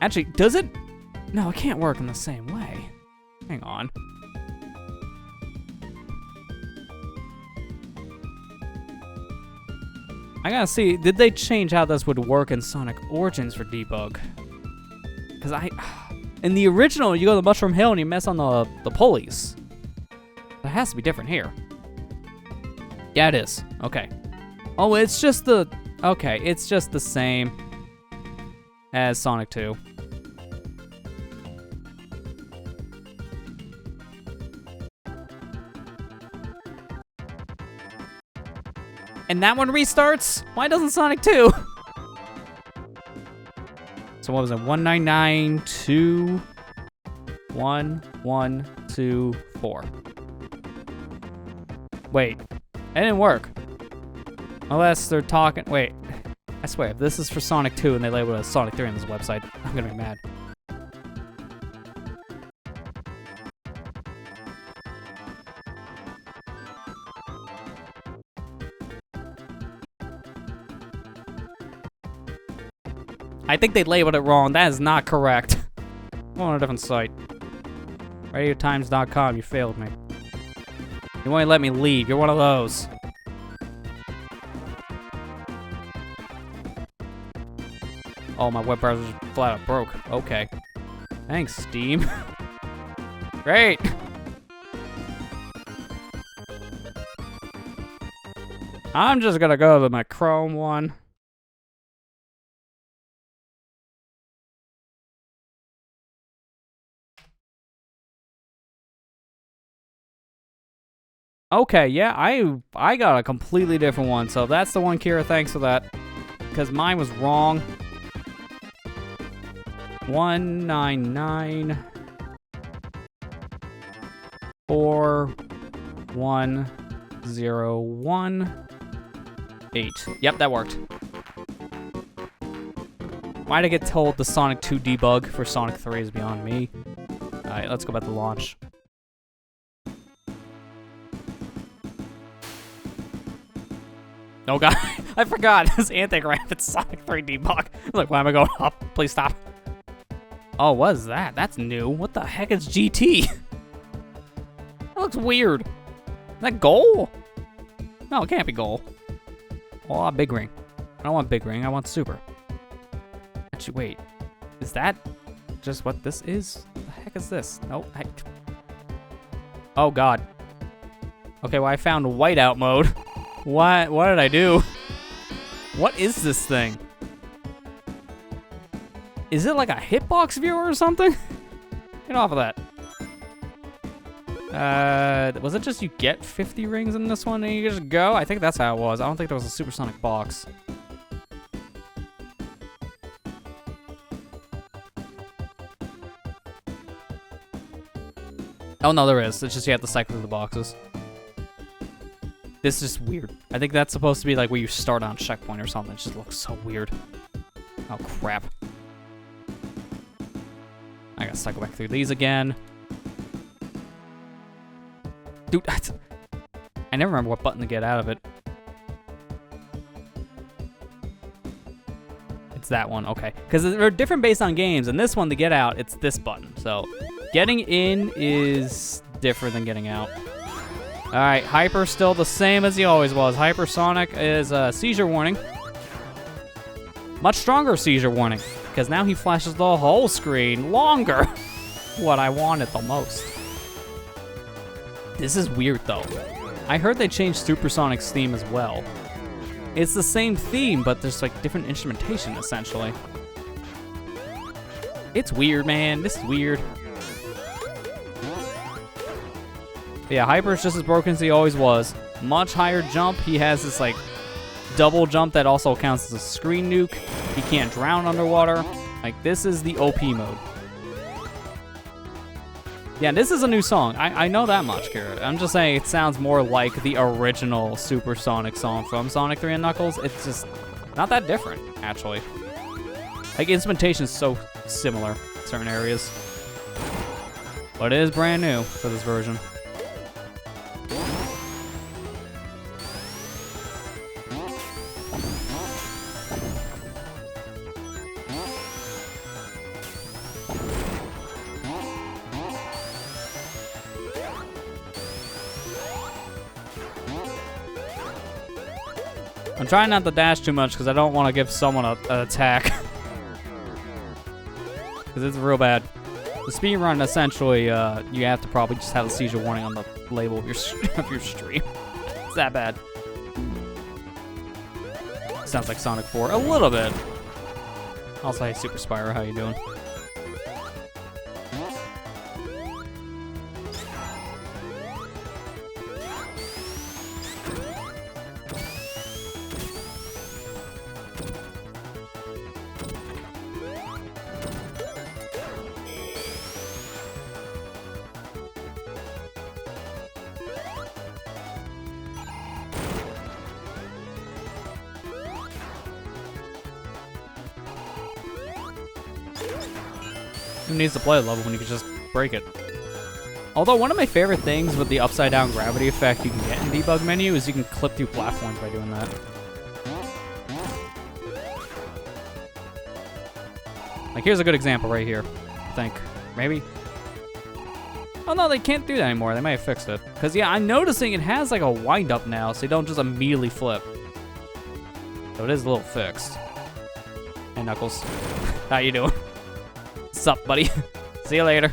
Actually, does it? No, it can't work in the same way. Hang on. I gotta see, did they change how this would work in Sonic Origins for debug? Because in the original, you go to Mushroom Hill and you mess on the pulleys. It has to be different here. Yeah, it is. Okay. Oh, it's just okay, it's just the same as Sonic 2. And that one restarts? Why doesn't Sonic 2? So what was it? 199211124. Wait, it didn't work. Unless they're talking. Wait, I swear, if this is for Sonic 2 and they label it as Sonic 3 on this website, I'm gonna be mad. I think they labeled it wrong. That is not correct. I'm on a different site. RadioTimes.com, you failed me. You won't let me leave. You're one of those. Oh, my web browser's flat out broke. Okay. Thanks, Steam. Great. I'm just gonna go to my Chrome one. Okay, yeah, I got a completely different one, so that's the one, Kira, thanks for that. Because mine was wrong. 199410118. Yep, that worked. Why'd I get told the Sonic 2 debug for Sonic 3 is beyond me? Alright, let's go back to launch. Oh god, I forgot. This anti-gravity Sonic 3 debug. Look, why am I going up? Please stop. Oh, what is that? That's new. What the heck is GT? That looks weird. Is that goal? No, it can't be goal. Oh, I want big ring. I don't want big ring, I want super. Actually, wait. Is that just what this is? What the heck is this? No, oh god. Okay, well I found whiteout mode. What did I do? What is this thing? Is it like a hitbox viewer or something? Get off of that. Was it just you get 50 rings in this one and you just go? I think that's how it was. I don't think there was a supersonic box. Oh no, there is. It's just you have to cycle through the boxes. This is just weird. I think that's supposed to be like where you start on checkpoint or something. It just looks so weird. Oh, crap. I gotta cycle back through these again. Dude, I never remember what button to get out of it. It's that one, okay. Because they're different based on games, and this one, to get out, it's this button. So, getting in is different than getting out. Alright, Hyper's still the same as he always was. Hypersonic is a seizure warning. Much stronger seizure warning, because now he flashes the whole screen longer. what I wanted the most. This is weird though. I heard they changed Supersonic's theme as well. It's the same theme, but there's like different instrumentation essentially. It's weird, man. This is weird. But yeah, Hyper's just as broken as he always was. Much higher jump. He has this like double jump that also counts as a screen nuke. He can't drown underwater. Like, this is the OP mode. Yeah, this is a new song. I know that much, Garrett. I'm just saying it sounds more like the original Supersonic song from Sonic 3 and Knuckles. It's just not that different, actually. Like, instrumentation is so similar in certain areas. But it is brand new for this version. I'm trying not to dash too much because I don't want to give someone an attack. Because it's real bad. The speed run, essentially, you have to probably just have a seizure warning on the label of your stream. It's that bad. Sounds like Sonic 4 a little bit. Also, hey, Super Spyro, how you doing? Who needs to play a level when you can just break it? Although one of my favorite things with the upside down gravity effect you can get in debug menu is you can clip through platforms by doing that. Like, here's a good example right here, I think. Maybe? Oh no, they can't do that anymore. They might have fixed it. Because yeah, I'm noticing it has like a wind up now, so you don't just immediately flip. So it is a little fixed. Hey Knuckles, how you doing? What's up, buddy? See you later.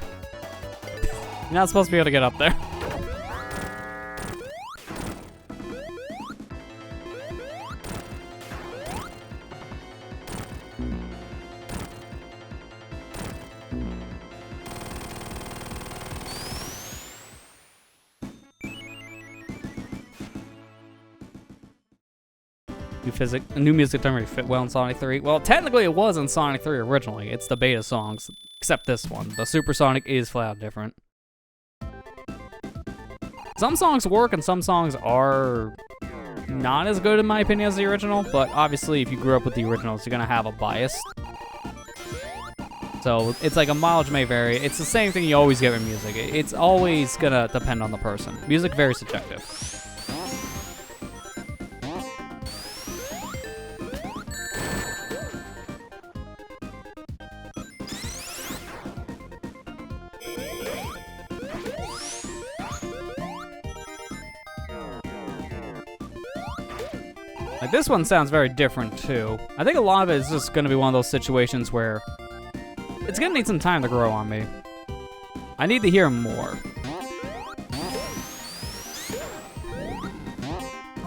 You're not supposed to be able to get up there. New music doesn't really fit well in Sonic 3. Well, technically it was in Sonic 3 originally. It's the beta songs, except this one. The Supersonic is flat out different. Some songs work and some songs are not as good in my opinion as the original, but obviously if you grew up with the originals, you're gonna have a bias. So it's like a mileage may vary. It's the same thing you always get with music. It's always gonna depend on the person. Music very subjective. Like, this one sounds very different, too. I think a lot of it is just going to be one of those situations where it's going to need some time to grow on me. I need to hear more.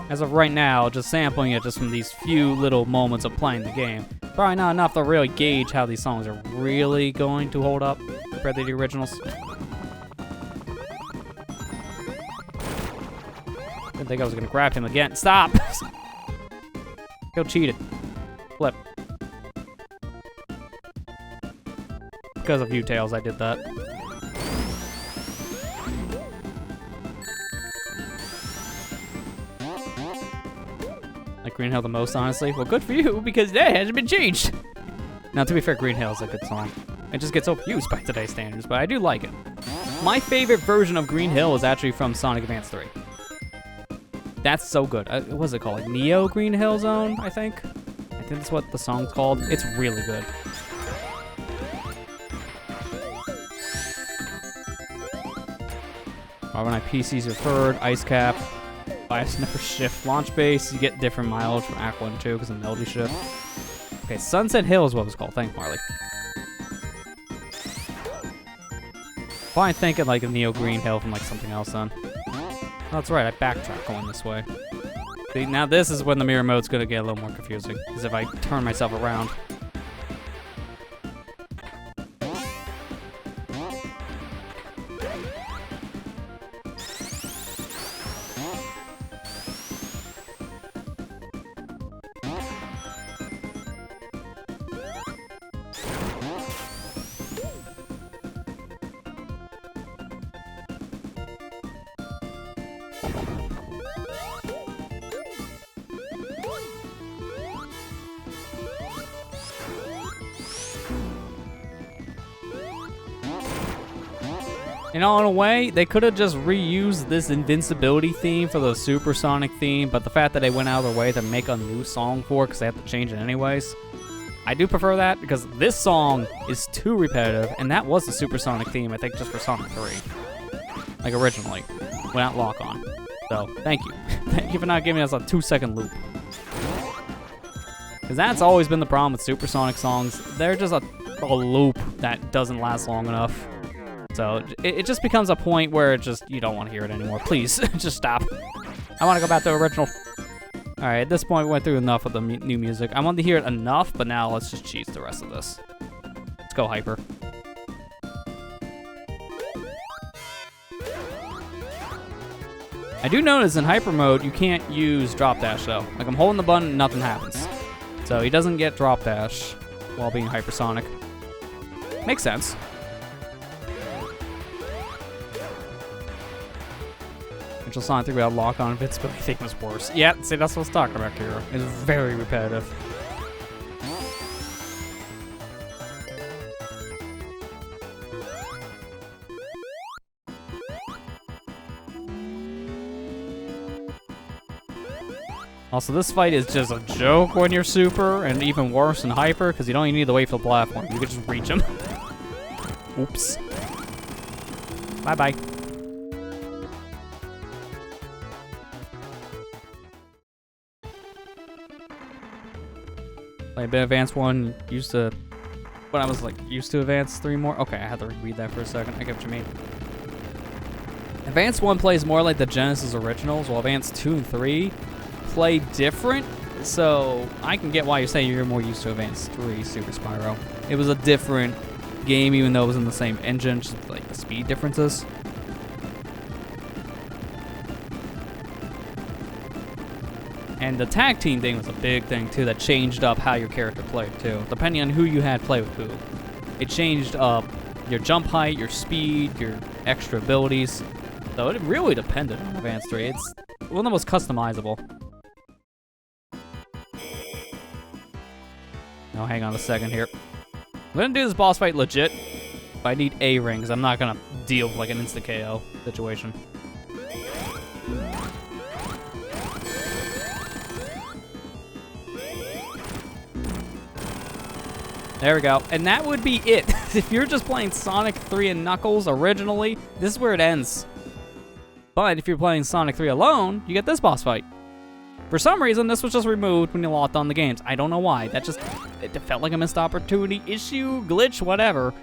As of right now, just sampling it just from these few little moments of playing the game, probably not enough to really gauge how these songs are really going to hold up compared to the originals. Didn't think I was going to grab him again. Stop! He'll cheat it. Flip. Because of you, Tails, I did that. Like Green Hill the most, honestly? Well, good for you, because that hasn't been changed. Now, to be fair, Green Hill is a good song. It just gets overused by today's standards, but I do like it. My favorite version of Green Hill is actually from Sonic Advance 3. That's so good. What's it called? Like Neo Green Hill Zone, I think? I think that's what the song's called. It's really good. When PC's referred, Ice Cap, Fire Sniffer Shift, Launch Base. You get different mileage from Act 1 and 2 because of Melody Shift. Okay, Sunset Hill is what it was called. Thanks, Marley. Why I'm thinking like a Neo Green Hill from like something else then. Oh, that's right, I backtrack going this way. See, now this is when the mirror mode's gonna get a little more confusing, because if I turn myself around. You know, in a way, they could have just reused this invincibility theme for the Supersonic theme, but the fact that they went out of their way to make a new song for it because they have to change it anyways, I do prefer that because this song is too repetitive, and that was the Supersonic theme, I think, just for Sonic 3. Like, originally, without lock-on. So, thank you. Thank you for not giving us a 2-second loop. Because that's always been the problem with Supersonic songs. They're just a loop that doesn't last long enough. So it just becomes a point where it just, you don't want to hear it anymore. Please, just stop. I want to go back to the original. All right, at this point, we went through enough of the new music. I wanted to hear it enough, but now let's just cheese the rest of this. Let's go Hyper. I do notice in Hyper mode, you can't use drop dash though. Like I'm holding the button and nothing happens. So he doesn't get drop dash while being hypersonic. Makes sense. Sonic 3 without lock-on invincibility, I think was worse. Yeah, see, that's what I was talking about here. It's very repetitive. Also, this fight is just a joke when you're Super, and even worse in Hyper, because you don't even need to wait for the platform. You can just reach him. Oops. Bye-bye. Like a bit Advanced 1 used to, when I was like used to Advanced 3 more. Okay, I had to read that for a second. I get what you mean. Advanced 1 plays more like the Genesis originals, while Advanced 2 and 3 play different. So I can get why you're saying you're more used to Advanced 3 Super Spyro. It was a different game, even though it was in the same engine, just like the speed differences. And the tag team thing was a big thing, too, that changed up how your character played, too. Depending on who you had play with who. It changed up your jump height, your speed, your extra abilities. So it really depended on Advanced 3. It's one of the most customizable. Now, hang on a second here. I'm going to do this boss fight legit, but I need a ring, because I'm not going to deal with like an insta-KO situation. There we go. And that would be it. If you're just playing Sonic 3 and Knuckles originally, this is where it ends. But if you're playing Sonic 3 alone, you get this boss fight. For some reason, this was just removed when you locked on the games. I don't know why. It felt like a missed opportunity, issue, glitch, whatever.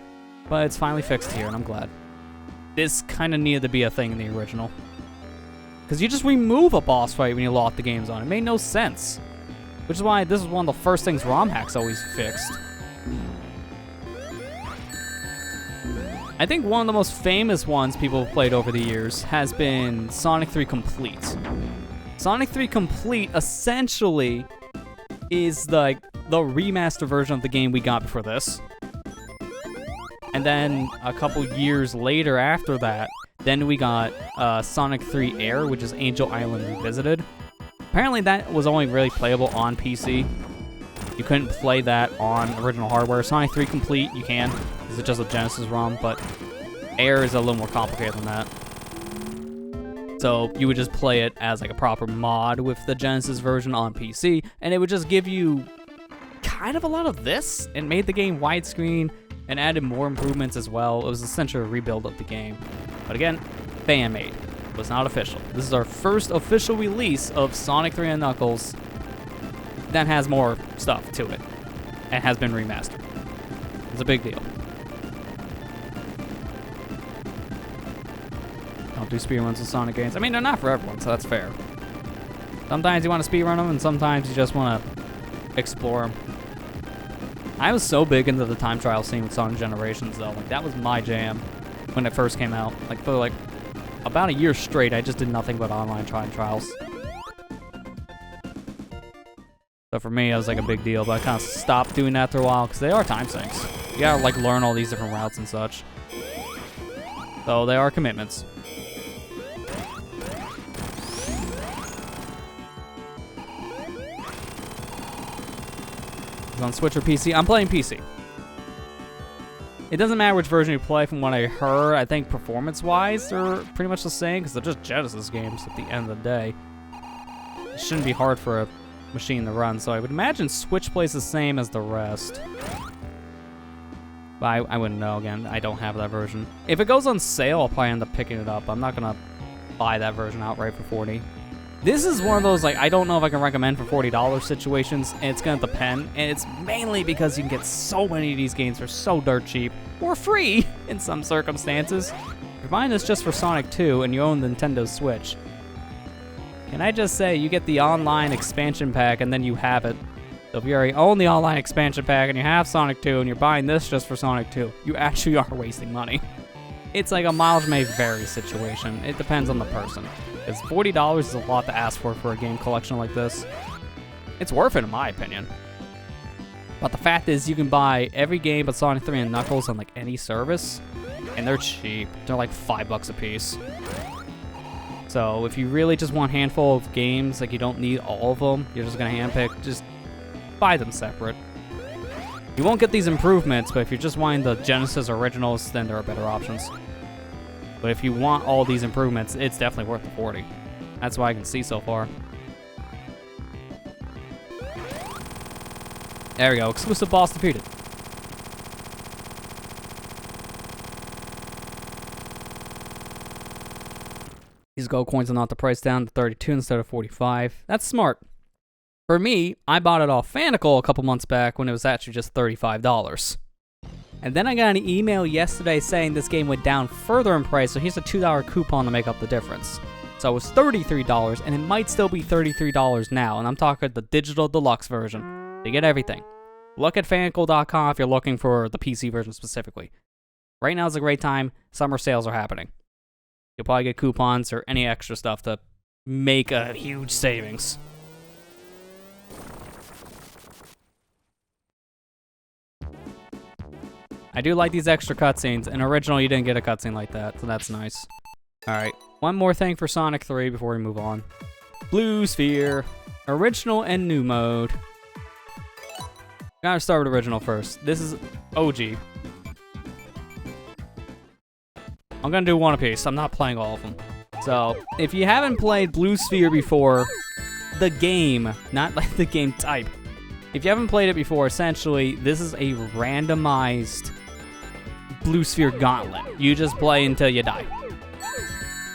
But it's finally fixed here, and I'm glad. This kind of needed to be a thing in the original. Because you just remove a boss fight when you lock the games on. It made no sense. Which is why this is one of the first things ROM hacks always fixed. I think one of the most famous ones people have played over the years has been Sonic 3 Complete. Sonic 3 Complete essentially is like the remaster version of the game we got before this. And then a couple years later after that, then we got Sonic 3 Air, which is Angel Island Revisited. Apparently that was only really playable on PC. You couldn't play that on original hardware. Sonic 3 Complete, you can. This is just a Genesis ROM, but Air is a little more complicated than that. So you would just play it as like a proper mod with the Genesis version on PC, and it would just give you kind of a lot of this, and made the game widescreen, and added more improvements as well. It was essentially a rebuild of the game. But again, fan-made. It was not official. This is our first official release of Sonic 3 and Knuckles that has more stuff to it and has been remastered. It's a big deal. do speedruns of Sonic games. I mean, they're not for everyone, so that's fair. Sometimes you want to speedrun them, and sometimes you just want to explore them. I was so big into the time trial scene with Sonic Generations, though. Like, that was my jam when it first came out. Like, for, like, about a year straight, I just did nothing but online time trials. So for me, it was, like, a big deal, but I kind of stopped doing that after a while, because they are time sinks. You gotta, like, learn all these different routes and such. So they are commitments. On Switch or PC? I'm playing PC. It doesn't matter which version you play. From what I heard, I think performance-wise, they're pretty much the same because they're just Genesis games at the end of the day. It shouldn't be hard for a machine to run, so I would imagine Switch plays the same as the rest. But I wouldn't know. Again, I don't have that version. If it goes on sale, I'll probably end up picking it up. I'm not gonna buy that version outright for $40. This is one of those, like, I don't know if I can recommend for $40 situations, and it's gonna depend, and it's mainly because you can get so many of these games for so dirt cheap, or free in some circumstances. If you're buying this just for Sonic 2 and you own the Nintendo Switch, can I just say, you get the online expansion pack and then you have it. So if you already own the online expansion pack and you have Sonic 2 and you're buying this just for Sonic 2, you actually are wasting money. It's like a mileage may vary situation. It depends on the person. Because $40 is a lot to ask for a game collection like this. It's worth it in my opinion. But the fact is, you can buy every game but Sonic 3 and Knuckles on like any service, and they're cheap. They're like $5 a piece. So if you really just want a handful of games, like you don't need all of them, you're just gonna handpick, just buy them separate. You won't get these improvements, but if you're just wanting the Genesis originals, then there are better options. But if you want all these improvements, it's definitely worth the $40. That's what I can see so far. There we go, exclusive boss defeated. These gold coins will knock the price down to 32 instead of 45. That's smart. For me, I bought it off Fanical a couple months back when it was actually just $35. And then I got an email yesterday saying this game went down further in price, so here's a $2 coupon to make up the difference. So it was $33, and it might still be $33 now, and I'm talking the digital deluxe version. You get everything. Look at Fanical.com if you're looking for the PC version specifically. Right now is a great time. Summer sales are happening. You'll probably get coupons or any extra stuff to make a huge savings. I do like these extra cutscenes. In original, you didn't get a cutscene like that, so that's nice. Alright, one more thing for Sonic 3 before we move on. Blue Sphere. Original and new mode. Gotta start with original first. This is OG. I'm gonna do one apiece. I'm not playing all of them. So, if you haven't played Blue Sphere before, the game, not like the game type. If you haven't played it before, essentially, this is a randomized Blue Sphere gauntlet. You just play until you die.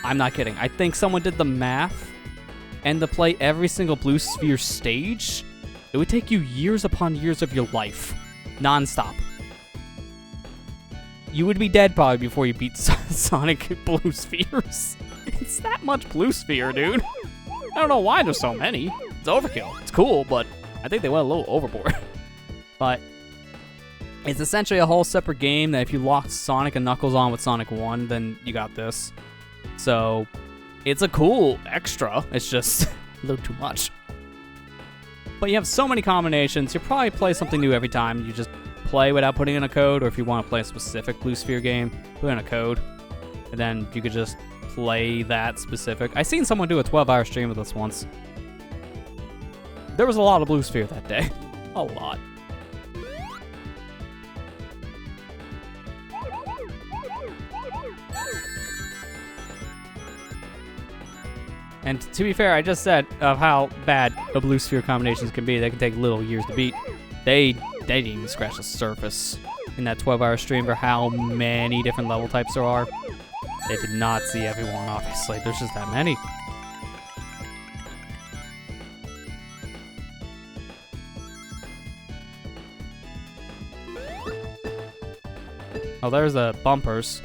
I'm not kidding. I think someone did the math, and to play every single Blue Sphere stage, it would take you years upon years of your life. Non-stop. You would be dead probably before you beat Sonic Blue Spheres. It's that much Blue Sphere, dude. I don't know why there's so many. It's overkill. It's cool, but I think they went a little overboard. But it's essentially a whole separate game that if you lock Sonic and Knuckles on with Sonic 1, then you got this. So it's a cool extra. It's just a little too much. But you have so many combinations. You'll probably play something new every time. You just play without putting in a code, or if you want to play a specific Blue Sphere game, put in a code. And then you could just play that specific. I seen someone do a 12-hour stream with this once. There was a lot of Blue Sphere that day. A lot. And to be fair, I just said of how bad the Blue Sphere combinations can be. They can take little years to beat. They didn't even scratch the surface in that 12-hour stream for how many different level types there are. They did not see everyone, obviously. There's just that many. Oh, there's the bumpers.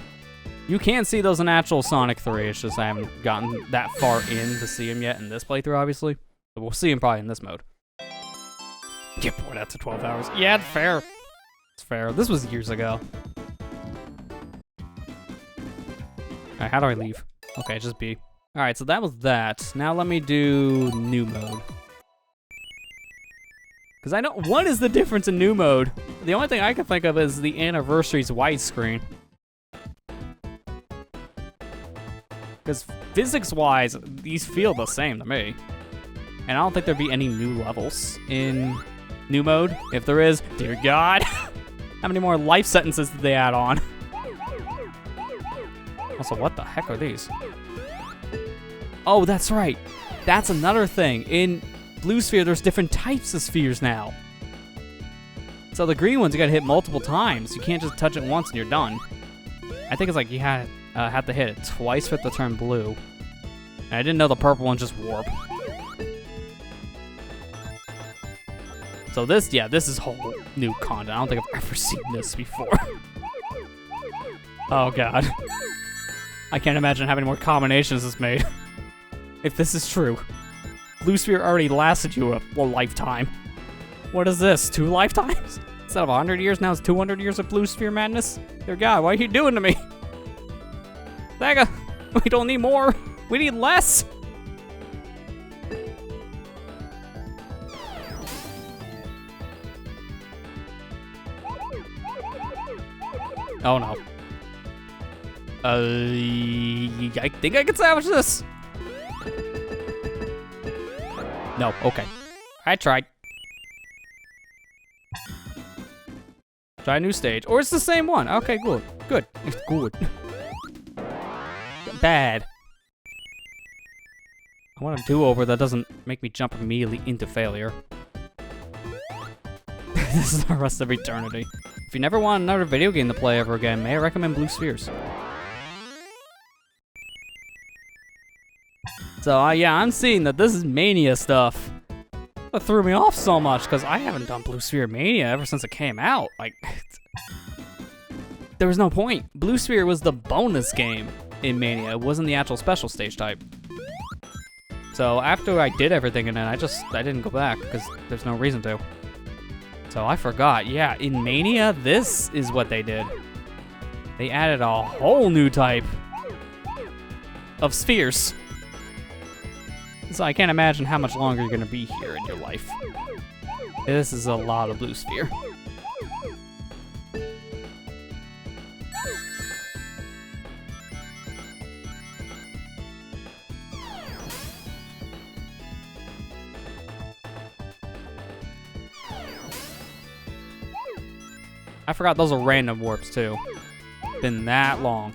You can see those in actual Sonic 3. It's just I haven't gotten that far in to see them yet in this playthrough, obviously. But we'll see them probably in this mode. Yeah, boy, that's 12 hours. Yeah, it's fair. It's fair. This was years ago. Alright, how do I leave? Okay, just B. Alright, so that was that. Now let me do new mode. Because I know, what is the difference in new mode? The only thing I can think of is the Anniversary's widescreen. Because physics-wise, these feel the same to me. And I don't think there'd be any new levels in new mode. If there is, dear God, how many more life sentences did they add on? Also, what the heck are these? Oh, that's right. That's another thing. In Blue Sphere, there's different types of spheres now. So the green ones, you gotta hit multiple times. You can't just touch it once and you're done. I think it's like you have to hit it twice for it to turn blue. And I didn't know the purple ones just warp. So this, yeah, this is whole new content. I don't think I've ever seen this before. Oh God. I can't imagine how many more combinations it's made. If this is true. Blue Sphere already lasted you a lifetime. What is this, 2 lifetimes? Instead of 100 years, now it's 200 years of Blue Sphere madness? Dear God, what are you doing to me? Sega, we don't need more. We need less. Oh no. I think I can salvage this. No, okay. I tried. Try a new stage. Or it's the same one. Okay, good. Good. It's good. Bad. I want a do-over that doesn't make me jump immediately into failure. This is the rest of eternity. If you never want another video game to play ever again, may I recommend Blue Spheres? So, yeah, I'm seeing that this is Mania stuff. That threw me off so much, because I haven't done Blue Sphere Mania ever since it came out. Like, there was no point. Blue Sphere was the bonus game in Mania. It wasn't the actual special stage type. So, after I did everything in it, I didn't go back, because there's no reason to. So, I forgot. Yeah, in Mania, this is what they did. They added a whole new type of spheres. So I can't imagine how much longer you're gonna be here in your life. This is a lot of Blue Sphere. I forgot those are random warps too. Been that long.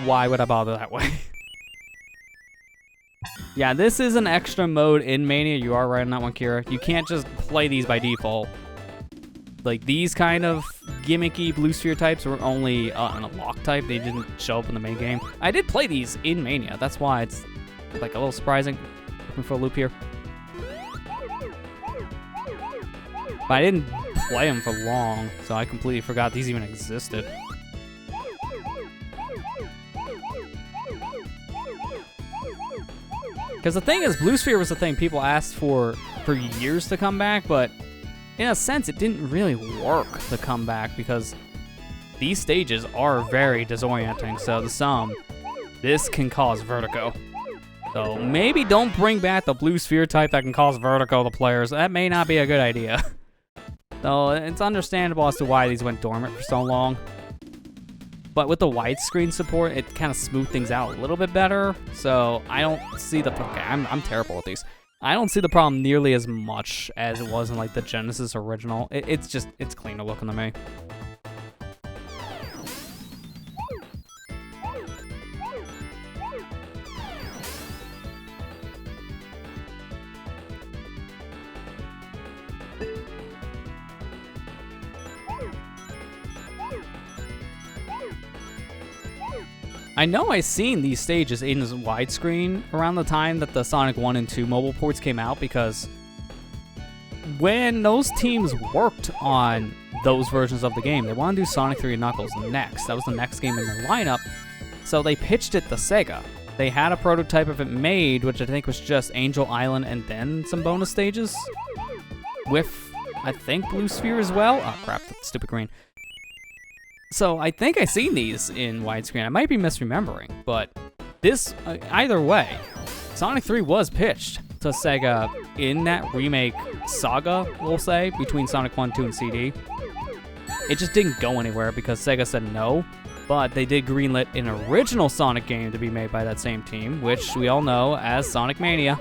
Why would I bother that way? Yeah, this is an extra mode in Mania. You are right on that one, Kira. You can't just play these by default. Like, these kind of gimmicky Blue Sphere types were only an unlock type. They didn't show up in the main game. I did play these in Mania. That's why it's, like, a little surprising. Looking for a loop here. But I didn't play them for long, so I completely forgot these even existed. Because the thing is, Blue Sphere was the thing people asked for years to come back, but in a sense, it didn't really work to come back because these stages are very disorienting. So to some, this can cause vertigo. So maybe don't bring back the Blue Sphere type that can cause vertigo to players. That may not be a good idea. So it's understandable as to why these went dormant for so long. But with the widescreen support, it kind of smoothed things out a little bit better. So I don't see the, okay, I'm terrible at these. I don't see the problem nearly as much as it was in like the Genesis original. It's cleaner looking to me. I know I've seen these stages in widescreen around the time that the Sonic 1 and 2 mobile ports came out, because when those teams worked on those versions of the game, they wanted to do Sonic 3 and Knuckles next. That was the next game in their lineup, So they pitched it to Sega. They had a prototype of it made, which I think was just Angel Island and then some bonus stages. With, I think, Blue Sphere as well. Oh crap, that's stupid green. So I think I seen these in widescreen. I might be misremembering, but this, either way, Sonic 3 was pitched to Sega in that remake saga, we'll say, between Sonic 1, 2, and CD. It just didn't go anywhere because Sega said no, but they did greenlit an original Sonic game to be made by that same team, which we all know as Sonic Mania,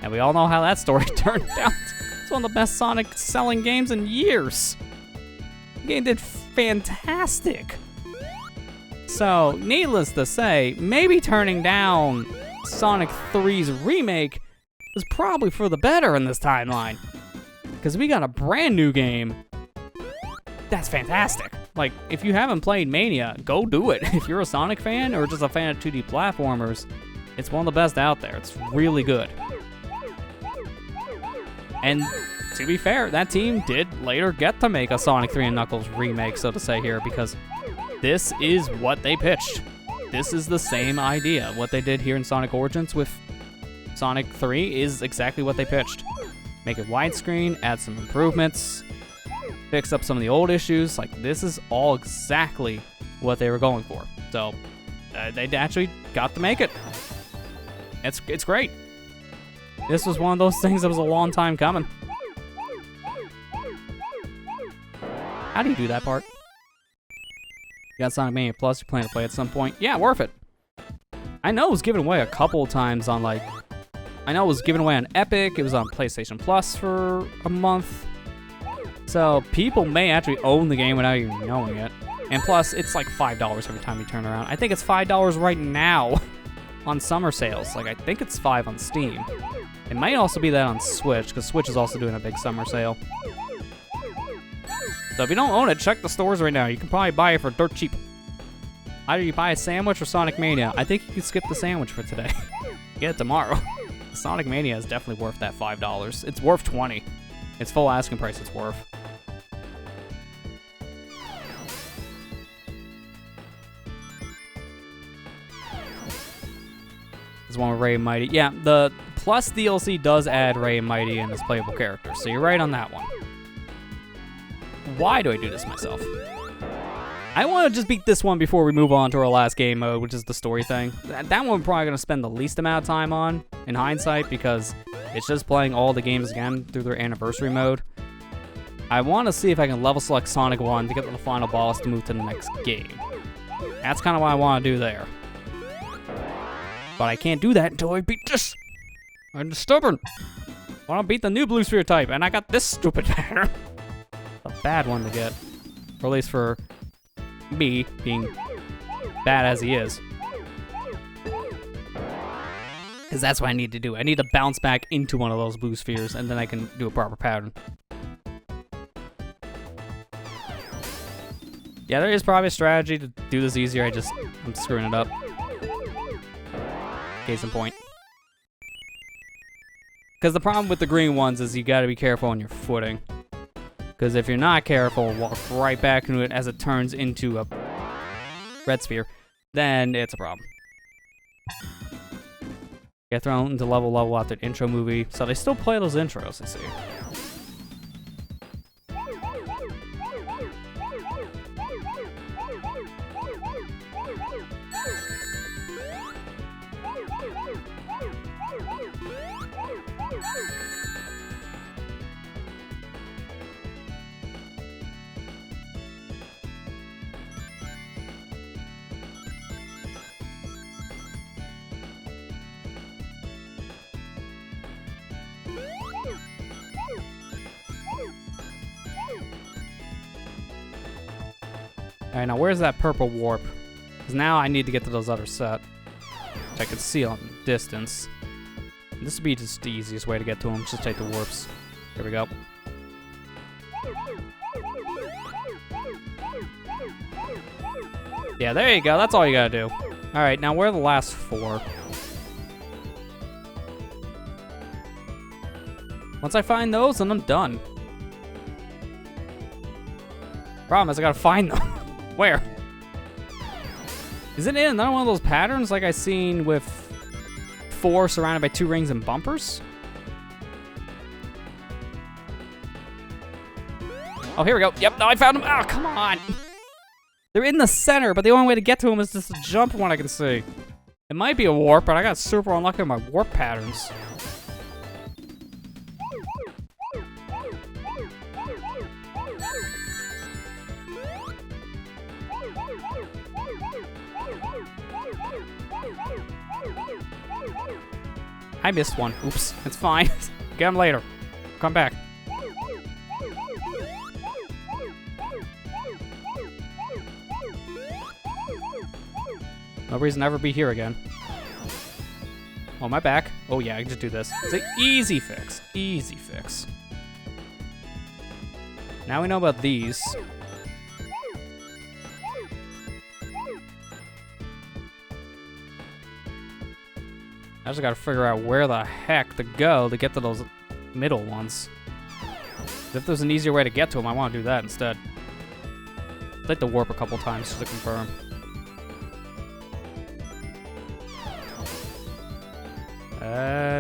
and we all know how that story turned out. It's one of the best Sonic selling games in years. The game did fantastic. So, needless to say, maybe turning down Sonic 3's remake is probably for the better in this timeline. Because we got a brand new game that's fantastic. Like, if you haven't played Mania, go do it. If you're a Sonic fan or just a fan of 2D platformers, it's one of the best out there. It's really good. And to be fair, that team did later get to make a Sonic 3 and Knuckles remake, so to say here, because this is what they pitched. This is the same idea. What they did here in Sonic Origins with Sonic 3 is exactly what they pitched. Make it widescreen, add some improvements, fix up some of the old issues. Like, this is all exactly what they were going for. So, they actually got to make it. It's great. This was one of those things that was a long time coming. How do you do that part? You got Sonic Mania Plus, you're planning to play at some point. Yeah, worth it. I know it was given away a couple times on, like, I know it was given away on Epic. It was on PlayStation Plus for a month. So people may actually own the game without even knowing it. And plus, it's like $5 every time you turn around. I think it's $5 right now on summer sales. Like, I think it's $5 on Steam. It might also be that on Switch, because Switch is also doing a big summer sale. So if you don't own it, check the stores right now. You can probably buy it for dirt cheap. Either you buy a sandwich or Sonic Mania. I think you can skip the sandwich for today. Get it tomorrow. Sonic Mania is definitely worth that $5. It's worth $20. It's full asking price, it's worth. This one with Ray and Mighty. Yeah, the Plus DLC does add Ray and Mighty in as playable characters, so you're right on that one. Why do I do this myself? I want to just beat this one before we move on to our last game mode, which is the story thing. That one I'm probably going to spend the least amount of time on, in hindsight, because it's just playing all the games again through their anniversary mode. I want to see if I can level select Sonic 1 to get to the final boss to move to the next game. That's kind of what I want to do there. But I can't do that until I beat this. I'm stubborn. I want to beat the new Blue Sphere type, and I got this stupid pattern. A bad one to get. Or at least for me, being bad as he is. Because that's what I need to do. I need to bounce back into one of those blue spheres, and then I can do a proper pattern. Yeah, there is probably a strategy to do this easier. I'm screwing it up. Case in point. Because the problem with the green ones is you gotta be careful on your footing. Because if you're not careful, walk right back into it as it turns into a red sphere, then it's a problem. Get thrown into level after the intro movie. So they still play those intros, I see. Alright, now where's that purple warp? Because now I need to get to those other set, which I can see on distance. This would be just the easiest way to get to them. Just take the warps. Here we go. Yeah, there you go. That's all you gotta do. Alright, now where are the last four? Once I find those, then I'm done. Problem is I gotta find them. Where? Is it in another one of those patterns like I seen with 4 surrounded by 2 rings and bumpers? Oh, here we go. Yep, no, I found them. Oh, come on. They're in the center, but the only way to get to them is just to jump one I can see. It might be a warp, but I got super unlucky with my warp patterns. I missed one. Oops, it's fine. Get them later. Come back. No reason to ever be here again. Oh, my back. Oh yeah, I can just do this. It's an easy fix. Easy fix. Now we know about these. I just gotta figure out where the heck to go to get to those middle ones. If there's an easier way to get to them, I want to do that instead. I'd like to warp a couple times just to confirm.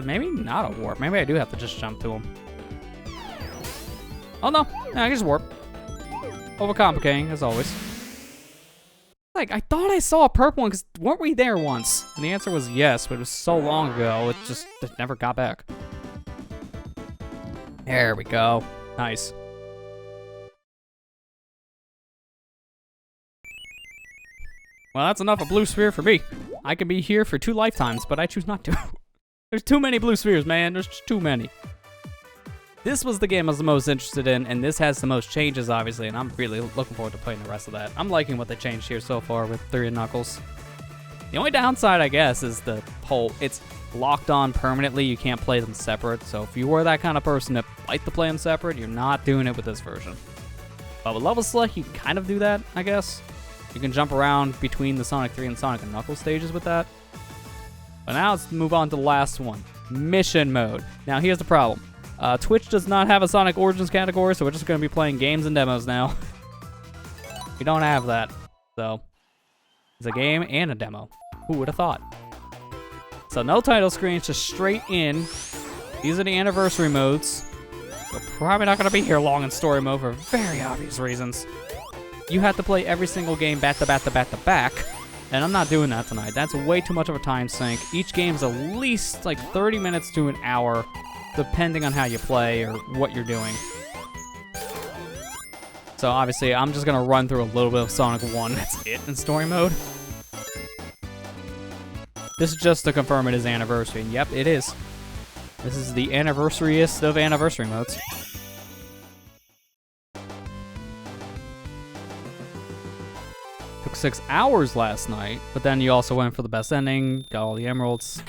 Maybe not a warp. Maybe I do have to just jump to them. Oh no, yeah, I can just warp. Overcomplicating, as always. Like, I thought I saw a purple one, because weren't we there once? And the answer was yes, but it was so long ago, it never got back. There we go. Nice. Well, that's enough of blue sphere for me. I can be here for 2 lifetimes, but I choose not to. There's too many blue spheres, man. There's just too many. This was the game I was the most interested in, and this has the most changes, obviously, and I'm really looking forward to playing the rest of that. I'm liking what they changed here so far with 3 Knuckles. The only downside, I guess, is the whole, it's locked on permanently. You can't play them separate, so if you were that kind of person that liked to play them separate, you're not doing it with this version. But with level select, you can kind of do that, I guess. You can jump around between the Sonic 3 and Sonic and Knuckles stages with that. But now let's move on to the last one, Mission Mode. Now here's the problem. Twitch does not have a Sonic Origins category, so we're just going to be playing games and demos now. We don't have that, so it's a game and a demo. Who would have thought? So no title screens, just straight in. These are the anniversary modes. We're probably not going to be here long in story mode for very obvious reasons. You have to play every single game back to back to back to back, and I'm not doing that tonight. That's way too much of a time sink. Each game's at least like 30 minutes to an hour, depending on how you play or what you're doing. So obviously, I'm just gonna run through a little bit of Sonic 1. That's it in story mode. This is just to confirm it is anniversary, and yep, it is. This is the anniversariest of anniversary modes. Took 6 hours last night, but then you also went for the best ending, got all the emeralds.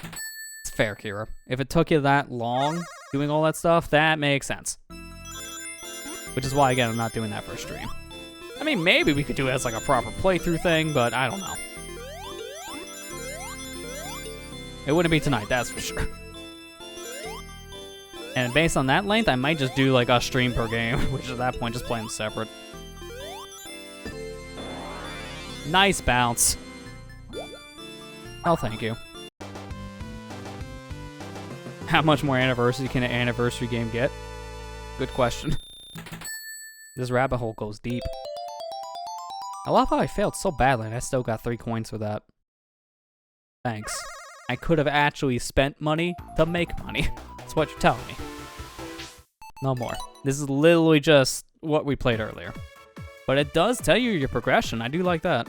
It's fair, Kira. If it took you that long doing all that stuff, that makes sense. Which is why, again, I'm not doing that for a stream. I mean, maybe we could do it as like a proper playthrough thing, but I don't know. It wouldn't be tonight, that's for sure. And based on that length, I might just do like a stream per game, which at that point, just play them separate. Nice bounce. Oh, thank you. How much more anniversary can an anniversary game get? Good question. This rabbit hole goes deep. I love how I failed so badly and I still got 3 coins for that. Thanks. I could have actually spent money to make money. That's what you're telling me. No more. This is literally just what we played earlier. But it does tell you your progression. I do like that.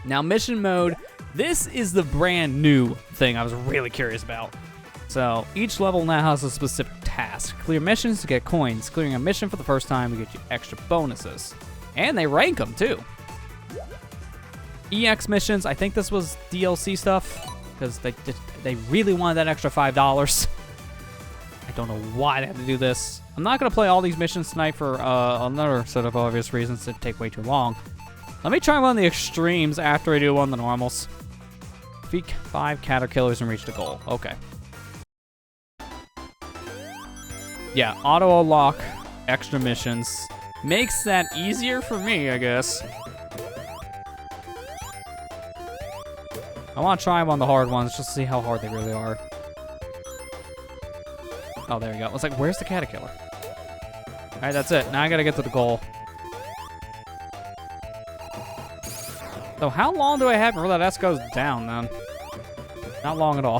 Now, mission mode. This is the brand new thing I was really curious about. So, each level now has a specific task. Clear missions to get coins. Clearing a mission for the first time will get you extra bonuses. And they rank them, too. EX missions, I think this was DLC stuff, because they really wanted that extra $5. I don't know why they had to do this. I'm not going to play all these missions tonight for another set of obvious reasons that take way too long. Let me try one of the extremes after I do one of the normals. Defeat 5 caterpillars and reach the goal. Okay. Yeah, auto-unlock extra missions. Makes that easier for me, I guess. I want to try them on the hard ones just to see how hard they really are. Oh, there we go. It's like, where's the caterpillar? All right, that's it. Now I gotta get to the goal. So how long do I have before that S goes down, then? Not long at all.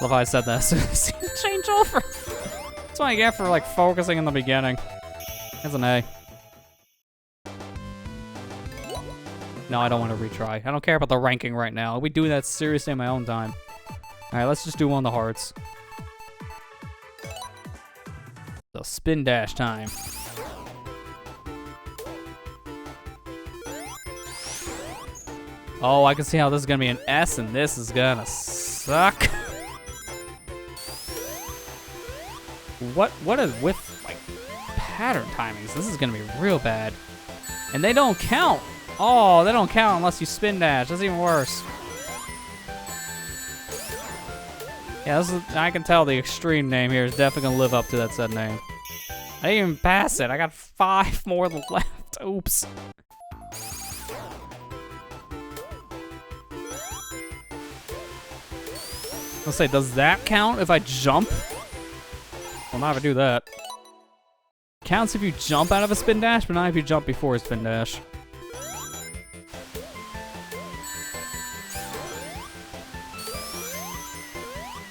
Love how I said that. Change over. That's what I get for, like, focusing in the beginning. That's an A. No, I don't want to retry. I don't care about the ranking right now. I'll be doing that seriously in my own time. All right, let's just do one of the hearts. So, spin dash time. Oh, I can see how this is gonna be an S, and this is gonna suck. What is with, like, pattern timings? This is gonna be real bad. And they don't count. Oh, they don't count unless you spin dash. That's even worse. Yeah, this is, I can tell the extreme name here is definitely gonna live up to that said name. I didn't even pass it. I got 5 more left. Oops. Let's say, does that count if I jump? Well, not if I do that. Counts if you jump out of a spin dash, but not if you jump before a spin dash.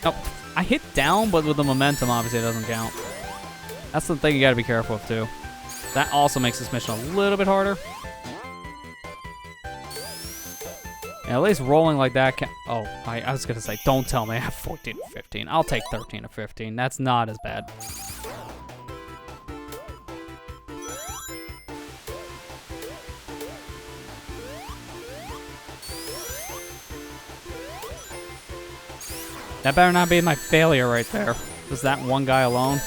Oh, I hit down, but with the momentum, obviously, it doesn't count. That's the thing you gotta be careful of, too. That also makes this mission a little bit harder. Yeah, at least rolling like that can— oh, I was gonna say, don't tell me I have 14 or 15. I'll take 13 or 15. That's not as bad. That better not be my failure right there. Just that one guy alone.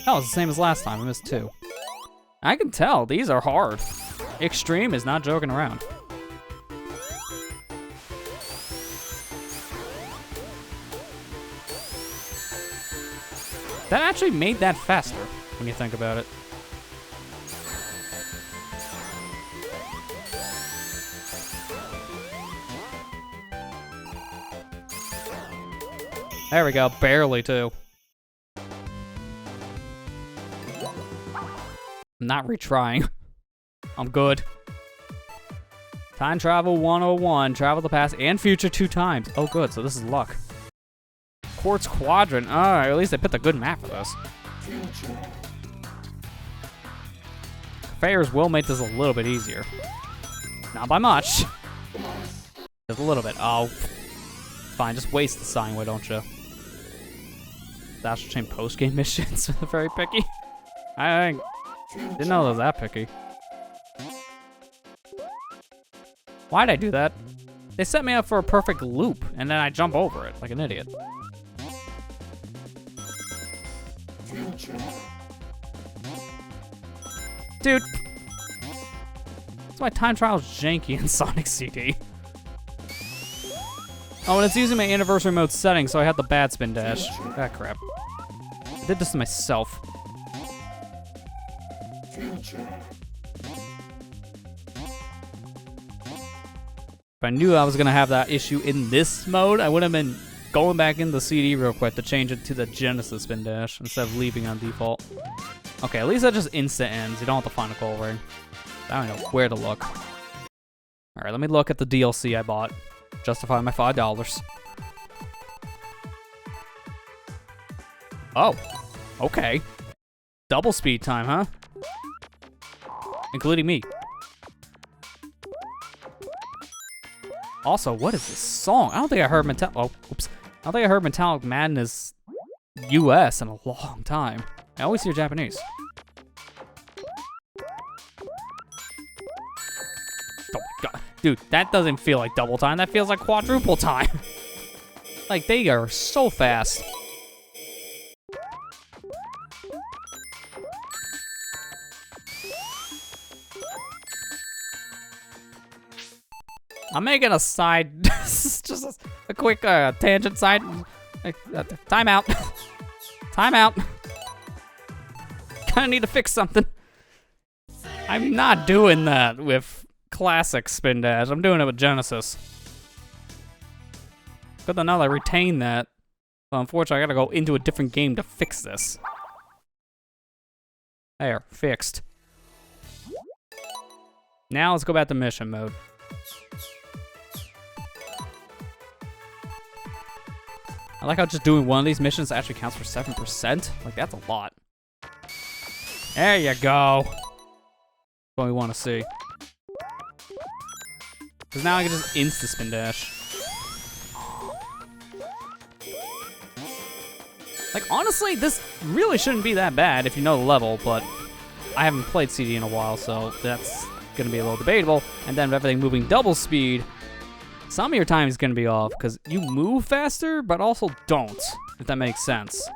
Oh, it's the same as last time. I missed 2. I can tell. These are hard. Extreme is not joking around. That actually made that faster, when you think about it. There we go, barely too. I'm not retrying. I'm good. Time travel 101. Travel the past and future 2 times. Oh, good. So this is luck. Quartz Quadrant. Alright, at least they picked a good map for this. Fairs will make this a little bit easier. Not by much. Just a little bit. Oh. Fine, just waste the sign, why don't you? Astral Chain post-game missions. Very picky. I didn't know it was that picky. Why'd I do that? They set me up for a perfect loop, and then I jump over it like an idiot. Dude. That's why time trial's janky in Sonic CD. Oh, and it's using my anniversary mode setting, so I had the bad spin dash. That crap. I did this to myself. If I knew I was gonna have that issue in this mode, I would have been going back in the CD real quick to change it to the Genesis spin dash instead of leaving on default. Okay, at least that just instant ends. You don't have to find a goal ring. I don't know where to look. Alright, let me look at the DLC I bought. Justify my $5. Oh, okay. Double speed time, huh? Including me. Also, what is this song? I don't think I heard I don't think I heard Metallic Madness US in a long time. I always hear Japanese. Oh my god. Dude, that doesn't feel like double time. That feels like quadruple time. Like, they are so fast. I'm making a side, just a quick tangent side. Time out. Time out. Kinda need to fix something. I'm not doing that with classic spin dash. I'm doing it with Genesis. But then now I retain that. But unfortunately, I gotta go into a different game to fix this. There, fixed. Now let's go back to mission mode. I like how just doing one of these missions actually counts for 7%. Like, that's a lot. There you go. What we want to see. Because now I can just insta-spin dash. Like, honestly, this really shouldn't be that bad if you know the level, but I haven't played CD in a while, so that's going to be a little debatable. And then with everything moving double speed, some of your time is going to be off, because you move faster, but also don't, if that makes sense.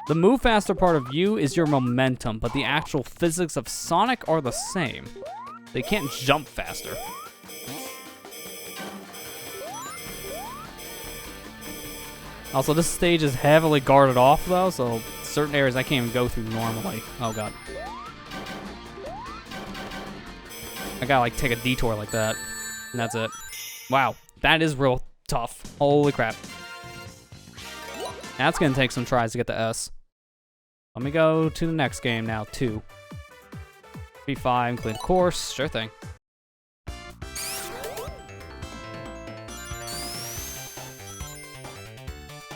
The move faster part of you is your momentum, but the actual physics of Sonic are the same. They can't jump faster. Also, this stage is heavily guarded off, though, so certain areas I can't even go through normally. Oh, God. I gotta, like, take a detour like that, and that's it. Wow, that is real tough. Holy crap. That's gonna take some tries to get the S. Let me go to the next game now, 2. B5, clean course, sure thing.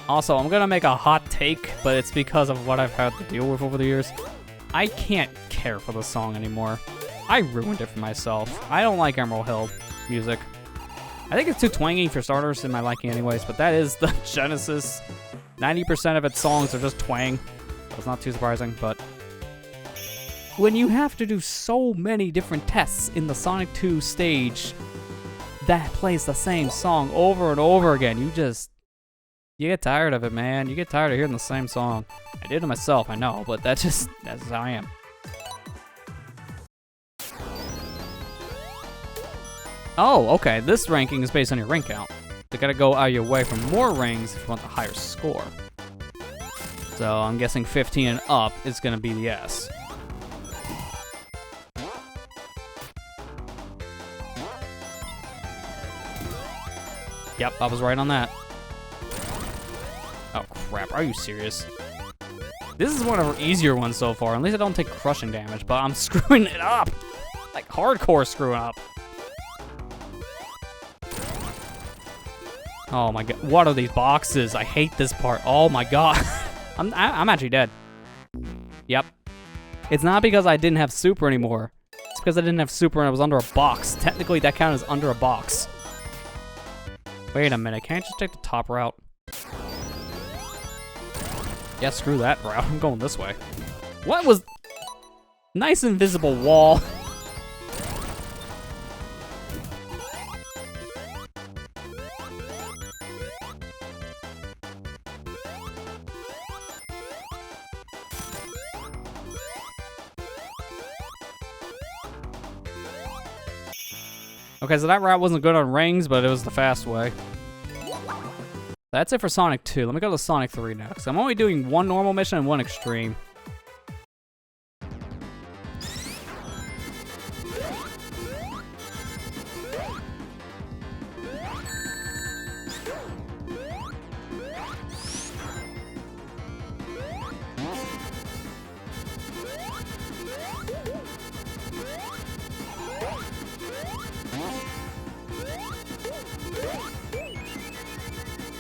Also, I'm gonna make a hot take, but it's because of what I've had to deal with over the years. I can't care for the song anymore. I ruined it for myself. I don't like Emerald Hill music. I think it's too twangy for starters in my liking anyways, but that is the Genesis. 90% of its songs are just twang. So it's not too surprising, but when you have to do so many different tests in the Sonic 2 stage that plays the same song over and over again, you get tired of it, man. You get tired of hearing the same song. I did it myself, I know, but that's how I am. Oh, okay, this ranking is based on your ring count. You gotta go out of your way for more rings if you want the higher score. So I'm guessing 15 and up is gonna be the S. Yep, I was right on that. Oh crap, are you serious? This is one of our easier ones so far. At least I don't take crushing damage, but I'm screwing it up. Like hardcore screwing up. Oh my god, what are these boxes? I hate this part. Oh my god. I'm actually dead. Yep. It's not because I didn't have super anymore. It's because I didn't have super and I was under a box. Technically, that counts as under a box. Wait a minute, can't I just take the top route? Yeah, screw that route. I'm going this way. What was... Nice invisible wall. Okay, so that route wasn't good on rings, but it was the fast way. That's it for Sonic 2. Let me go to Sonic 3 next. I'm only doing one normal mission and one extreme.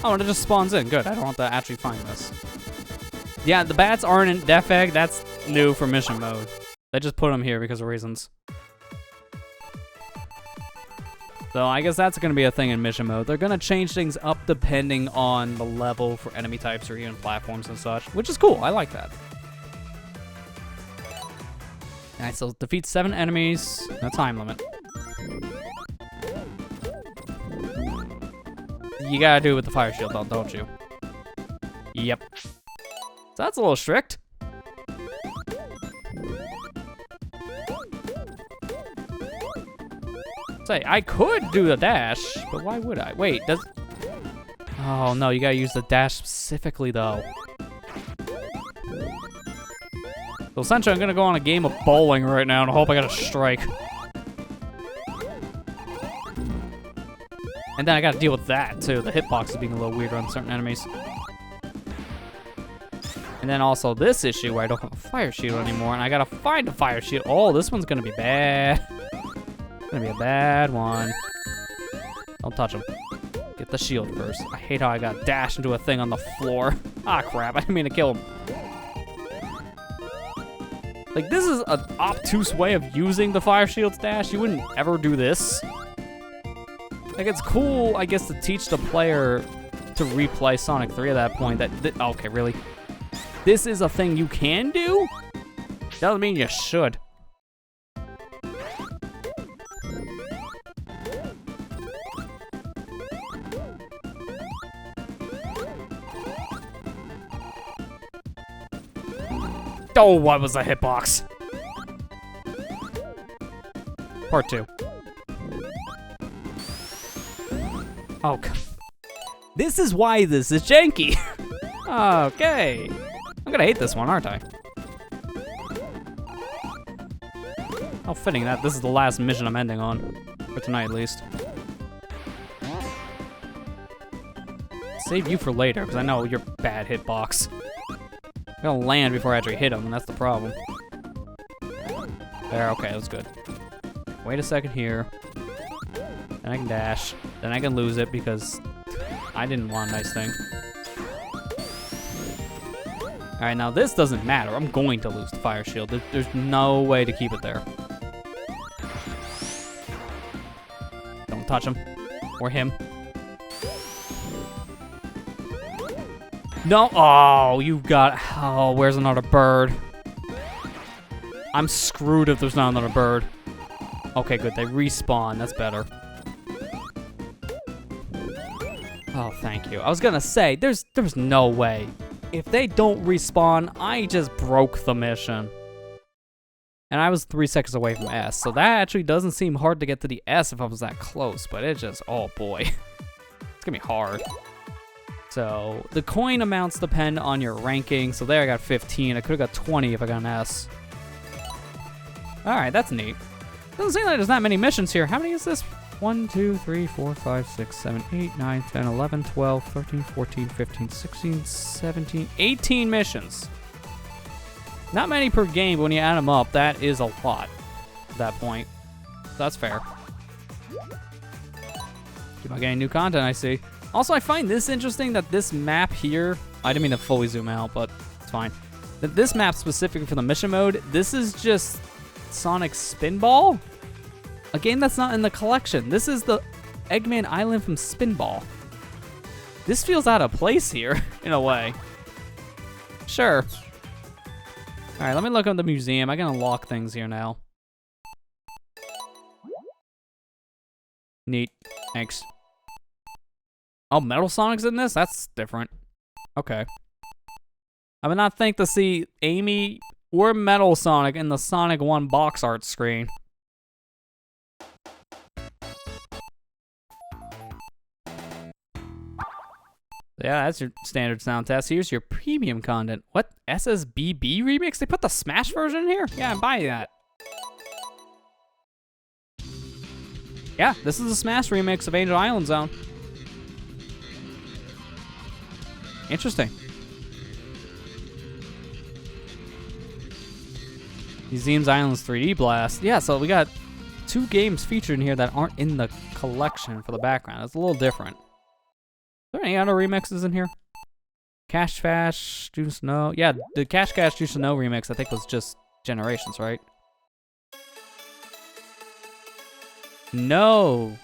Oh, and it just spawns in. Good. I don't have to actually find this. Yeah, the bats aren't in Def Egg. That's new for mission mode. They just put them here because of reasons. So I guess that's going to be a thing in mission mode. They're going to change things up depending on the level for enemy types or even platforms and such, which is cool. I like that. Alright, so defeat 7 enemies. No time limit. You gotta do it with the fire shield, though, don't you? Yep. So that's a little strict. Say, I could do the dash, but why would I? Wait, does... Oh, no, you gotta use the dash specifically, though. So essentially, I'm gonna go on a game of bowling right now and hope I get a strike. And then I gotta deal with that, too. The hitbox is being a little weird on certain enemies. And then also this issue where I don't have a fire shield anymore, and I gotta find a fire shield. Oh, this one's gonna be bad. It's gonna be a bad one. Don't touch him. Get the shield first. I hate how I got dashed into a thing on the floor. Ah, crap. I didn't mean to kill him. Like, this is an obtuse way of using the fire shield's dash. You wouldn't ever do this. Like, it's cool, I guess, to teach the player to replay Sonic 3 at that point. Okay, really? This is a thing you can do? Doesn't mean you should. Oh, what was a hitbox? Part 2. Oh, God. This is why this is janky. Okay. I'm gonna hate this one, aren't I? How fitting that this is the last mission I'm ending on. For tonight, at least. Save you for later, because I know you're bad hitbox. I'm gonna land before I actually hit him, and that's the problem. There, okay, that's good. Wait a second here. Then I can dash. Then I can lose it because I didn't want a nice thing. Alright, now this doesn't matter. I'm going to lose the fire shield. There's no way to keep it there. Don't touch him. Or him. No, oh, you got, oh, where's another bird? I'm screwed if there's not another bird. Okay, good, they respawn, that's better. Oh, thank you. I was gonna say, there's no way. If they don't respawn, I just broke the mission. And I was 3 seconds away from S, so that actually doesn't seem hard to get to the S if I was that close, but it just, oh boy. It's gonna be hard. So, the coin amounts depend on your ranking. So there I got 15. I could have got 20 if I got an S. Alright, that's neat. Doesn't seem like there's that many missions here. How many is this? 1, 2, 3, 4, 5, 6, 7, 8, 9, 10, 11, 12, 13, 14, 15, 16, 17, 18 missions. Not many per game, but when you add them up, that is a lot at that point. So that's fair. Keep on getting new content, I see. Also, I find this interesting that this map here, I didn't mean to fully zoom out, but it's fine. That this map specifically for the mission mode, this is just Sonic Spinball? A game that's not in the collection. This is the Eggman Island from Spinball. This feels out of place here, in a way. Sure. Alright, let me look at the museum. I can unlock things here now. Neat. Thanks. Oh, Metal Sonic's in this? That's different. Okay. I would not think to see Amy or Metal Sonic in the Sonic 1 box art screen. Yeah, that's your standard sound test. Here's your premium content. What? SSBB remix? They put the Smash version in here? Yeah, I'm buying that. Yeah, this is a Smash remix of Angel Island Zone. Interesting. Museum's Islands 3D Blast. Yeah, so we got 2 games featured in here that aren't in the collection for the background. It's a little different. Are there any other remixes in here? Cash Fash, Juice No. Yeah, the Cash Cash Juice No remix I think was just Generations, right? No.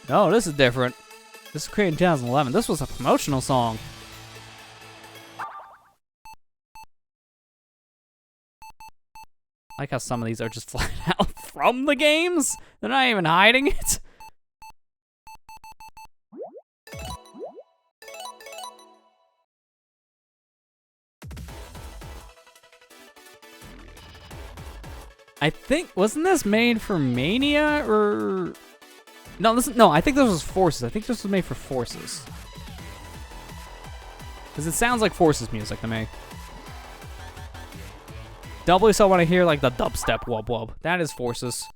No, this is different. This was created in 2011. This was a promotional song. I like how some of these are just flat out from the games. They're not even hiding it. I think, wasn't this made for Mania or? No, no, I think this was Forces. I think this was made for Forces. Because it sounds like Forces music to me. doubly so when I hear like the dubstep wub wub. That is Forces.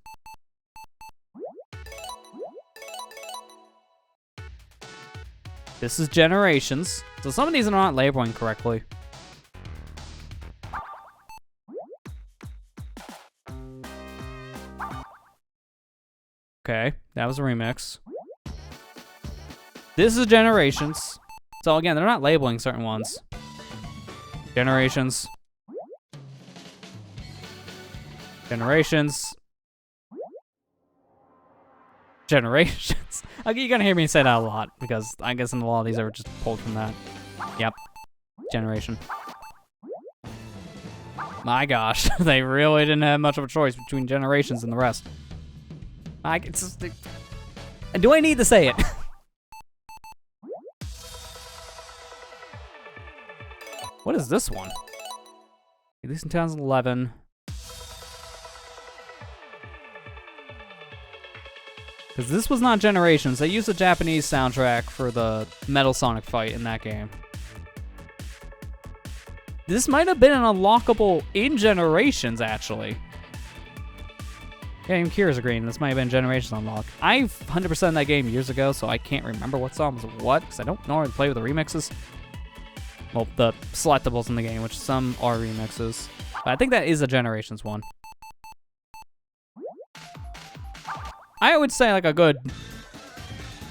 This is Generations. So some of these are not labeling correctly. Okay, that was a remix. This is Generations. So again, they're not labeling certain ones. Generations. Generations. Generations. Okay, you're gonna hear me say that a lot because I guess in a lot of these are just pulled from that. Yep. Generation. My gosh, they really didn't have much of a choice between Generations and the rest. It's just, do I need to say it? What is this one? Released in 2011. Because this was not Generations. They used a Japanese soundtrack for the Metal Sonic fight in that game. This might have been an unlockable in Generations, actually. Yeah, even Kira's agreeing. This might have been Generations unlocked. I've 100%ed that game years ago, so I can't remember what song was what, because I don't normally play with the remixes. Well, the selectables in the game, which some are remixes. But I think that is a Generations one. I would say like a good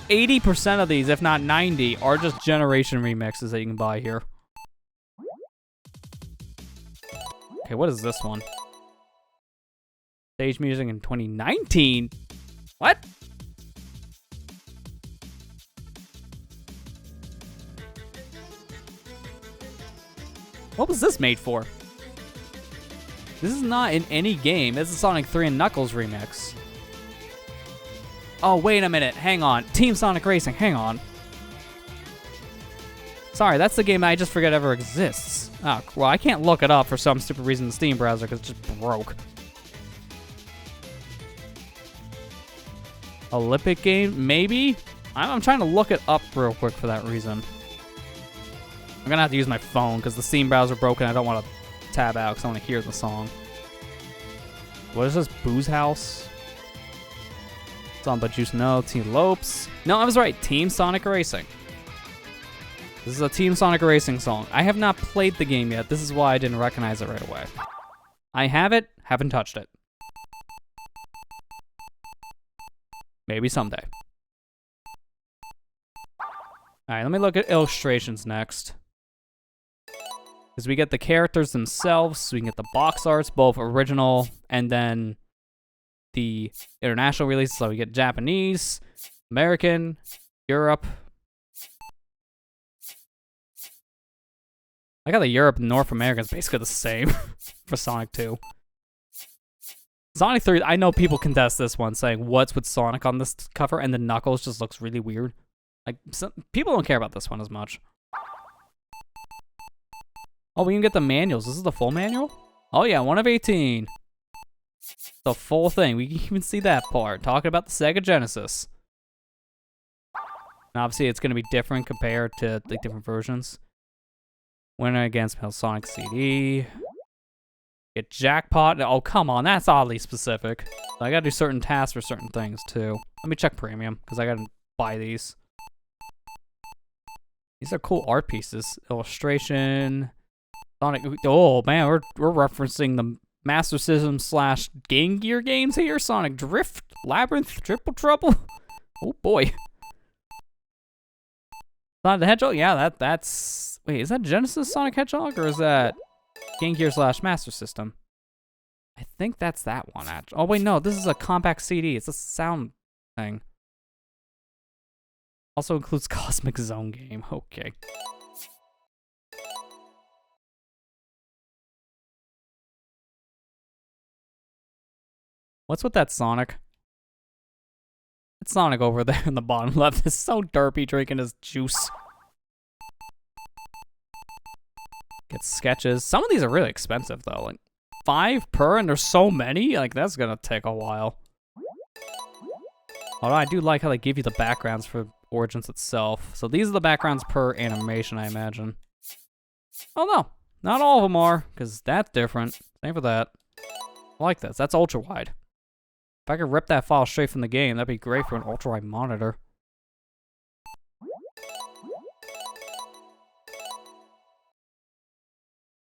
80% of these, if not 90, are just Generation remixes that you can buy here. Okay, what is this one? Stage music in 2019? What? What was this made for? This is not in any game. This is Sonic 3 and Knuckles remix. Oh, wait a minute. Hang on. Team Sonic Racing. Hang on. Sorry, that's the game I just forget ever exists. Oh, well, I can't look it up for some stupid reason in the Steam browser because it just broke. Olympic game? Maybe? I'm trying to look it up real quick for that reason. I'm gonna have to use my phone because the Steam browser broke and I don't want to tab out because I want to hear the song. What is this? Booze House? Samba Juice, no. Team Lopes. No, I was right. Team Sonic Racing. This is a Team Sonic Racing song. I have not played the game yet. This is why I didn't recognize it right away. I have it, haven't touched it. Maybe someday. Alright, let me look at illustrations next. Because we get the characters themselves, so we can get the box arts, both original and then the international release. So we get Japanese, American, Europe. I got the Europe and North America is basically the same for Sonic 2. Sonic 3, I know people contest this one, saying, what's with Sonic on this cover? And the Knuckles just looks really weird. Like, people don't care about this one as much. Oh, we can get the manuals. This is the full manual? Oh yeah, 1 of 18. The full thing. We can even see that part. Talking about the Sega Genesis. And obviously, it's going to be different compared to the different versions. Winner against Metal Sonic CD. Get jackpot. Oh, come on. That's oddly specific. So I got to do certain tasks for certain things, too. Let me check premium, because I got to buy these. These are cool art pieces. Illustration. Sonic. Oh, man. We're referencing the Master System / Game Gear games here. Sonic Drift, Labyrinth, Triple Trouble. Oh, boy. Sonic the Hedgehog? Yeah, that's... Wait, is that Genesis Sonic Hedgehog, or is that Game Gear / Master System? I think that's that one, actually. Oh, wait, no, this is a compact CD. It's a sound thing. Also includes Cosmic Zone game. Okay. What's with that Sonic? It's Sonic over there in the bottom left. It's so derpy drinking his juice. Get sketches. Some of these are really expensive though. Like 5 per, and there's so many. Like that's gonna take a while. Although I do like how they give you the backgrounds for Origins itself. So these are the backgrounds per animation, I imagine. Oh no, not all of them are, because that's different. Same for that. I like this. That's ultra wide. If I could rip that file straight from the game, that'd be great for an ultra wide monitor.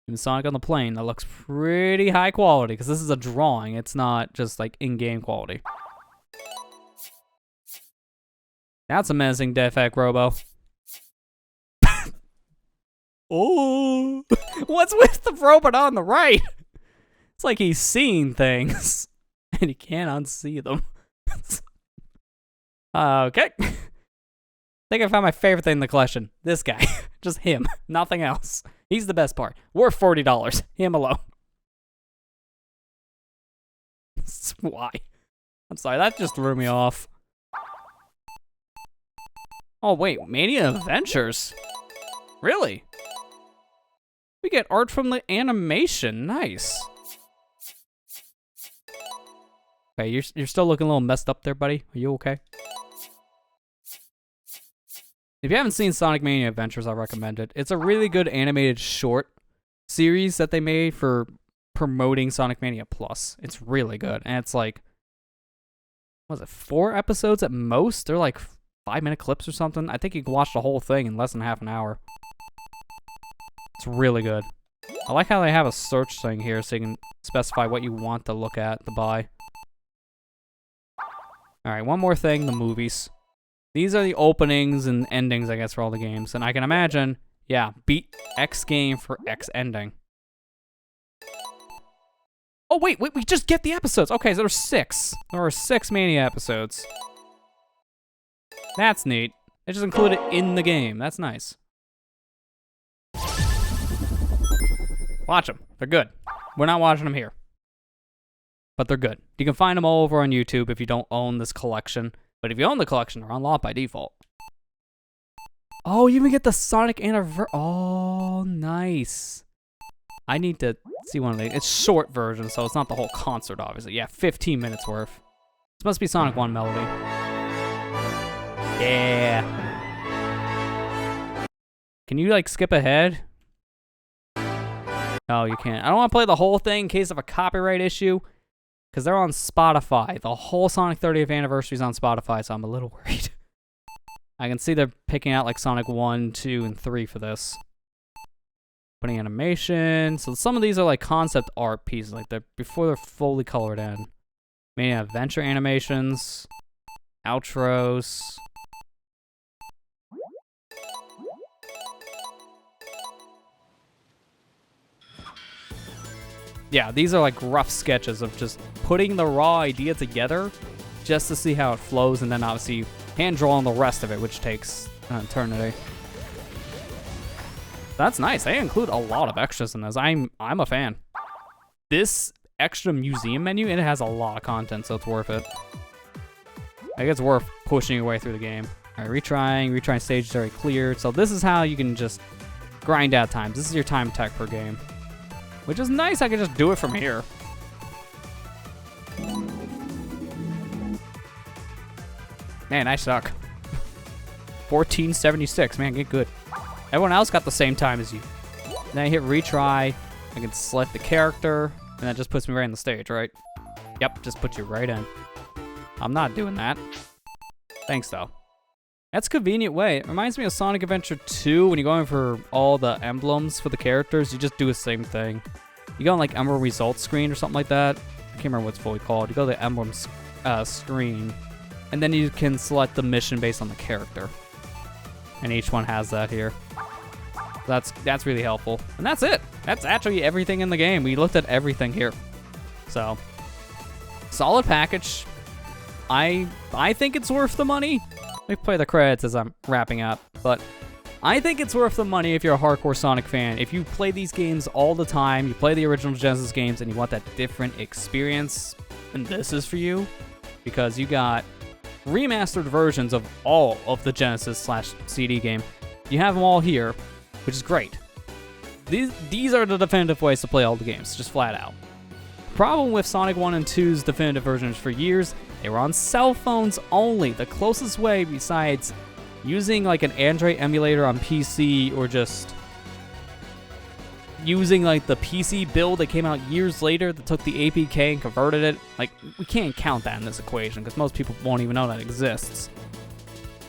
In Sonic on the Plane, that looks pretty high quality because this is a drawing. It's not just like in-game quality. That's a menacing defect, Robo. Oh, what's with the robot on the right? It's like he's seeing things and he can't unsee them. Okay. I think I found my favorite thing in the collection. This guy. Just him. Nothing else. He's the best part. Worth $40. Him alone. Why? I'm sorry, that just threw me off. Oh, wait. Mania Adventures? Really? We get art from the animation. Nice. Okay, you're still looking a little messed up there, buddy. Are you okay? If you haven't seen Sonic Mania Adventures, I recommend it. It's a really good animated short series that they made for promoting Sonic Mania Plus. It's really good. And it's like, what was it, 4 episodes at most? They're like 5-minute clips or something. I think you can watch the whole thing in less than half an hour. It's really good. I like how they have a search thing here so you can specify what you want to look at, to buy. Alright, one more thing, the movies. These are the openings and endings, I guess, for all the games. And I can imagine, yeah, beat X game for X ending. Oh, wait, we just get the episodes. Okay, so there's 6. There are 6 Mania episodes. That's neat. They just include it in the game. That's nice. Watch them. They're good. We're not watching them here. But they're good. You can find them all over on YouTube if you don't own this collection. But if you own the collection, they're unlocked by default. Oh, you even get the Sonic Anniversary. Oh, nice. I need to see one of these. It's short version, so it's not the whole concert, obviously. Yeah, 15 minutes worth. This must be Sonic 1 melody. Yeah. Can you, like, skip ahead? No, you can't. I don't want to play the whole thing in case of a copyright issue. Because they're on Spotify. The whole Sonic 30th anniversary is on Spotify, so I'm a little worried. I can see they're picking out like Sonic 1, 2, and 3 for this. Putting animation. So some of these are like concept art pieces, like they're before they're fully colored in. Maybe adventure animations. Outros. Yeah, these are like rough sketches of just putting the raw idea together just to see how it flows, and then obviously hand drawing the rest of it, which takes an eternity. That's nice. They include a lot of extras in this. I'm a fan. This extra museum menu, it has a lot of content, so it's worth it. I think it's worth pushing your way through the game. All right, retrying stage is already cleared. So this is how you can just grind out times. This is your time tech per game. Which is nice, I can just do it from here. Man, I suck. 1476, man, get good. Everyone else got the same time as you. Then I hit retry, I can select the character, and that just puts me right on the stage, right? Yep, just puts you right in. I'm not doing that. Thanks, though. That's a convenient way. It reminds me of Sonic Adventure 2 when you're going for all the emblems for the characters. You just do the same thing. You go on like emblem results screen or something like that. I can't remember what it's fully called. You go to the emblems screen, and then you can select the mission based on the character. And each one has that here. That's really helpful. And that's it. That's actually everything in the game. We looked at everything here. So, solid package. I think it's worth the money. Let me play the credits as I'm wrapping up, but I think it's worth the money if you're a hardcore Sonic fan. If you play these games all the time, you play the original Genesis games, and you want that different experience, then this is for you, because you got remastered versions of all of the Genesis/CD game. You have them all here, which is great. These are the definitive ways to play all the games, just flat out. Problem with Sonic 1 and 2's definitive versions for years, they were on cell phones only. The closest way besides using like an Android emulator on PC or just using like the PC build that came out years later that took the APK and converted it. Like, we can't count that in this equation because most people won't even know that exists.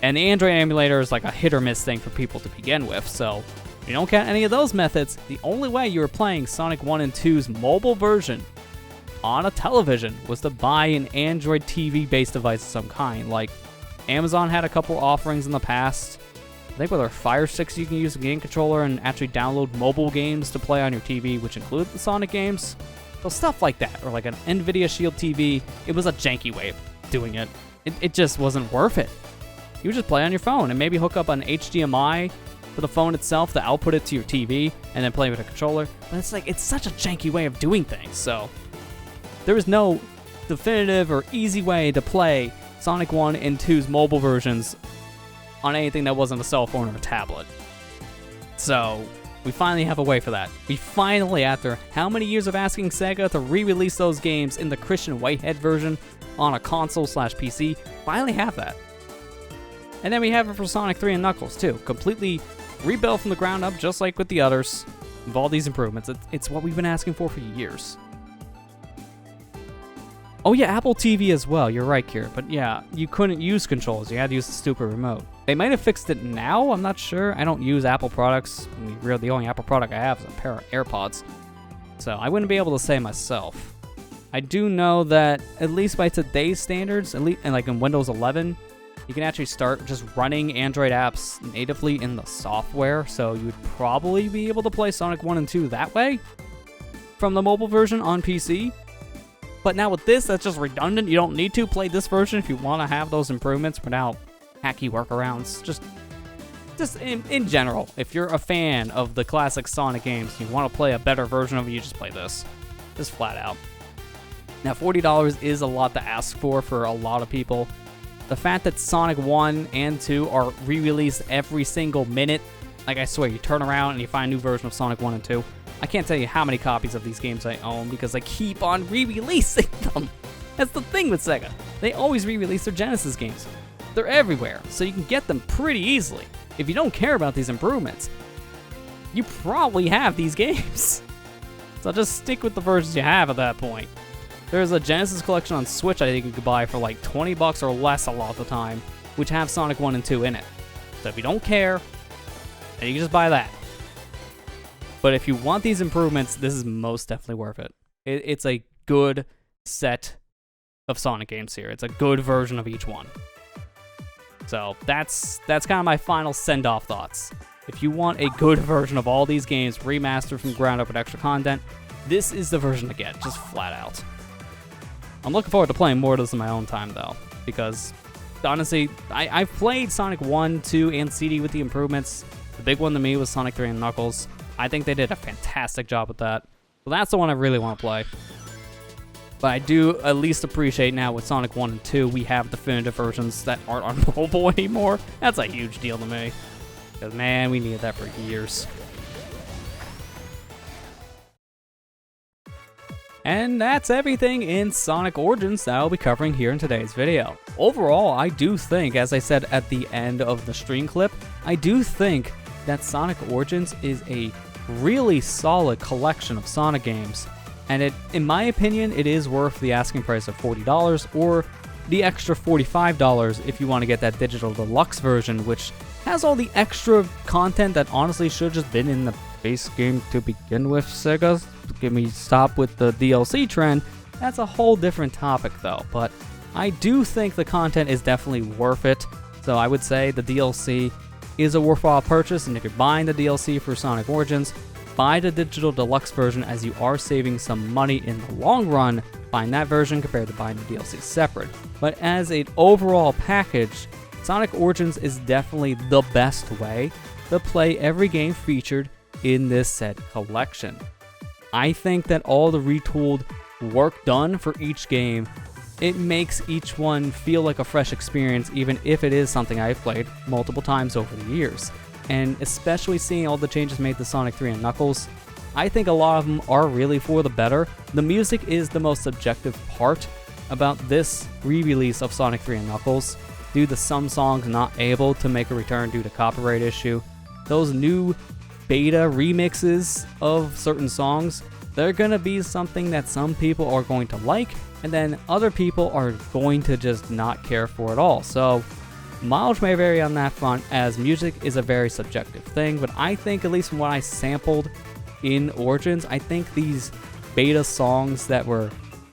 And the Android emulator is like a hit or miss thing for people to begin with, so if you don't count any of those methods, the only way you were playing Sonic 1 and 2's mobile version on a television was to buy an Android TV-based device of some kind. Like, Amazon had a couple offerings in the past. I think with our Fire Sticks, you can use a game controller and actually download mobile games to play on your TV, which include the Sonic games. So stuff like that, or like an NVIDIA Shield TV, it was a janky way of doing it. It just wasn't worth it. You would just play on your phone and maybe hook up an HDMI for the phone itself to output it to your TV and then play with a controller. But it's like, it's such a janky way of doing things, so there was no definitive or easy way to play Sonic 1 and 2's mobile versions on anything that wasn't a cell phone or a tablet. So we finally have a way for that. We finally, after how many years of asking Sega to re-release those games in the Christian Whitehead version on a console/PC, finally have that. And then we have it for Sonic 3 and Knuckles too, completely rebuilt from the ground up, just like with the others, with all these improvements. It's what we've been asking for years. Oh yeah, Apple TV as well, you're right, Kira. But yeah, you couldn't use controls, you had to use the stupid remote. They might have fixed it now, I'm not sure. I don't use Apple products. I mean, really, the only Apple product I have is a pair of AirPods. So I wouldn't be able to say myself. I do know that, at least by today's standards, at least, and like in Windows 11, you can actually start just running Android apps natively in the software, so you would probably be able to play Sonic 1 and 2 that way from the mobile version on PC. But now with this, that's just redundant. You don't need to play this version if you want to have those improvements without hacky workarounds. Just in general, if you're a fan of the classic Sonic games and you want to play a better version of it, you just play this. Just flat out. Now, $40 is a lot to ask for a lot of people. The fact that Sonic 1 and 2 are re-released every single minute, like I swear, you turn around and you find a new version of Sonic 1 and 2. I can't tell you how many copies of these games I own because I keep on re-releasing them. That's the thing with Sega. They always re-release their Genesis games. They're everywhere, so you can get them pretty easily. If you don't care about these improvements, you probably have these games. So just stick with the versions you have at that point. There's a Genesis collection on Switch I think you could buy for like $20 or less a lot of the time, which have Sonic 1 and 2 in it. So if you don't care, then you can just buy that. But if you want these improvements, this is most definitely worth it. It's a good set of Sonic games here. It's a good version of each one. So that's kind of my final send-off thoughts. If you want a good version of all these games remastered from ground up with extra content, this is the version to get, just flat out. I'm looking forward to playing more of this in my own time, though, because, honestly, I've played Sonic 1, 2, and CD with the improvements. The big one to me was Sonic 3 and Knuckles. I think they did a fantastic job with that. So that's the one I really want to play. But I do at least appreciate now with Sonic 1 and 2, we have definitive versions that aren't on mobile anymore. That's a huge deal to me. Because, man, we needed that for years. And that's everything in Sonic Origins that I'll be covering here in today's video. Overall, I do think, as I said at the end of the stream clip, I do think that Sonic Origins is a really solid collection of Sonic games. And in my opinion, it is worth the asking price of $40 or the extra $45 if you want to get that digital deluxe version, which has all the extra content that honestly should have just been in the base game to begin with, Sega. Give me stop with the DLC trend. That's a whole different topic though, but I do think the content is definitely worth it. So I would say the DLC is a worthwhile purchase, and if you're buying the DLC for Sonic Origins, buy the digital deluxe version, as you are saving some money in the long run buying that version compared to buying the DLC separate. But as an overall package, Sonic Origins is definitely the best way to play every game featured in this said collection. I think that all the retooled work done for each game, it makes each one feel like a fresh experience, even if it is something I've played multiple times over the years. And especially seeing all the changes made to Sonic 3 and Knuckles, I think a lot of them are really for the better. The music is the most subjective part about this re-release of Sonic 3 and Knuckles, due to some songs not able to make a return due to copyright issue. Those new beta remixes of certain songs, they're gonna be something that some people are going to like, and then other people are going to just not care for at all. So mileage may vary on that front, as music is a very subjective thing, but I think, at least from what I sampled in Origins, I think these beta songs that were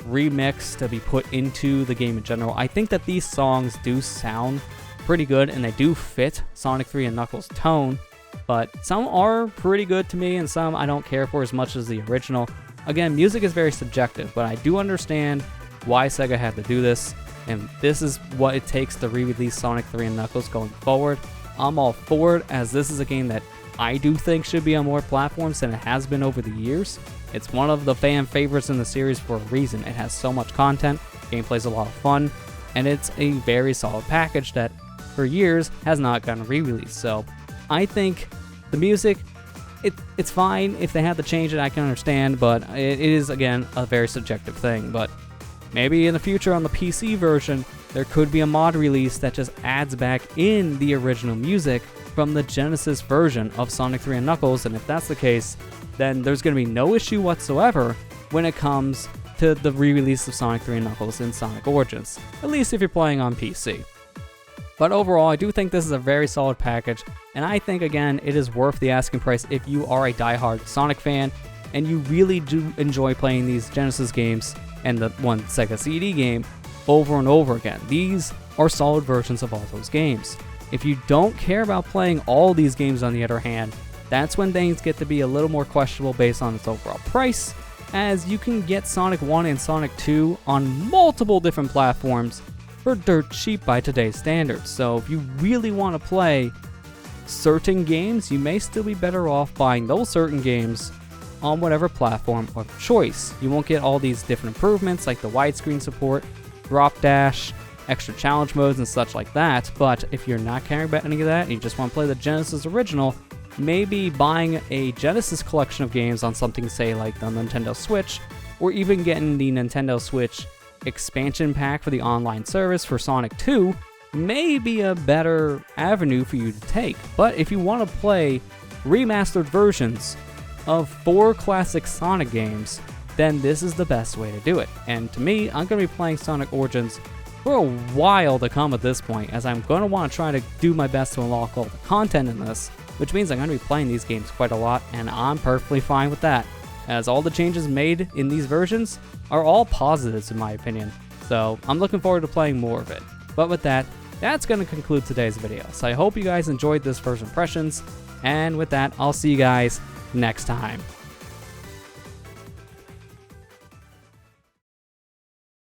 remixed to be put into the game in general, I think that these songs do sound pretty good and they do fit Sonic 3 and Knuckles' tone, but some are pretty good to me and some I don't care for as much as the original. Again, music is very subjective, but I do understand why Sega had to do this, and this is what it takes to re-release Sonic 3 and Knuckles going forward. I'm all for it, as this is a game that I do think should be on more platforms than it has been over the years. It's one of the fan favorites in the series for a reason. It has so much content, gameplay's a lot of fun, and it's a very solid package that for years has not gotten re-released. So I think the music, it's fine. If they have to change it, I can understand, but it is, again, a very subjective thing. But maybe in the future on the PC version, there could be a mod release that just adds back in the original music from the Genesis version of Sonic 3 and Knuckles, and if that's the case, then there's going to be no issue whatsoever when it comes to the re-release of Sonic 3 and Knuckles in Sonic Origins, at least if you're playing on PC. But overall, I do think this is a very solid package, and I think, again, it is worth the asking price if you are a diehard Sonic fan, and you really do enjoy playing these Genesis games and the one Sega CD game over and over again. These are solid versions of all those games. If you don't care about playing all these games, on the other hand, that's when things get to be a little more questionable based on its overall price, as you can get Sonic 1 and Sonic 2 on multiple different platforms for dirt cheap by today's standards. So if you really want to play certain games, you may still be better off buying those certain games on whatever platform of choice. You won't get all these different improvements like the widescreen support, drop dash, extra challenge modes and such like that, but if you're not caring about any of that and you just want to play the Genesis original, maybe buying a Genesis collection of games on something, say, like the Nintendo Switch, or even getting the Nintendo Switch expansion pack for the online service for Sonic 2 may be a better avenue for you to take. But if you want to play remastered versions of 4 classic Sonic games, then this is the best way to do it. And to me, I'm going to be playing Sonic Origins for a while to come at this point, as I'm going to want to try to do my best to unlock all the content in this, which means I'm going to be playing these games quite a lot, and I'm perfectly fine with that, as all the changes made in these versions are all positives in my opinion. So I'm looking forward to playing more of it. But with that, that's going to conclude today's video. So I hope you guys enjoyed this first impressions, and with that, I'll see you guys next time.